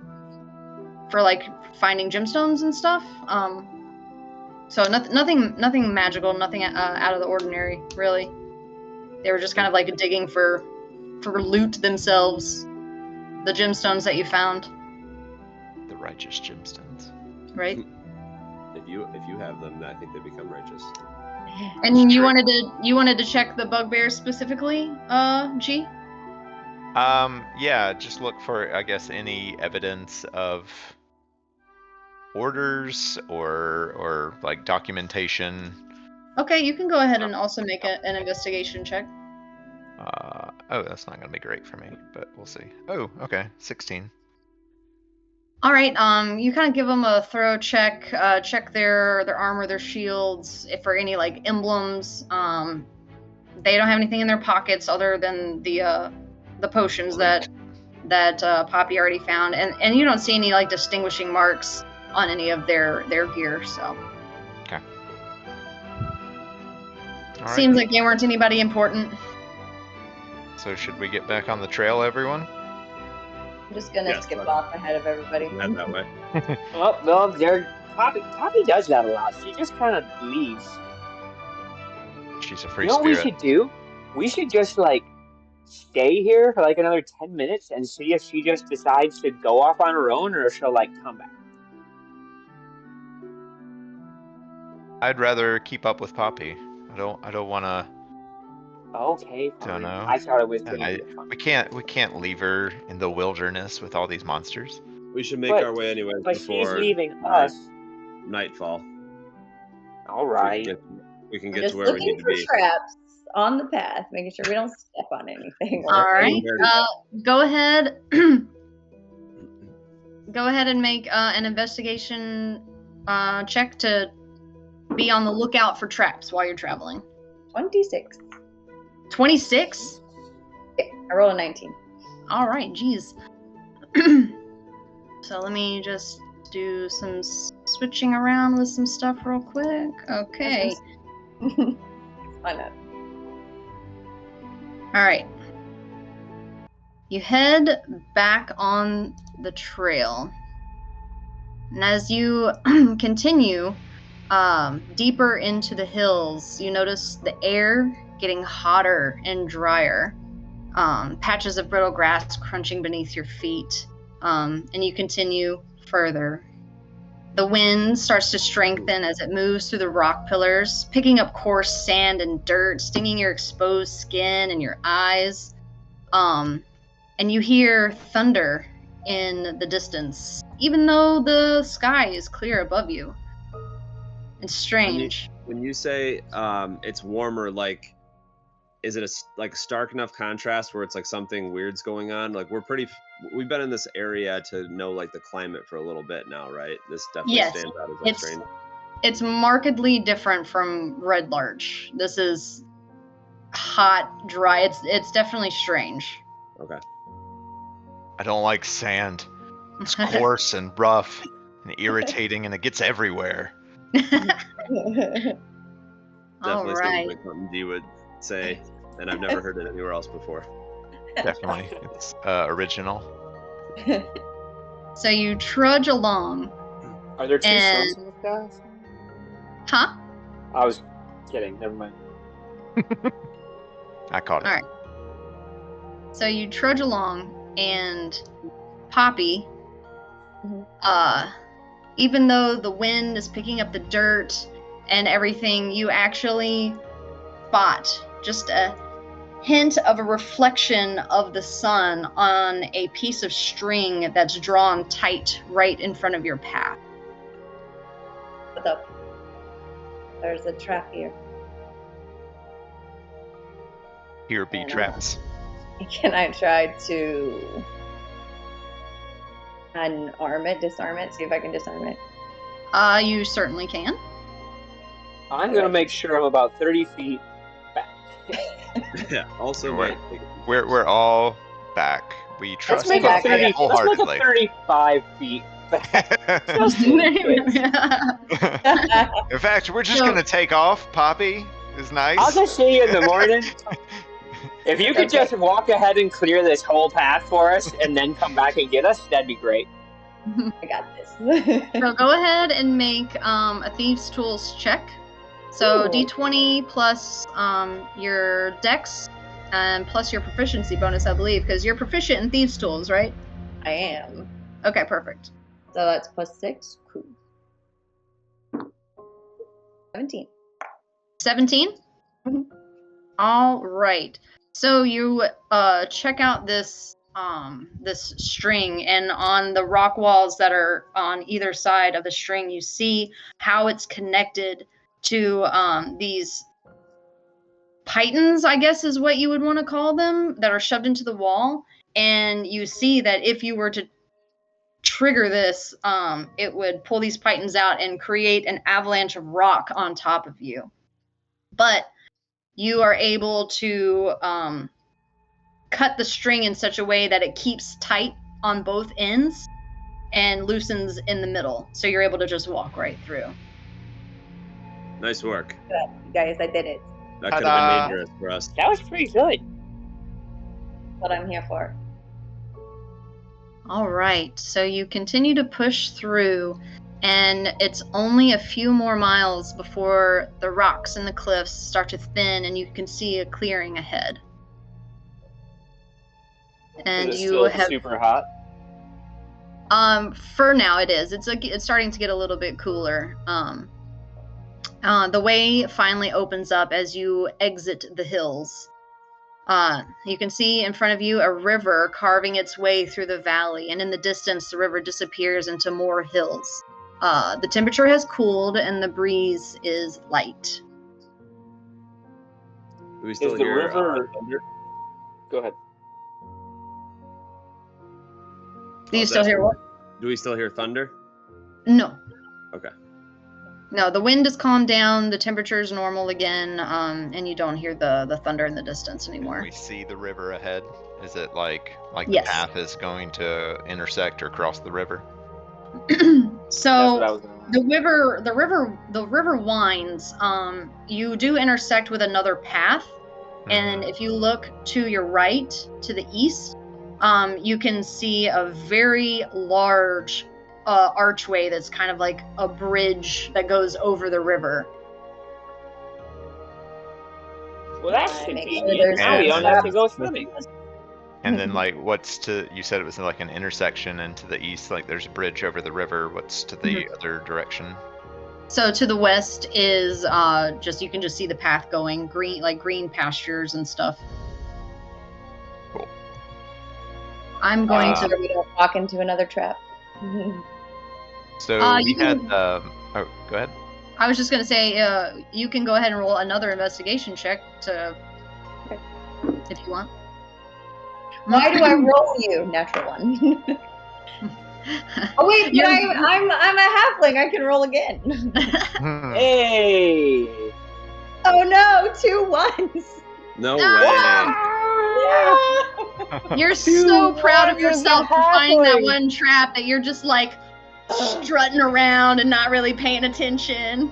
[SPEAKER 1] for like finding gemstones and stuff. So nothing magical, nothing out of the ordinary, really. They were just kind of like digging for loot themselves. The gemstones that you found,
[SPEAKER 4] The righteous gemstones.
[SPEAKER 1] right?
[SPEAKER 3] If you have them, I think they become righteous.
[SPEAKER 1] And you
[SPEAKER 4] true.
[SPEAKER 1] wanted to check the bugbears specifically, G?
[SPEAKER 4] Yeah, just look for, I guess, any evidence of orders or like documentation.
[SPEAKER 1] Okay, you can go ahead and also make an investigation check.
[SPEAKER 4] Oh, that's not gonna be great for me, but we'll see. Oh, okay, 16.
[SPEAKER 1] All right. You kind of give them a thorough check. Check their armor, their shields, if for any like emblems. They don't have anything in their pockets other than the potions that Poppy already found, and you don't see any like distinguishing marks on any of their gear. So.
[SPEAKER 4] Okay. All right.
[SPEAKER 1] Seems like they weren't anybody important.
[SPEAKER 4] So should we get back on the trail, everyone?
[SPEAKER 5] I'm just gonna
[SPEAKER 3] Yes,
[SPEAKER 5] skip
[SPEAKER 3] but-
[SPEAKER 5] off ahead of everybody.
[SPEAKER 3] Not that way.
[SPEAKER 2] Oh, well, Poppy does that a lot. She just kind of leaves.
[SPEAKER 4] She's a free
[SPEAKER 2] You know what we
[SPEAKER 4] spirit.
[SPEAKER 2] should do? We should just, like, stay here for, like, another 10 minutes and see if she just decides to go off on her own or if she'll, like, come back.
[SPEAKER 4] I'd rather keep up with Poppy. I don't want to.
[SPEAKER 2] Okay, fine.
[SPEAKER 4] Don't know.
[SPEAKER 2] I thought it was going to be fun.
[SPEAKER 4] We can't leave her in the wilderness with all these monsters.
[SPEAKER 3] We should make
[SPEAKER 2] But-
[SPEAKER 3] our way anyways
[SPEAKER 2] But she's
[SPEAKER 3] before
[SPEAKER 2] leaving us.
[SPEAKER 3] nightfall.
[SPEAKER 2] All right.
[SPEAKER 3] We can
[SPEAKER 5] I'm
[SPEAKER 3] get
[SPEAKER 5] just
[SPEAKER 3] to where we
[SPEAKER 5] looking
[SPEAKER 3] need to
[SPEAKER 5] for
[SPEAKER 3] be.
[SPEAKER 5] traps on the path, making sure we don't step on anything.
[SPEAKER 1] All right.
[SPEAKER 3] Very
[SPEAKER 1] Go ahead. Go ahead and make an investigation check to be on the lookout for traps while you're traveling.
[SPEAKER 5] 26.
[SPEAKER 1] 26?
[SPEAKER 5] Okay, I rolled a 19.
[SPEAKER 1] All right, geez. So let me just do some switching around with some stuff real quick. Okay.
[SPEAKER 5] Why not?
[SPEAKER 1] All right. You head back on the trail. And as you continue deeper into the hills, you notice the air getting hotter and drier. Patches of brittle grass crunching beneath your feet. And you continue further. The wind starts to strengthen as it moves through the rock pillars, picking up coarse sand and dirt, stinging your exposed skin and your eyes. And you hear thunder in the distance, even though the sky is clear above you. It's strange.
[SPEAKER 3] When you say it's warmer, like, is it like stark enough contrast where it's like something weird's going on? Like we've been in this area to know like the climate for a little bit now, right? This definitely stands out as like strange.
[SPEAKER 1] It's markedly different from Red Larch. This is hot, dry. It's definitely strange.
[SPEAKER 3] Okay.
[SPEAKER 4] I don't like sand. It's coarse and rough and irritating, and it gets everywhere.
[SPEAKER 3] Definitely
[SPEAKER 1] All
[SPEAKER 3] seems
[SPEAKER 1] right.
[SPEAKER 3] like something Dee would say, and I've never heard it anywhere else before.
[SPEAKER 4] Definitely. It's original.
[SPEAKER 1] So you trudge along.
[SPEAKER 2] Are there two sons in this guy?
[SPEAKER 1] Huh?
[SPEAKER 2] I was kidding. Never mind.
[SPEAKER 4] I caught it.
[SPEAKER 1] All right. So you trudge along, and Poppy, even though the wind is picking up the dirt and everything, you actually spot just a hint of a reflection of the sun on a piece of string that's drawn tight right in front of your path.
[SPEAKER 5] What's up? There's a trap here.
[SPEAKER 4] Here be traps.
[SPEAKER 5] Can I try to disarm it, see if I can disarm it?
[SPEAKER 1] You certainly can.
[SPEAKER 2] I'm gonna make sure I'm about 30 feet back.
[SPEAKER 3] Yeah. Also,
[SPEAKER 4] We're all back. We trust
[SPEAKER 2] Let's make
[SPEAKER 4] Poppy
[SPEAKER 2] it 30. Let's
[SPEAKER 4] wholeheartedly.
[SPEAKER 2] make it 35 feet back. Just in case.
[SPEAKER 4] In fact, we're just gonna take off. Poppy is nice.
[SPEAKER 2] I'll just see you in the morning. If you could just walk ahead and clear this whole path for us and then come back and get us, that'd be great.
[SPEAKER 5] I got this.
[SPEAKER 1] So go ahead and make a Thieves' Tools check. So
[SPEAKER 5] Ooh.
[SPEAKER 1] D20 plus your Dex and plus your proficiency bonus, I believe, because you're proficient in Thieves' Tools, right?
[SPEAKER 5] I am.
[SPEAKER 1] Okay, perfect.
[SPEAKER 5] So that's +6. Cool. 17.
[SPEAKER 1] 17?
[SPEAKER 5] Mhm.
[SPEAKER 1] All right. So you check out this this string, and on the rock walls that are on either side of the string, you see how it's connected to these pythons, I guess is what you would want to call them, that are shoved into the wall. And you see that if you were to trigger this, it would pull these pythons out and create an avalanche of rock on top of you. But you are able to cut the string in such a way that it keeps tight on both ends and loosens in the middle. So you're able to just walk right through.
[SPEAKER 3] Nice work.
[SPEAKER 5] You guys, I did it.
[SPEAKER 3] That could have
[SPEAKER 4] Ta-da.
[SPEAKER 3] been dangerous for us.
[SPEAKER 2] That was pretty good.
[SPEAKER 5] What I'm here for.
[SPEAKER 1] All right. So you continue to push through, and it's only a few more miles before the rocks and the cliffs start to thin and you can see a clearing ahead. And
[SPEAKER 2] Is it
[SPEAKER 1] you
[SPEAKER 2] still
[SPEAKER 1] have
[SPEAKER 2] super hot?
[SPEAKER 1] for now it is. It's starting to get a little bit cooler. The way finally opens up as you exit the hills. You can see in front of you a river carving its way through the valley, and in the distance the river disappears into more hills. The temperature has cooled and the breeze is light.
[SPEAKER 3] Do we still
[SPEAKER 2] Is the
[SPEAKER 3] hear
[SPEAKER 2] river-
[SPEAKER 3] thunder?
[SPEAKER 2] Go ahead.
[SPEAKER 1] Do you still hear what?
[SPEAKER 3] Do we still hear thunder?
[SPEAKER 1] No.
[SPEAKER 3] Okay.
[SPEAKER 1] No, the wind has calmed down. The temperature is normal again, and you don't hear the thunder in the distance anymore.
[SPEAKER 4] We see the river ahead. Is it like
[SPEAKER 1] Yes.
[SPEAKER 4] the path is going to intersect or cross the river?
[SPEAKER 2] That's what
[SPEAKER 1] So
[SPEAKER 2] I was gonna ask.
[SPEAKER 1] the river winds. You do intersect with another path, and if you look to your right, to the east, you can see a very large archway that's kind of like a bridge that goes over the river.
[SPEAKER 2] Well, that's
[SPEAKER 5] Make sure
[SPEAKER 2] convenient.
[SPEAKER 5] there's
[SPEAKER 2] Now we
[SPEAKER 4] no
[SPEAKER 2] don't have to
[SPEAKER 5] traps.
[SPEAKER 2] go swimming.
[SPEAKER 4] And then like you said it was like an intersection, and to the east like there's a bridge over the river. What's to the other direction?
[SPEAKER 1] So to the west is you can just see the path going, green pastures and stuff.
[SPEAKER 4] Cool.
[SPEAKER 1] I'm going
[SPEAKER 5] So
[SPEAKER 1] to
[SPEAKER 5] we don't walk into another trap.
[SPEAKER 4] So we
[SPEAKER 1] you
[SPEAKER 4] had
[SPEAKER 1] can-
[SPEAKER 4] oh, go ahead.
[SPEAKER 1] I was just going to say, you can go ahead and roll another investigation check if you want.
[SPEAKER 5] Why do I roll you? Natural one. Oh wait, but I'm a halfling. I can roll again.
[SPEAKER 2] Hey!
[SPEAKER 5] Oh no, 2 ones.
[SPEAKER 3] No
[SPEAKER 1] Ah!
[SPEAKER 3] way.
[SPEAKER 1] You're so proud of
[SPEAKER 2] ones is
[SPEAKER 1] yourself
[SPEAKER 2] a
[SPEAKER 1] for finding that
[SPEAKER 2] halfling.
[SPEAKER 1] one trap that you're just like strutting around and not really paying attention.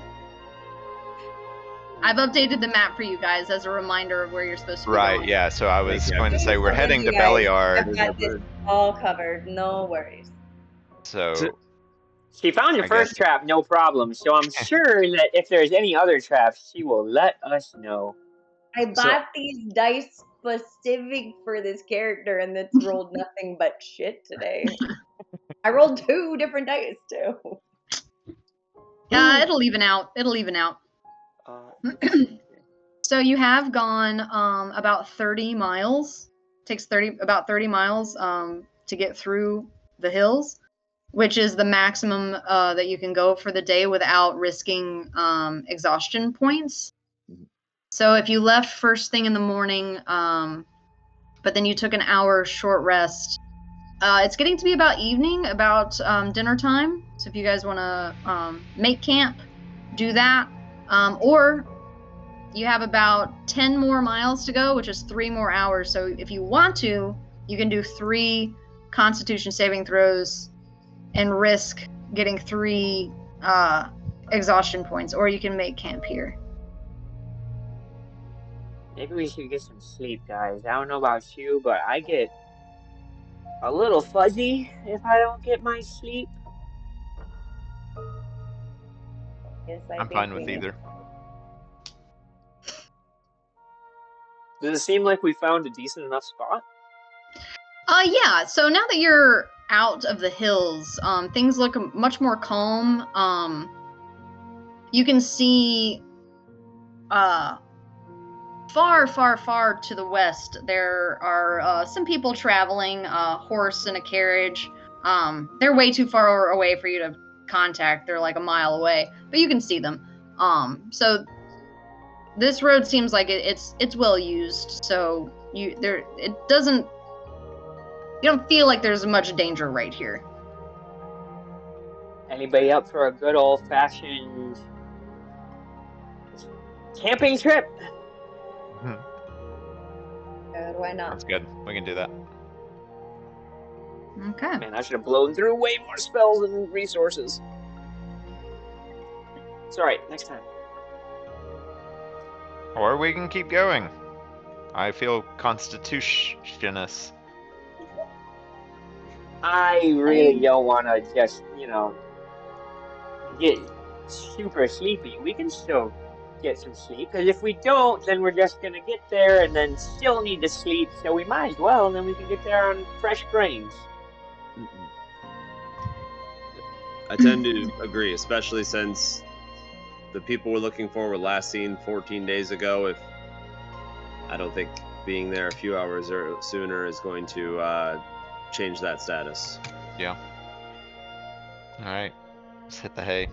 [SPEAKER 1] I've updated the map for you guys as a reminder of where you're supposed to be
[SPEAKER 4] Right,
[SPEAKER 1] going.
[SPEAKER 4] yeah. So I was
[SPEAKER 3] Thank you.
[SPEAKER 4] going to say we're heading to
[SPEAKER 5] You guys.
[SPEAKER 4] Beliard.
[SPEAKER 5] I've got this all covered. No worries.
[SPEAKER 4] So
[SPEAKER 2] She found your
[SPEAKER 4] I
[SPEAKER 2] first
[SPEAKER 4] guess-
[SPEAKER 2] trap, no problem. So I'm sure that if there's any other traps, she will let us know.
[SPEAKER 5] I bought these dice specific for this character, and it's rolled nothing but shit today. I rolled 2 different dice too.
[SPEAKER 1] Yeah, it'll even out. It'll even out. So you have gone about 30 miles. Takes about 30 miles to get through the hills, which is the maximum that you can go for the day without risking exhaustion points. So if you left first thing in the morning, but then you took an hour short rest, it's getting to be about evening, about dinner time. So if you guys want to make camp, do that. Or you have about 10 more miles to go, which is 3 more hours. So if you want to, you can do 3 Constitution saving throws and risk getting 3 exhaustion points, or you can make camp here.
[SPEAKER 2] Maybe we should get some sleep, guys. I don't know about you, but I get a little fuzzy if I don't get my sleep.
[SPEAKER 5] Yes,
[SPEAKER 4] I'm fine with either.
[SPEAKER 2] Does it seem like we found a decent enough spot?
[SPEAKER 1] Yeah. So now that you're out of the hills, things look much more calm. You can see far, far, far to the west, there are some people traveling, a horse and a carriage. They're way too far away for you to contact. They're like a mile away, but you can see them. So this road seems like it's well used. So you don't feel like there's much danger right here.
[SPEAKER 2] Anybody up for a good old-fashioned camping trip?
[SPEAKER 5] Good, why not?
[SPEAKER 4] That's good. We can do that.
[SPEAKER 1] Okay.
[SPEAKER 2] Man, I should have blown through way more spells and resources. It's alright, next time.
[SPEAKER 4] Or we can keep going. I feel constitutionous.
[SPEAKER 2] I really don't want to just, get super sleepy. We can still get some sleep, because if we don't, then we're just going to get there and then still need to sleep, so we might as well, and then we can get there on fresh brains.
[SPEAKER 3] I tend to agree, especially since the people we're looking for were last seen 14 days ago. I don't think being there a few hours sooner is going to change that status.
[SPEAKER 4] Yeah.
[SPEAKER 2] Alright.
[SPEAKER 4] Let's hit the hay.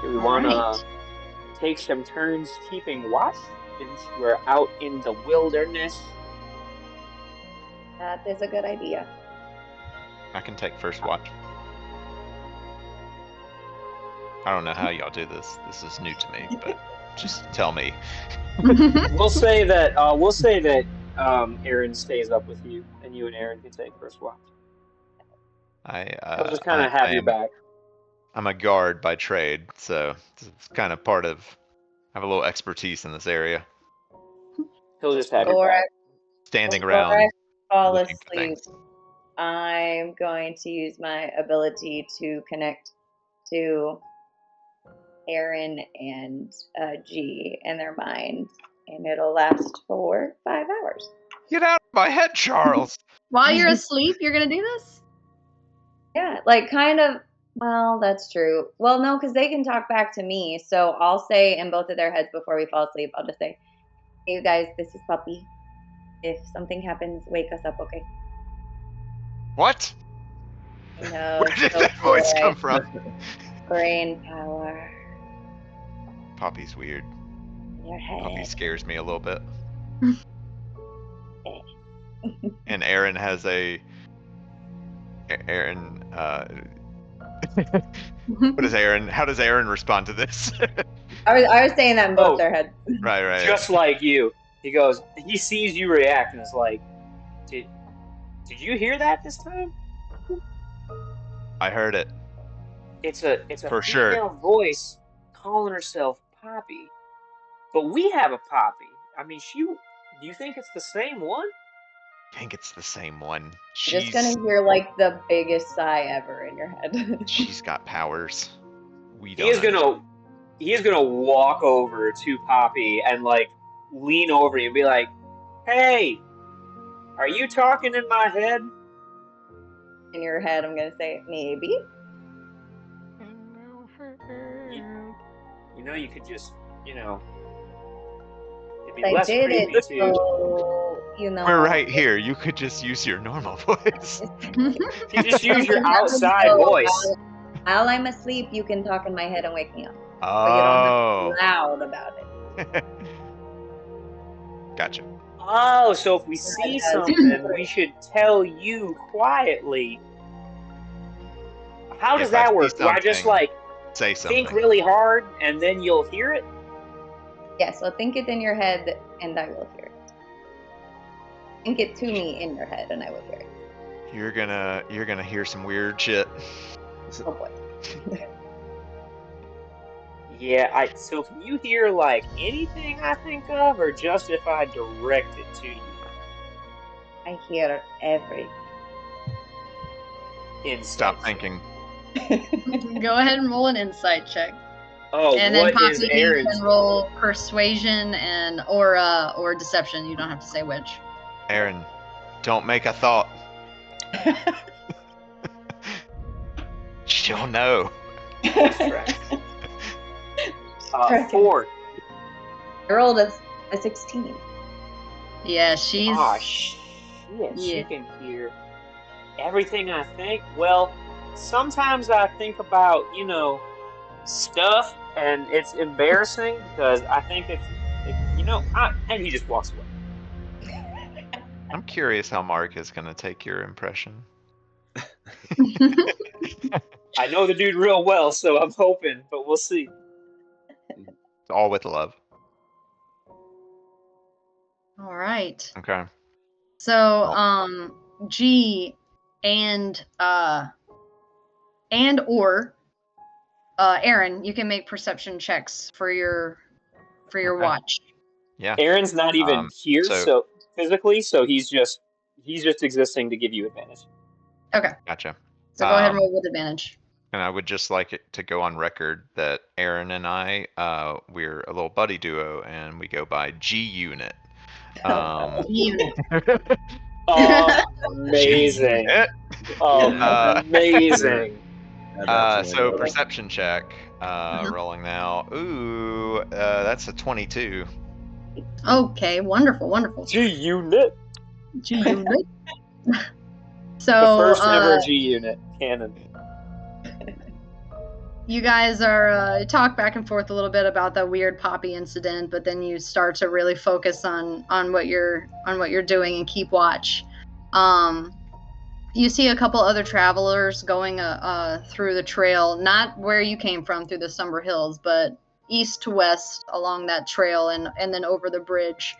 [SPEAKER 2] Do we want
[SPEAKER 1] Alright.
[SPEAKER 2] to take some turns keeping watch since we're out in the wilderness?
[SPEAKER 5] That is a good idea.
[SPEAKER 4] I can take first watch. I don't know how y'all do this. This is new to me, but just tell me.
[SPEAKER 2] We'll say that Aaron stays up with you, and you and Aaron can take first watch. He'll just kind of have your back.
[SPEAKER 4] I'm a guard by trade, so it's kind of part of. I have a little expertise in this area.
[SPEAKER 2] He'll just have your back.
[SPEAKER 4] Standing around.
[SPEAKER 5] I fall
[SPEAKER 4] looking for
[SPEAKER 5] asleep.
[SPEAKER 4] things.
[SPEAKER 5] I'm going to use my ability to connect to Aaron and G in their mind, and it'll last for 5 hours.
[SPEAKER 4] Get out of my head, Charles!
[SPEAKER 1] While you're asleep, you're gonna do this?
[SPEAKER 5] Yeah, like kind of. Well, that's true. Well, no, because they can talk back to me. So I'll say in both of their heads before we fall asleep, I'll just say, "Hey, you guys, this is Puppy. If something happens, wake us up, okay?"
[SPEAKER 4] What?
[SPEAKER 5] No,
[SPEAKER 4] Where did that voice come from?
[SPEAKER 5] Brain power.
[SPEAKER 4] Poppy's weird.
[SPEAKER 5] In your head.
[SPEAKER 4] Poppy scares me a little bit. And Aaron has a. Aaron. What is Aaron? How does Aaron respond to this?
[SPEAKER 5] I was saying that in both their heads.
[SPEAKER 4] Right.
[SPEAKER 2] Just like you. He sees you react and is like, Did you hear that this time?
[SPEAKER 4] I heard it.
[SPEAKER 2] It's a
[SPEAKER 4] For
[SPEAKER 2] female
[SPEAKER 4] sure.
[SPEAKER 2] voice calling herself Poppy. But we have a Poppy. I mean, do you think it's the same one?
[SPEAKER 4] I think it's the same one.
[SPEAKER 5] You're just gonna hear like the biggest sigh ever in your head.
[SPEAKER 4] She's got powers. We don't.
[SPEAKER 2] He is gonna walk over to Poppy and like lean over you and be like, "Hey, are you talking in my head?"
[SPEAKER 5] In your head, I'm gonna say maybe.
[SPEAKER 2] You could just, it'd be
[SPEAKER 5] I
[SPEAKER 2] less
[SPEAKER 5] did
[SPEAKER 2] creepy
[SPEAKER 5] it,
[SPEAKER 2] too.
[SPEAKER 5] so
[SPEAKER 4] We're right here. You could just use your normal voice.
[SPEAKER 2] You just use your outside voice.
[SPEAKER 5] While I'm asleep, you can talk in my head and wake me up.
[SPEAKER 4] Oh.
[SPEAKER 5] But you don't have to be loud about it.
[SPEAKER 4] Gotcha.
[SPEAKER 2] Oh, so if we see something, we should tell you quietly. How does
[SPEAKER 4] If I
[SPEAKER 2] that
[SPEAKER 4] see
[SPEAKER 2] work? Do I just
[SPEAKER 4] something,
[SPEAKER 2] like
[SPEAKER 4] Say something.
[SPEAKER 2] think really hard and then you'll hear it?
[SPEAKER 5] Yeah, so think it in your head and I will hear it. Think it to me in your head and I will hear it.
[SPEAKER 4] You're gonna hear some weird shit.
[SPEAKER 5] Oh boy.
[SPEAKER 2] Yeah, so can you hear like anything I think of, or just if I direct it to you?
[SPEAKER 5] I hear everything.
[SPEAKER 2] Insight.
[SPEAKER 4] Stop thinking.
[SPEAKER 1] Go ahead and roll an insight check.
[SPEAKER 2] Oh,
[SPEAKER 1] And then
[SPEAKER 2] what is
[SPEAKER 1] Poppy
[SPEAKER 2] Aaron's?
[SPEAKER 1] can roll persuasion or deception. You don't have to say which.
[SPEAKER 4] Aaron, don't make a thought. She'll know.
[SPEAKER 2] Distract. 4.
[SPEAKER 5] I rolled a 16.
[SPEAKER 1] Yeah, she's.
[SPEAKER 2] Ah, shit.
[SPEAKER 1] Yeah.
[SPEAKER 2] She can hear everything I think. Well, sometimes I think about, stuff, and it's embarrassing because I think and he just walks away.
[SPEAKER 4] I'm curious how Mark is gonna take your impression.
[SPEAKER 2] I know the dude real well, so I'm hoping, but we'll see.
[SPEAKER 4] It's all with love.
[SPEAKER 1] All right.
[SPEAKER 4] Okay.
[SPEAKER 1] So, G and Aaron, you can make perception checks for your
[SPEAKER 4] Okay.
[SPEAKER 1] watch.
[SPEAKER 4] Yeah.
[SPEAKER 2] Aaron's not even here,
[SPEAKER 4] so-
[SPEAKER 2] so physically, so he's just existing to give you advantage.
[SPEAKER 1] Okay.
[SPEAKER 4] Gotcha.
[SPEAKER 1] So go ahead and roll with advantage.
[SPEAKER 4] And I would just like it to go on record that Aaron and I, we're a little buddy duo, and we go by G Unit.
[SPEAKER 1] Unit.
[SPEAKER 2] Amazing.
[SPEAKER 4] It.
[SPEAKER 2] Amazing.
[SPEAKER 4] So perception check, rolling now. Ooh, that's a 22.
[SPEAKER 1] Okay, wonderful.
[SPEAKER 2] G-Unit.
[SPEAKER 1] G-Unit. So
[SPEAKER 2] The first ever G-Unit canon.
[SPEAKER 1] you guys are talk back and forth a little bit about the weird Poppy incident, but then you start to really focus on what you're doing and keep watch. You see a couple other travelers going through the trail, not where you came from through the Somber Hills, but east to west along that trail and then over the bridge.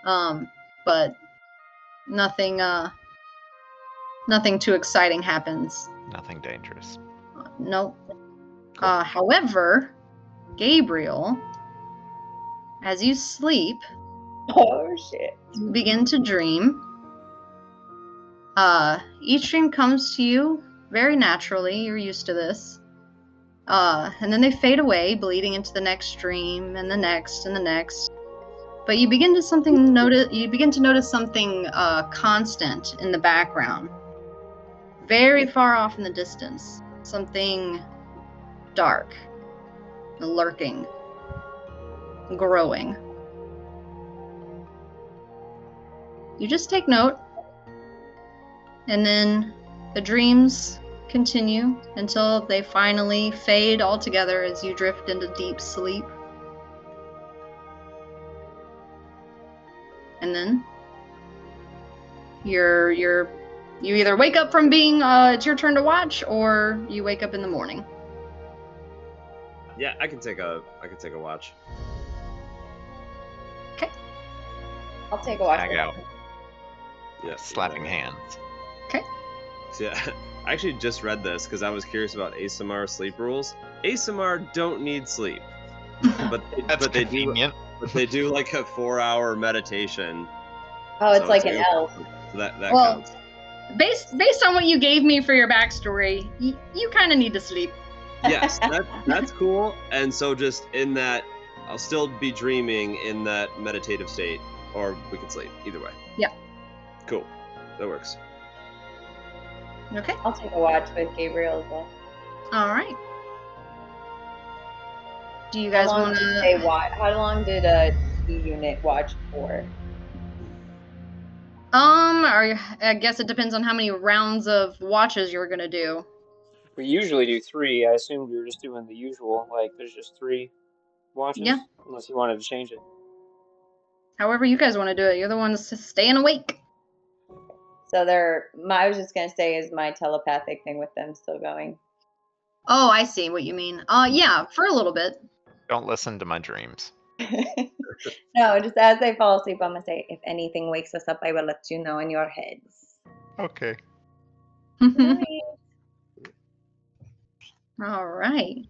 [SPEAKER 1] But nothing too exciting happens.
[SPEAKER 4] Nothing dangerous.
[SPEAKER 1] Nope.
[SPEAKER 4] Cool.
[SPEAKER 1] However, Gabriel, as you sleep,
[SPEAKER 5] Oh shit.
[SPEAKER 1] you begin to dream. Each dream comes to you very naturally. You're used to this. And then they fade away, bleeding into the next dream and the next and the next. But you begin to notice something constant in the background, very far off in the distance. Something dark, lurking, growing. You just take note, and then the dreams continue until they finally fade altogether as you drift into deep sleep. And then you either wake up from being it's your turn to watch, or you wake up in the morning.
[SPEAKER 3] Yeah, I can take a watch.
[SPEAKER 1] Okay.
[SPEAKER 5] I'll take a watch.
[SPEAKER 4] Hang out.
[SPEAKER 3] Yeah.
[SPEAKER 4] Slapping hands.
[SPEAKER 3] So, yeah, I actually just read this because I was curious about ASMR sleep rules. ASMR don't need sleep, but
[SPEAKER 4] That's
[SPEAKER 3] they
[SPEAKER 4] convenient.
[SPEAKER 3] But they do like a 4-hour meditation.
[SPEAKER 5] Oh, it's
[SPEAKER 3] so
[SPEAKER 5] like an elf.
[SPEAKER 3] So that
[SPEAKER 1] Well,
[SPEAKER 3] counts.
[SPEAKER 1] Based on what you gave me for your backstory, you kind of need to sleep.
[SPEAKER 3] Yes, that's cool. And so just in that, I'll still be dreaming in that meditative state, or we can sleep. Either way.
[SPEAKER 1] Yeah.
[SPEAKER 3] Cool. That works.
[SPEAKER 1] Okay.
[SPEAKER 5] I'll take a watch with Gabriel as well.
[SPEAKER 1] All right. Do you guys want to?
[SPEAKER 5] How long did a unit watch for?
[SPEAKER 1] I guess it depends on how many rounds of watches you're gonna do.
[SPEAKER 2] We usually do 3. I assumed we were just doing the usual, like there's just 3 watches.
[SPEAKER 1] Yeah.
[SPEAKER 2] Unless you wanted to change it.
[SPEAKER 1] However you guys want to do it. You're the ones staying awake.
[SPEAKER 5] So I was just gonna say, is my telepathic thing with them still going?
[SPEAKER 1] Oh, I see what you mean. Yeah, for a little bit.
[SPEAKER 4] Don't listen to my dreams.
[SPEAKER 5] No, just as I fall asleep, I'm gonna say, if anything wakes us up, I will let you know in your heads.
[SPEAKER 4] Okay.
[SPEAKER 1] All right.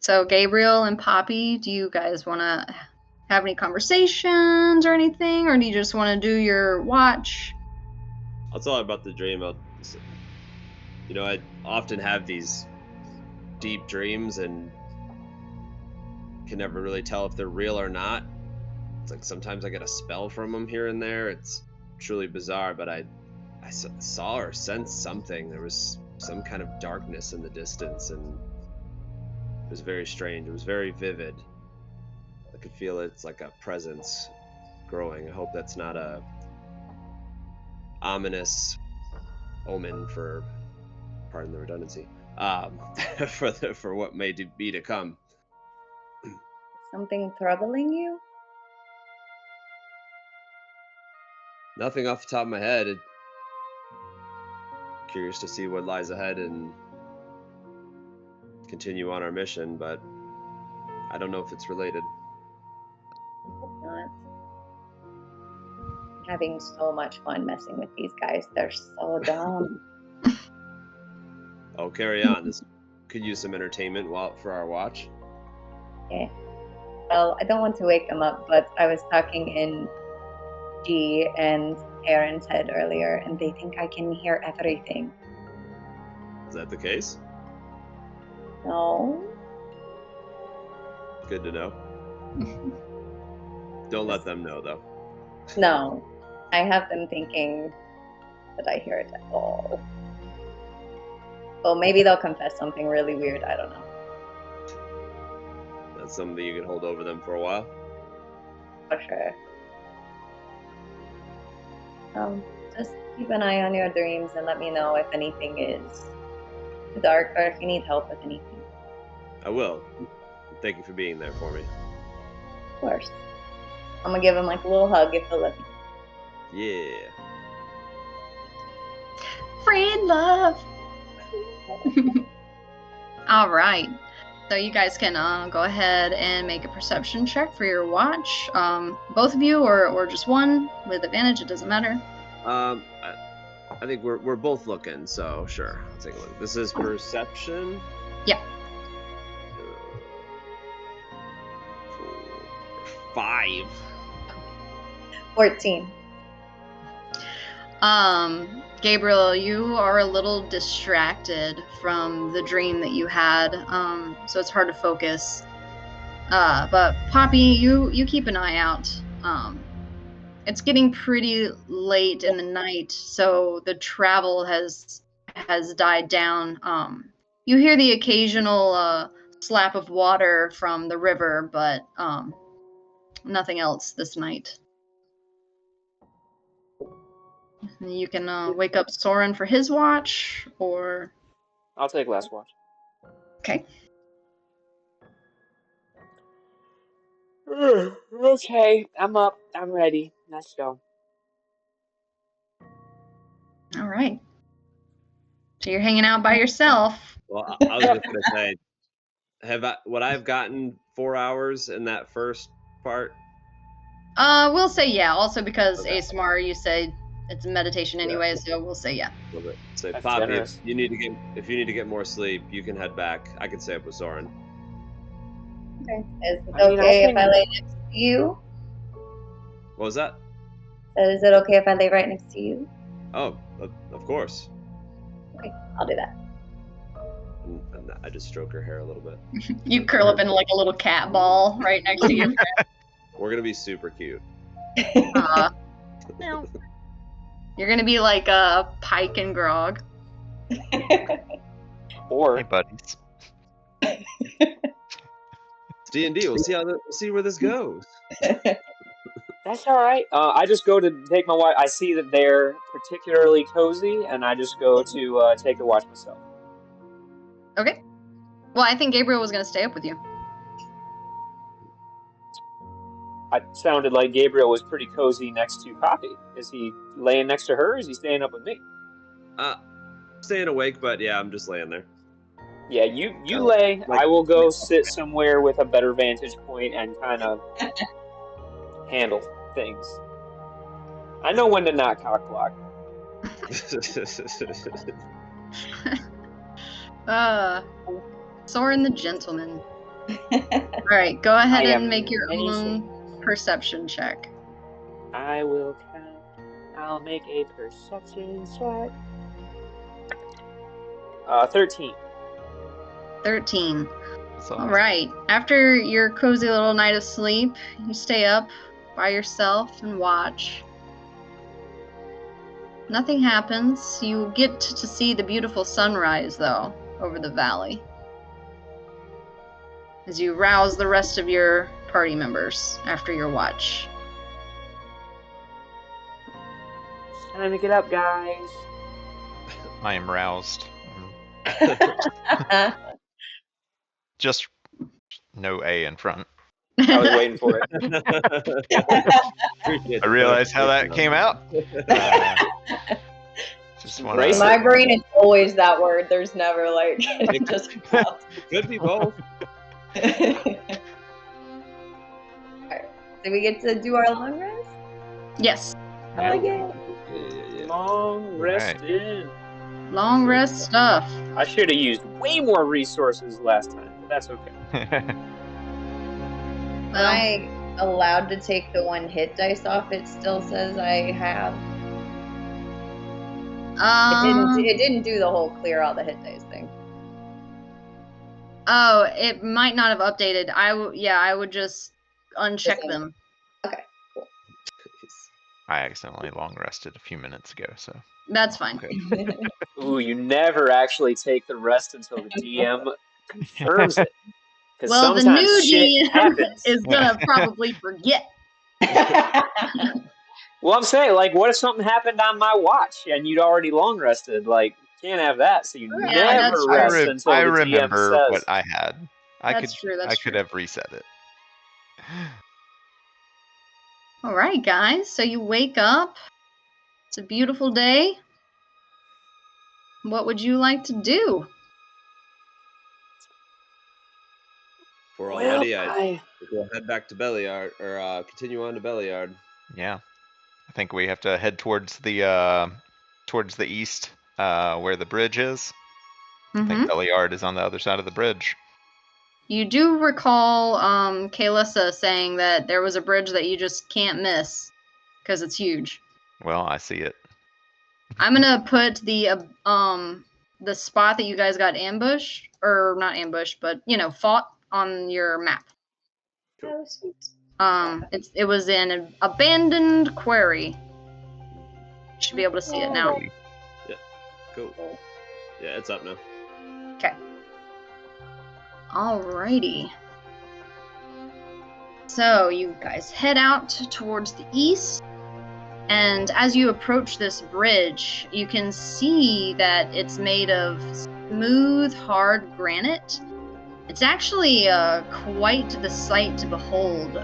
[SPEAKER 1] So Gabriel and Poppy, do you guys want to have any conversations or anything, or do you just want to do your watch?
[SPEAKER 3] I'll tell you about the dream. I often have these deep dreams and can never really tell if they're real or not. It's like sometimes I get a spell from them here and there. It's truly bizarre, but I saw or sensed something. There was some kind of darkness in the distance, and it was very strange. It was very vivid. I could feel it's like a presence growing. I hope that's not a ominous omen for, pardon the redundancy, for what may be to come.
[SPEAKER 5] Something troubling you?
[SPEAKER 3] Nothing off the top of my head. Curious to see what lies ahead and continue on our mission, but I don't know if it's related.
[SPEAKER 5] It's not. I'm having so much fun messing with these guys. They're so dumb.
[SPEAKER 3] Oh, carry on. This could use some entertainment for our watch.
[SPEAKER 5] Okay. Well, I don't want to wake them up, but I was talking in G and Aaron's head earlier, and they think I can hear everything.
[SPEAKER 3] Is that the case?
[SPEAKER 5] No.
[SPEAKER 3] Good to know. Don't let them know, though.
[SPEAKER 5] No. I have them thinking that I hear it at all. Well, maybe they'll confess something really weird. I don't know.
[SPEAKER 3] That's something you can hold over them for a while.
[SPEAKER 5] For sure. Just keep an eye on your dreams and let me know if anything is dark or if you need help with anything.
[SPEAKER 3] I will. Thank you for being there for me.
[SPEAKER 5] Of course. I'm gonna give him like a little hug if he'll let me.
[SPEAKER 3] Yeah.
[SPEAKER 1] Friend love. All right. So you guys can go ahead and make a perception check for your watch. Both of you, or just one with advantage. It doesn't matter.
[SPEAKER 3] I think we're both looking, so sure. I'll take a look. This is perception.
[SPEAKER 1] Yeah.
[SPEAKER 3] 5.
[SPEAKER 5] 14.
[SPEAKER 1] Gabriel, you are a little distracted from the dream that you had, so it's hard to focus. But Poppy, you keep an eye out. It's getting pretty late in the night, so the travel has died down. You hear the occasional slap of water from the river, but nothing else this night. You can wake up Soren for his watch, or...
[SPEAKER 2] I'll take last watch.
[SPEAKER 1] Okay.
[SPEAKER 2] Okay, I'm up. I'm ready. Let's go.
[SPEAKER 1] All right. So you're hanging out by yourself.
[SPEAKER 3] Well, I was just gonna say, would I have gotten 4 hours in that first part?
[SPEAKER 1] We'll say yeah. Also because
[SPEAKER 3] Okay.
[SPEAKER 1] ASMR, you say it's meditation anyway, so we'll say yeah.
[SPEAKER 3] A little bit. Say,
[SPEAKER 2] That's
[SPEAKER 3] Poppy,
[SPEAKER 2] generous.
[SPEAKER 3] if you need to get more sleep, you can head back. I can stay up with Soren.
[SPEAKER 5] Okay. Is it
[SPEAKER 2] I mean,
[SPEAKER 5] okay
[SPEAKER 2] I
[SPEAKER 5] if I lay next to you?
[SPEAKER 3] What was that?
[SPEAKER 5] Is it okay if I lay right next to you?
[SPEAKER 3] Oh, of course.
[SPEAKER 5] Okay, I'll do that.
[SPEAKER 3] And I just stroke her hair a little bit.
[SPEAKER 1] You curl up in like a little cat ball right next to your friend.
[SPEAKER 3] We're gonna be super cute.
[SPEAKER 1] No. You're gonna be like Pike and Grog.
[SPEAKER 2] Or
[SPEAKER 4] Hey, buddies.
[SPEAKER 3] It's D&D. We'll see where this goes.
[SPEAKER 2] that's all right. I just go to take my watch. I see that they're particularly cozy, and I just go to take the watch myself.
[SPEAKER 1] Okay. Well, I think Gabriel was gonna stay up with you.
[SPEAKER 2] I sounded like Gabriel was pretty cozy next to Poppy. Is he laying next to her, or is he staying up with me?
[SPEAKER 3] Staying awake, but yeah, I'm just laying there.
[SPEAKER 2] Yeah, you lay.
[SPEAKER 3] like-
[SPEAKER 2] I will go sit somewhere with a better vantage point and kind of handle things. I know when to not cock block.
[SPEAKER 1] Soren the Gentleman. All right, go ahead
[SPEAKER 2] I
[SPEAKER 1] and
[SPEAKER 2] am
[SPEAKER 1] make your
[SPEAKER 2] amazing.
[SPEAKER 1] own perception check.
[SPEAKER 2] I will count. I'll make a perception check. 13.
[SPEAKER 1] 13.
[SPEAKER 4] So,
[SPEAKER 1] All right. After your cozy little night of sleep, you stay up by yourself and watch. Nothing happens. You get to see the beautiful sunrise, though, over the valley. As you rouse the rest of your party members after your watch.
[SPEAKER 2] It's time to get up, guys.
[SPEAKER 4] I am roused. Just no A in front.
[SPEAKER 2] I was waiting for it.
[SPEAKER 4] I realized how that came out. Just want
[SPEAKER 2] Brace
[SPEAKER 5] In
[SPEAKER 2] it.
[SPEAKER 5] my brain, it's always that word. There's never like it just comes out.
[SPEAKER 3] Could be both.
[SPEAKER 5] Alright. Do we get to do our long rest?
[SPEAKER 1] Yes.
[SPEAKER 5] I like it.
[SPEAKER 3] Yeah.
[SPEAKER 2] Long rest
[SPEAKER 4] Alright.
[SPEAKER 2] in.
[SPEAKER 1] Long rest stuff.
[SPEAKER 2] I should have used way more resources last time, but that's okay.
[SPEAKER 5] Am I allowed to take the one hit dice off? It still says I have. It didn't do the whole clear all the hit dice thing.
[SPEAKER 1] Oh, it might not have updated. I would just uncheck
[SPEAKER 5] Okay.
[SPEAKER 1] them.
[SPEAKER 4] I accidentally long rested a few minutes ago, so
[SPEAKER 1] That's fine.
[SPEAKER 3] Okay.
[SPEAKER 2] Ooh, you never actually take the rest until the DM confirms it. Because
[SPEAKER 1] Well, the
[SPEAKER 2] sometimes
[SPEAKER 1] new
[SPEAKER 2] shit
[SPEAKER 1] DM
[SPEAKER 2] happens.
[SPEAKER 1] is gonna probably forget.
[SPEAKER 2] Well, I'm saying, like, what if something happened on my watch and you'd already long rested? Like, can't have that. So you
[SPEAKER 1] Yeah,
[SPEAKER 2] never
[SPEAKER 1] that's
[SPEAKER 2] rest
[SPEAKER 1] true.
[SPEAKER 2] until
[SPEAKER 4] I
[SPEAKER 2] the
[SPEAKER 4] remember
[SPEAKER 2] DM says.
[SPEAKER 4] what I had.
[SPEAKER 1] That's true. That's
[SPEAKER 4] I could
[SPEAKER 1] true.
[SPEAKER 4] have reset it.
[SPEAKER 1] All right, guys. So you wake up. It's a beautiful day. what would you like to do?
[SPEAKER 3] If we're all
[SPEAKER 2] Well,
[SPEAKER 3] ready, I will head back to Belliard, or continue on to Belliard.
[SPEAKER 4] Yeah. I think we have to head towards the east, where the bridge is. I think Belliard is on the other side of the bridge.
[SPEAKER 1] You do recall Kaelissa saying that there was a bridge that you just can't miss because it's huge.
[SPEAKER 4] Well, I see it.
[SPEAKER 1] I'm gonna put the spot that you guys got ambushed, or not ambushed, but fought on your map.
[SPEAKER 5] Oh, sweet.
[SPEAKER 1] It was in an abandoned quarry. Should be able to see it now.
[SPEAKER 3] Yeah, cool. Yeah, it's up now.
[SPEAKER 1] Okay. Alrighty. So you guys head out towards the east, and as you approach this bridge, you can see that it's made of smooth, hard granite. It's actually quite the sight to behold.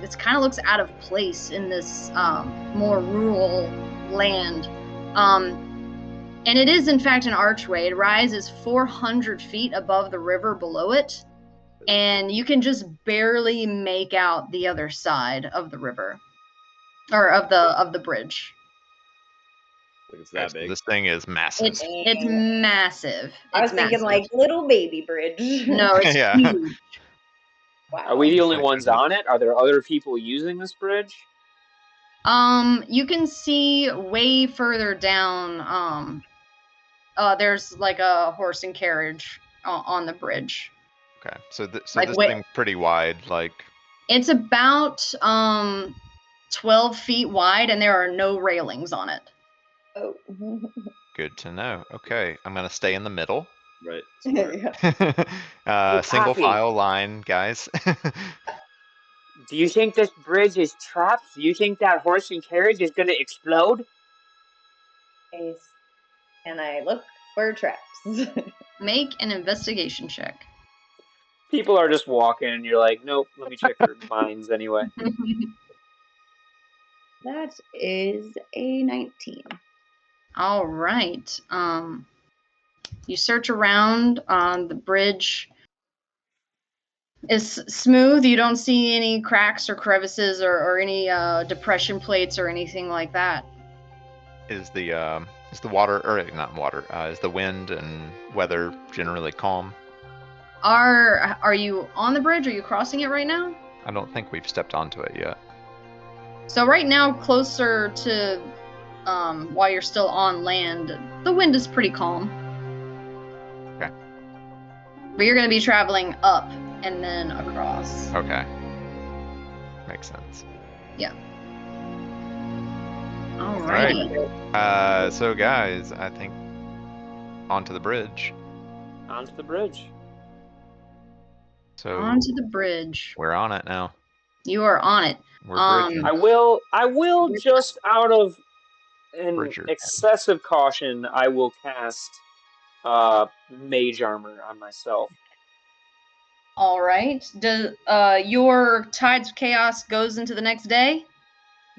[SPEAKER 1] It kind of looks out of place in this more rural land. And it is, in fact, an archway. It rises 400 feet above the river below it, and you can just barely make out the other side of the river, or of the bridge.
[SPEAKER 3] Like it's that big.
[SPEAKER 4] This thing is massive.
[SPEAKER 1] It's massive.
[SPEAKER 5] I was thinking like little baby bridge.
[SPEAKER 1] No, it's
[SPEAKER 4] Yeah.
[SPEAKER 1] huge.
[SPEAKER 5] Wow.
[SPEAKER 2] Are we the only
[SPEAKER 4] Like-
[SPEAKER 2] ones on it? Are there other people using this bridge?
[SPEAKER 1] You can see way further down. There's like a horse and carriage on the bridge.
[SPEAKER 4] Okay, so this
[SPEAKER 1] Like,
[SPEAKER 4] thing's pretty wide. Like,
[SPEAKER 1] It's about 12 feet wide, and there are no railings on it.
[SPEAKER 5] Oh.
[SPEAKER 4] good to know. Okay, I'm gonna stay in the middle.
[SPEAKER 3] Right.
[SPEAKER 4] Single
[SPEAKER 2] copy.
[SPEAKER 4] file line, guys.
[SPEAKER 2] Do you think this bridge is trapped? Do you think that horse and carriage is going to explode?
[SPEAKER 5] Nice. And I look for traps.
[SPEAKER 1] Make an investigation check.
[SPEAKER 2] People are just walking, and you're like, nope, let me check their minds anyway.
[SPEAKER 5] That is a 19.
[SPEAKER 1] All right. You search around on the bridge. It's smooth. You don't see any cracks or crevices or any depression plates or anything like that.
[SPEAKER 4] Is the water, or not water? Is the wind and weather generally calm?
[SPEAKER 1] Are you on the bridge? Are you crossing it right now?
[SPEAKER 4] I don't think we've stepped onto it yet.
[SPEAKER 1] So right now, closer to while you're still on land, the wind is pretty calm.
[SPEAKER 4] Okay.
[SPEAKER 1] But you're going to be traveling up and then across.
[SPEAKER 4] Okay. Makes sense.
[SPEAKER 1] Alrighty.
[SPEAKER 4] So guys, I think onto the bridge.
[SPEAKER 2] Onto the bridge.
[SPEAKER 4] So
[SPEAKER 1] Onto the bridge.
[SPEAKER 4] we're on it now.
[SPEAKER 1] You are on it.
[SPEAKER 4] We're bridging.
[SPEAKER 2] I will just out of an
[SPEAKER 4] Bridger.
[SPEAKER 2] excessive caution, I will cast mage armor on myself.
[SPEAKER 1] All right. Your Tides of Chaos goes into the next day?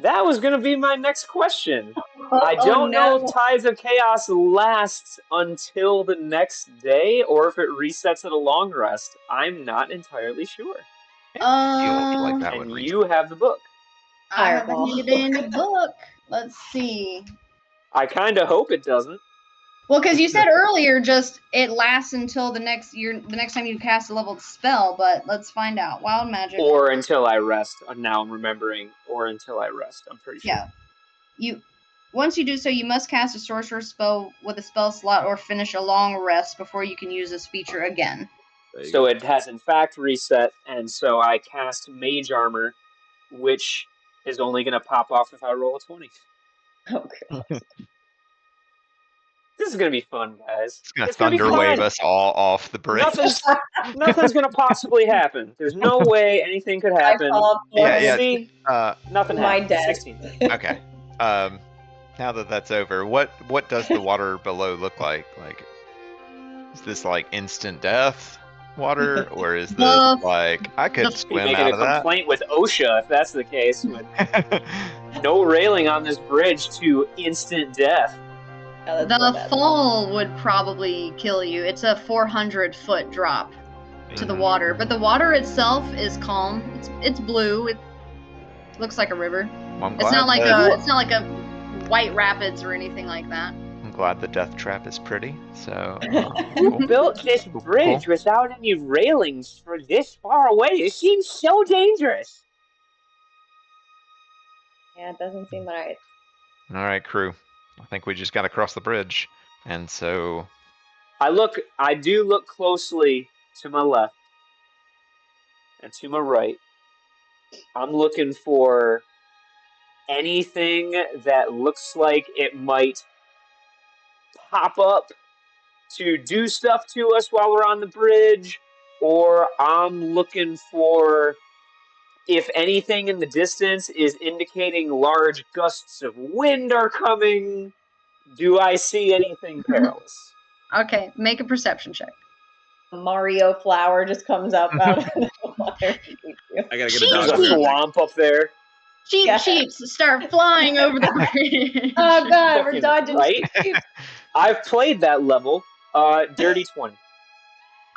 [SPEAKER 2] That was going to be my next question. I don't know if Tides of Chaos lasts until the next day or if it resets at a long rest. I'm not entirely sure.
[SPEAKER 4] Feels like that would
[SPEAKER 2] And
[SPEAKER 4] reach.
[SPEAKER 2] you have the book.
[SPEAKER 1] I have a
[SPEAKER 5] Fireball.
[SPEAKER 1] handy-dandy book. Let's see.
[SPEAKER 2] I kind of hope it doesn't.
[SPEAKER 1] Well, because you said earlier, just it lasts until the next time you cast a leveled spell. But let's find out. Wild magic.
[SPEAKER 2] Or until I rest. Now I'm remembering. Or until I rest. I'm pretty sure.
[SPEAKER 1] Yeah. Once you do so, you must cast a sorcerer spell with a spell slot or finish a long rest before you can use this feature again.
[SPEAKER 3] There you
[SPEAKER 2] So
[SPEAKER 3] go.
[SPEAKER 2] it has in fact reset, and so I cast Mage Armor, which is only going to pop off if I roll a 20.
[SPEAKER 5] Oh, God.
[SPEAKER 2] This is going to be fun, guys.
[SPEAKER 4] It's gonna
[SPEAKER 2] gonna be
[SPEAKER 4] thunder wave
[SPEAKER 2] fun.
[SPEAKER 4] us all off the bridge.
[SPEAKER 2] Nothing's going to possibly happen. There's no way anything could happen.
[SPEAKER 4] Yeah.
[SPEAKER 2] See? Nothing
[SPEAKER 5] My
[SPEAKER 2] happened.
[SPEAKER 5] death.
[SPEAKER 2] 16.
[SPEAKER 4] Okay. Now that that's over, what does the water below look like? Like, is this like instant death water, or is this
[SPEAKER 1] The-
[SPEAKER 4] like I could
[SPEAKER 1] the-
[SPEAKER 2] Be
[SPEAKER 4] swim
[SPEAKER 2] making
[SPEAKER 4] out
[SPEAKER 2] a
[SPEAKER 4] of that?
[SPEAKER 2] complaint with OSHA if that's the case. With no railing on this bridge to instant death.
[SPEAKER 5] Oh, that's so
[SPEAKER 1] The
[SPEAKER 5] bad.
[SPEAKER 1] fall would probably kill you. It's a 400-foot drop to the water, but the water itself is calm. It's blue. It looks like a river.
[SPEAKER 4] Well, I'm
[SPEAKER 1] It's not like
[SPEAKER 4] glad
[SPEAKER 1] a white rapids or anything like that.
[SPEAKER 4] I'm glad the death trap is pretty. So
[SPEAKER 2] Who
[SPEAKER 4] cool.
[SPEAKER 2] built this
[SPEAKER 4] Cool,
[SPEAKER 2] bridge without any railings for this far away? It seems so dangerous.
[SPEAKER 5] Yeah, it doesn't seem right.
[SPEAKER 4] All right, crew. I think we just got to cross the bridge, and so
[SPEAKER 2] I do look closely to my left and to my right. I'm looking for anything that looks like it might pop up to do stuff to us while we're on the bridge, or I'm looking for if anything in the distance is indicating large gusts of wind are coming. Do I see anything perilous?
[SPEAKER 1] Okay, make a perception check.
[SPEAKER 5] A Mario flower just comes up out of the water.
[SPEAKER 3] I gotta get a
[SPEAKER 1] Sheep,
[SPEAKER 2] There's
[SPEAKER 3] dog.
[SPEAKER 2] a
[SPEAKER 1] sheep.
[SPEAKER 2] swamp up there.
[SPEAKER 1] Sheeps start flying over the bridge.
[SPEAKER 5] Oh god, we're
[SPEAKER 2] Fucking
[SPEAKER 5] dodging
[SPEAKER 2] right.
[SPEAKER 5] sheep.
[SPEAKER 2] I've played that level. Dirty 20.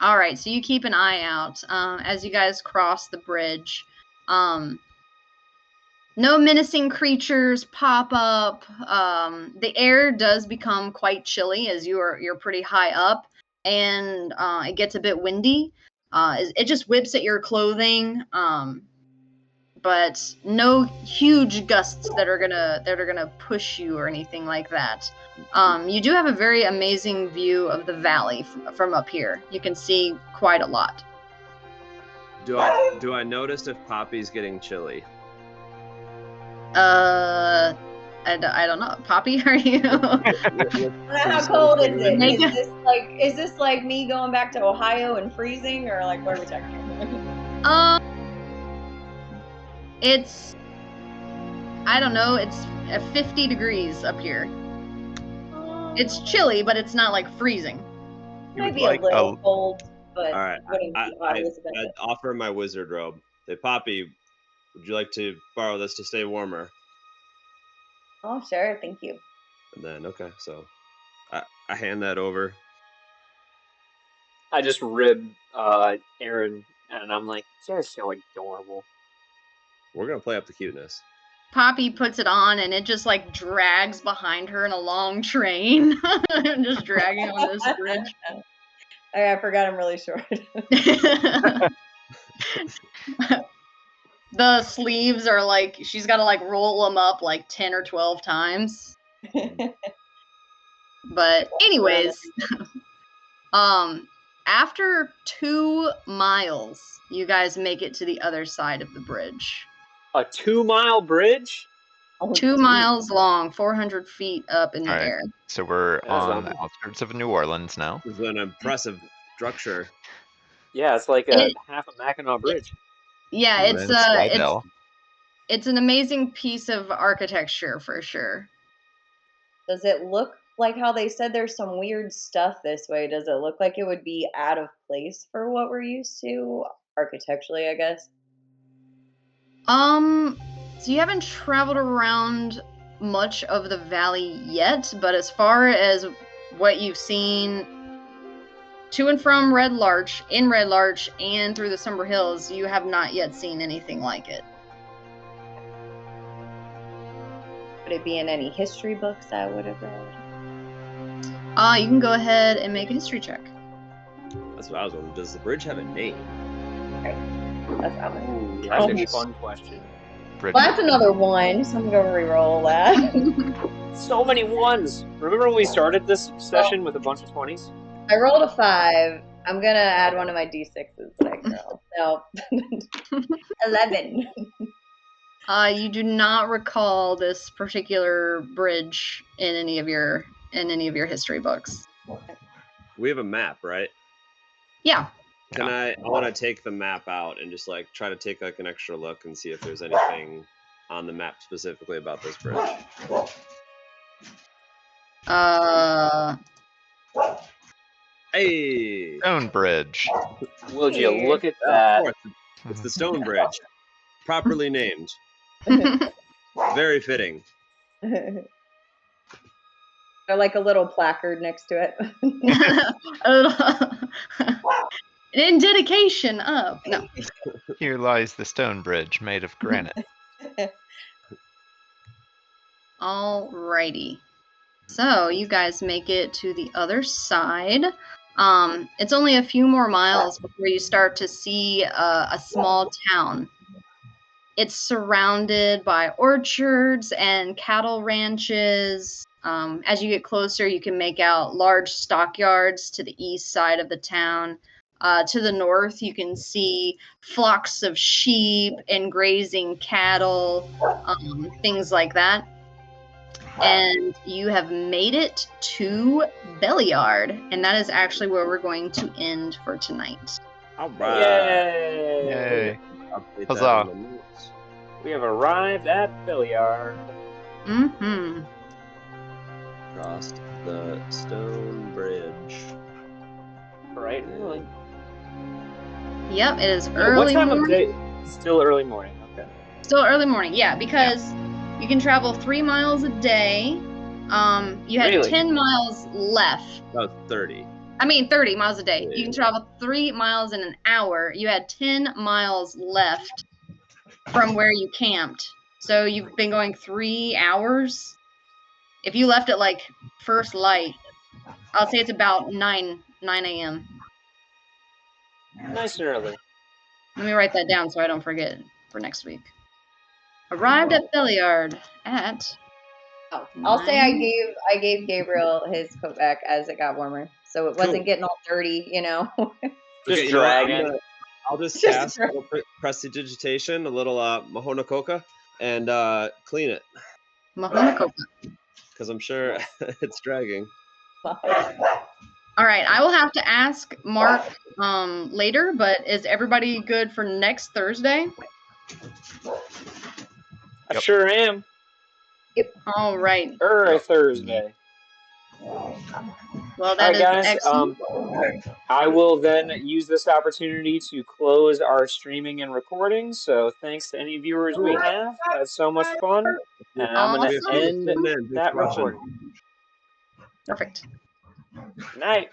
[SPEAKER 1] All right, so you keep an eye out as you guys cross the bridge. No menacing creatures pop up. The air does become quite chilly as you're pretty high up, and it gets a bit windy. It just whips at your clothing, but no huge gusts that are gonna push you or anything like that. You do have a very amazing view of the valley from up here. You can see quite a lot.
[SPEAKER 3] Do I notice if Poppy's getting chilly?
[SPEAKER 1] I don't know. Poppy, are you?
[SPEAKER 5] How cold is it?
[SPEAKER 1] Make a-
[SPEAKER 5] Is this like me going back to Ohio and freezing, or like what are we talking?
[SPEAKER 1] It's, I don't know. It's 50 degrees up here. It's chilly, but it's not like freezing.
[SPEAKER 4] You
[SPEAKER 5] Might
[SPEAKER 4] would
[SPEAKER 5] be
[SPEAKER 4] like
[SPEAKER 5] a little cold, but
[SPEAKER 3] All right,
[SPEAKER 5] wouldn't be
[SPEAKER 3] I
[SPEAKER 5] obvious about it.
[SPEAKER 3] offer my wizard robe. Hey, Poppy, would you like to borrow this to stay warmer?
[SPEAKER 5] Oh, sure, thank you.
[SPEAKER 3] And then, okay, so I hand that over.
[SPEAKER 2] I just rib Aaron, and I'm like, you're so adorable.
[SPEAKER 3] We're gonna play up the cuteness.
[SPEAKER 1] Poppy puts it on, and it just like drags behind her in a long train, just dragging on this bridge.
[SPEAKER 5] I forgot I'm really short.
[SPEAKER 1] The sleeves are like she's got to like roll them up like 10 or 12 times. But anyways, after 2 miles, you guys make it to the other side of the bridge.
[SPEAKER 2] A 2-mile bridge?
[SPEAKER 1] 2 miles long, 400 feet up in the
[SPEAKER 4] All right.
[SPEAKER 1] air.
[SPEAKER 4] So we're
[SPEAKER 2] That's
[SPEAKER 4] on
[SPEAKER 2] lovely.
[SPEAKER 4] the outskirts of New Orleans now.
[SPEAKER 3] This is an impressive structure.
[SPEAKER 2] Yeah, it's like half a Mackinac Bridge.
[SPEAKER 1] Yeah,
[SPEAKER 4] Oh, man, Slidell.
[SPEAKER 1] it's an amazing piece of architecture for sure.
[SPEAKER 5] Does it look like how they said there's some weird stuff this way? Does it look like it would be out of place for what we're used to architecturally, I guess?
[SPEAKER 1] So you haven't traveled around much of the valley yet, but as far as what you've seen to and from Red Larch, in Red Larch, and through the Summer Hills, you have not yet seen anything like it.
[SPEAKER 5] Would it be in any history books I would have read?
[SPEAKER 1] You can go ahead and make a history check.
[SPEAKER 3] That's what I was wondering. Does the bridge have a name?
[SPEAKER 5] That's what I was.
[SPEAKER 2] Ooh, that's a fun question.
[SPEAKER 4] Bridge.
[SPEAKER 5] Well, that's another one, so I'm gonna re-roll that.
[SPEAKER 2] So many ones. Remember when we started this session with a bunch of 20s?
[SPEAKER 5] I rolled a 5. I'm gonna add one of my d6s that I can roll. So 11.
[SPEAKER 1] You do not recall this particular bridge in any of your history books.
[SPEAKER 3] We have a map, right?
[SPEAKER 1] Yeah.
[SPEAKER 3] Can I want to take the map out and just like try to take like an extra look and see if there's anything on the map specifically about this bridge. Hey,
[SPEAKER 4] Stone Bridge.
[SPEAKER 2] Would you look at
[SPEAKER 3] of
[SPEAKER 2] that?
[SPEAKER 3] course, it's the Stone Bridge, properly named. Very fitting.
[SPEAKER 5] Or like a little placard next to it.
[SPEAKER 1] In dedication of no.
[SPEAKER 4] Here lies the stone bridge made of granite.
[SPEAKER 1] Alrighty. So you guys make it to the other side. It's only a few more miles before you start to see a small town. It's surrounded by orchards and cattle ranches. As you get closer, you can make out large stockyards to the east side of the town. To the north, you can see flocks of sheep and grazing cattle, things like that. And you have made it to Belliard, and that is actually where we're going to end for tonight.
[SPEAKER 3] All right.
[SPEAKER 4] Yay.
[SPEAKER 3] Update that
[SPEAKER 4] Huzzah.
[SPEAKER 3] in the notes.
[SPEAKER 2] We have arrived at Billiard.
[SPEAKER 1] Mm-hmm.
[SPEAKER 3] Crossed the stone bridge.
[SPEAKER 2] Right. Really?
[SPEAKER 1] Yep, it is
[SPEAKER 2] What
[SPEAKER 1] early
[SPEAKER 2] time
[SPEAKER 1] morning.
[SPEAKER 2] of day? Still early morning. Okay.
[SPEAKER 1] Still early morning, yeah, because you can travel 3 miles a day. You had
[SPEAKER 2] Really?
[SPEAKER 1] 10 miles left.
[SPEAKER 3] About 30.
[SPEAKER 1] 30 miles a day. You
[SPEAKER 3] Yeah.
[SPEAKER 1] can travel 3 miles in an hour. You had 10 miles left from where you camped. So you've been going 3 hours. If you left at like first light, I'll say it's about 9 a.m.
[SPEAKER 2] Nice and early.
[SPEAKER 1] Let me write that down so I don't forget for next week. Arrived at Belliard at
[SPEAKER 5] Oh, I'll say I gave Gabriel his coat back as it got warmer, so it wasn't
[SPEAKER 3] Cool.
[SPEAKER 5] getting all dirty, you know.
[SPEAKER 2] Just
[SPEAKER 3] you know what,
[SPEAKER 2] dragging.
[SPEAKER 3] I'll just
[SPEAKER 5] Just
[SPEAKER 3] cast a little prestidigitation, a little Mahona Coca, and clean it.
[SPEAKER 1] Mahona.
[SPEAKER 3] Because I'm sure it's dragging.
[SPEAKER 1] All right, I will have to ask Mark later, but is everybody good for next Thursday?
[SPEAKER 2] I
[SPEAKER 4] Yep.
[SPEAKER 2] sure am.
[SPEAKER 1] All right.
[SPEAKER 2] Thursday.
[SPEAKER 1] Well,
[SPEAKER 2] All
[SPEAKER 1] that
[SPEAKER 2] right,
[SPEAKER 1] is
[SPEAKER 2] guys.
[SPEAKER 1] excellent.
[SPEAKER 2] I will then use this opportunity to close our streaming and recording. So thanks to any viewers we have. Had so much fun. And I'm going to
[SPEAKER 1] Awesome.
[SPEAKER 2] end that recording.
[SPEAKER 1] Perfect.
[SPEAKER 2] Night.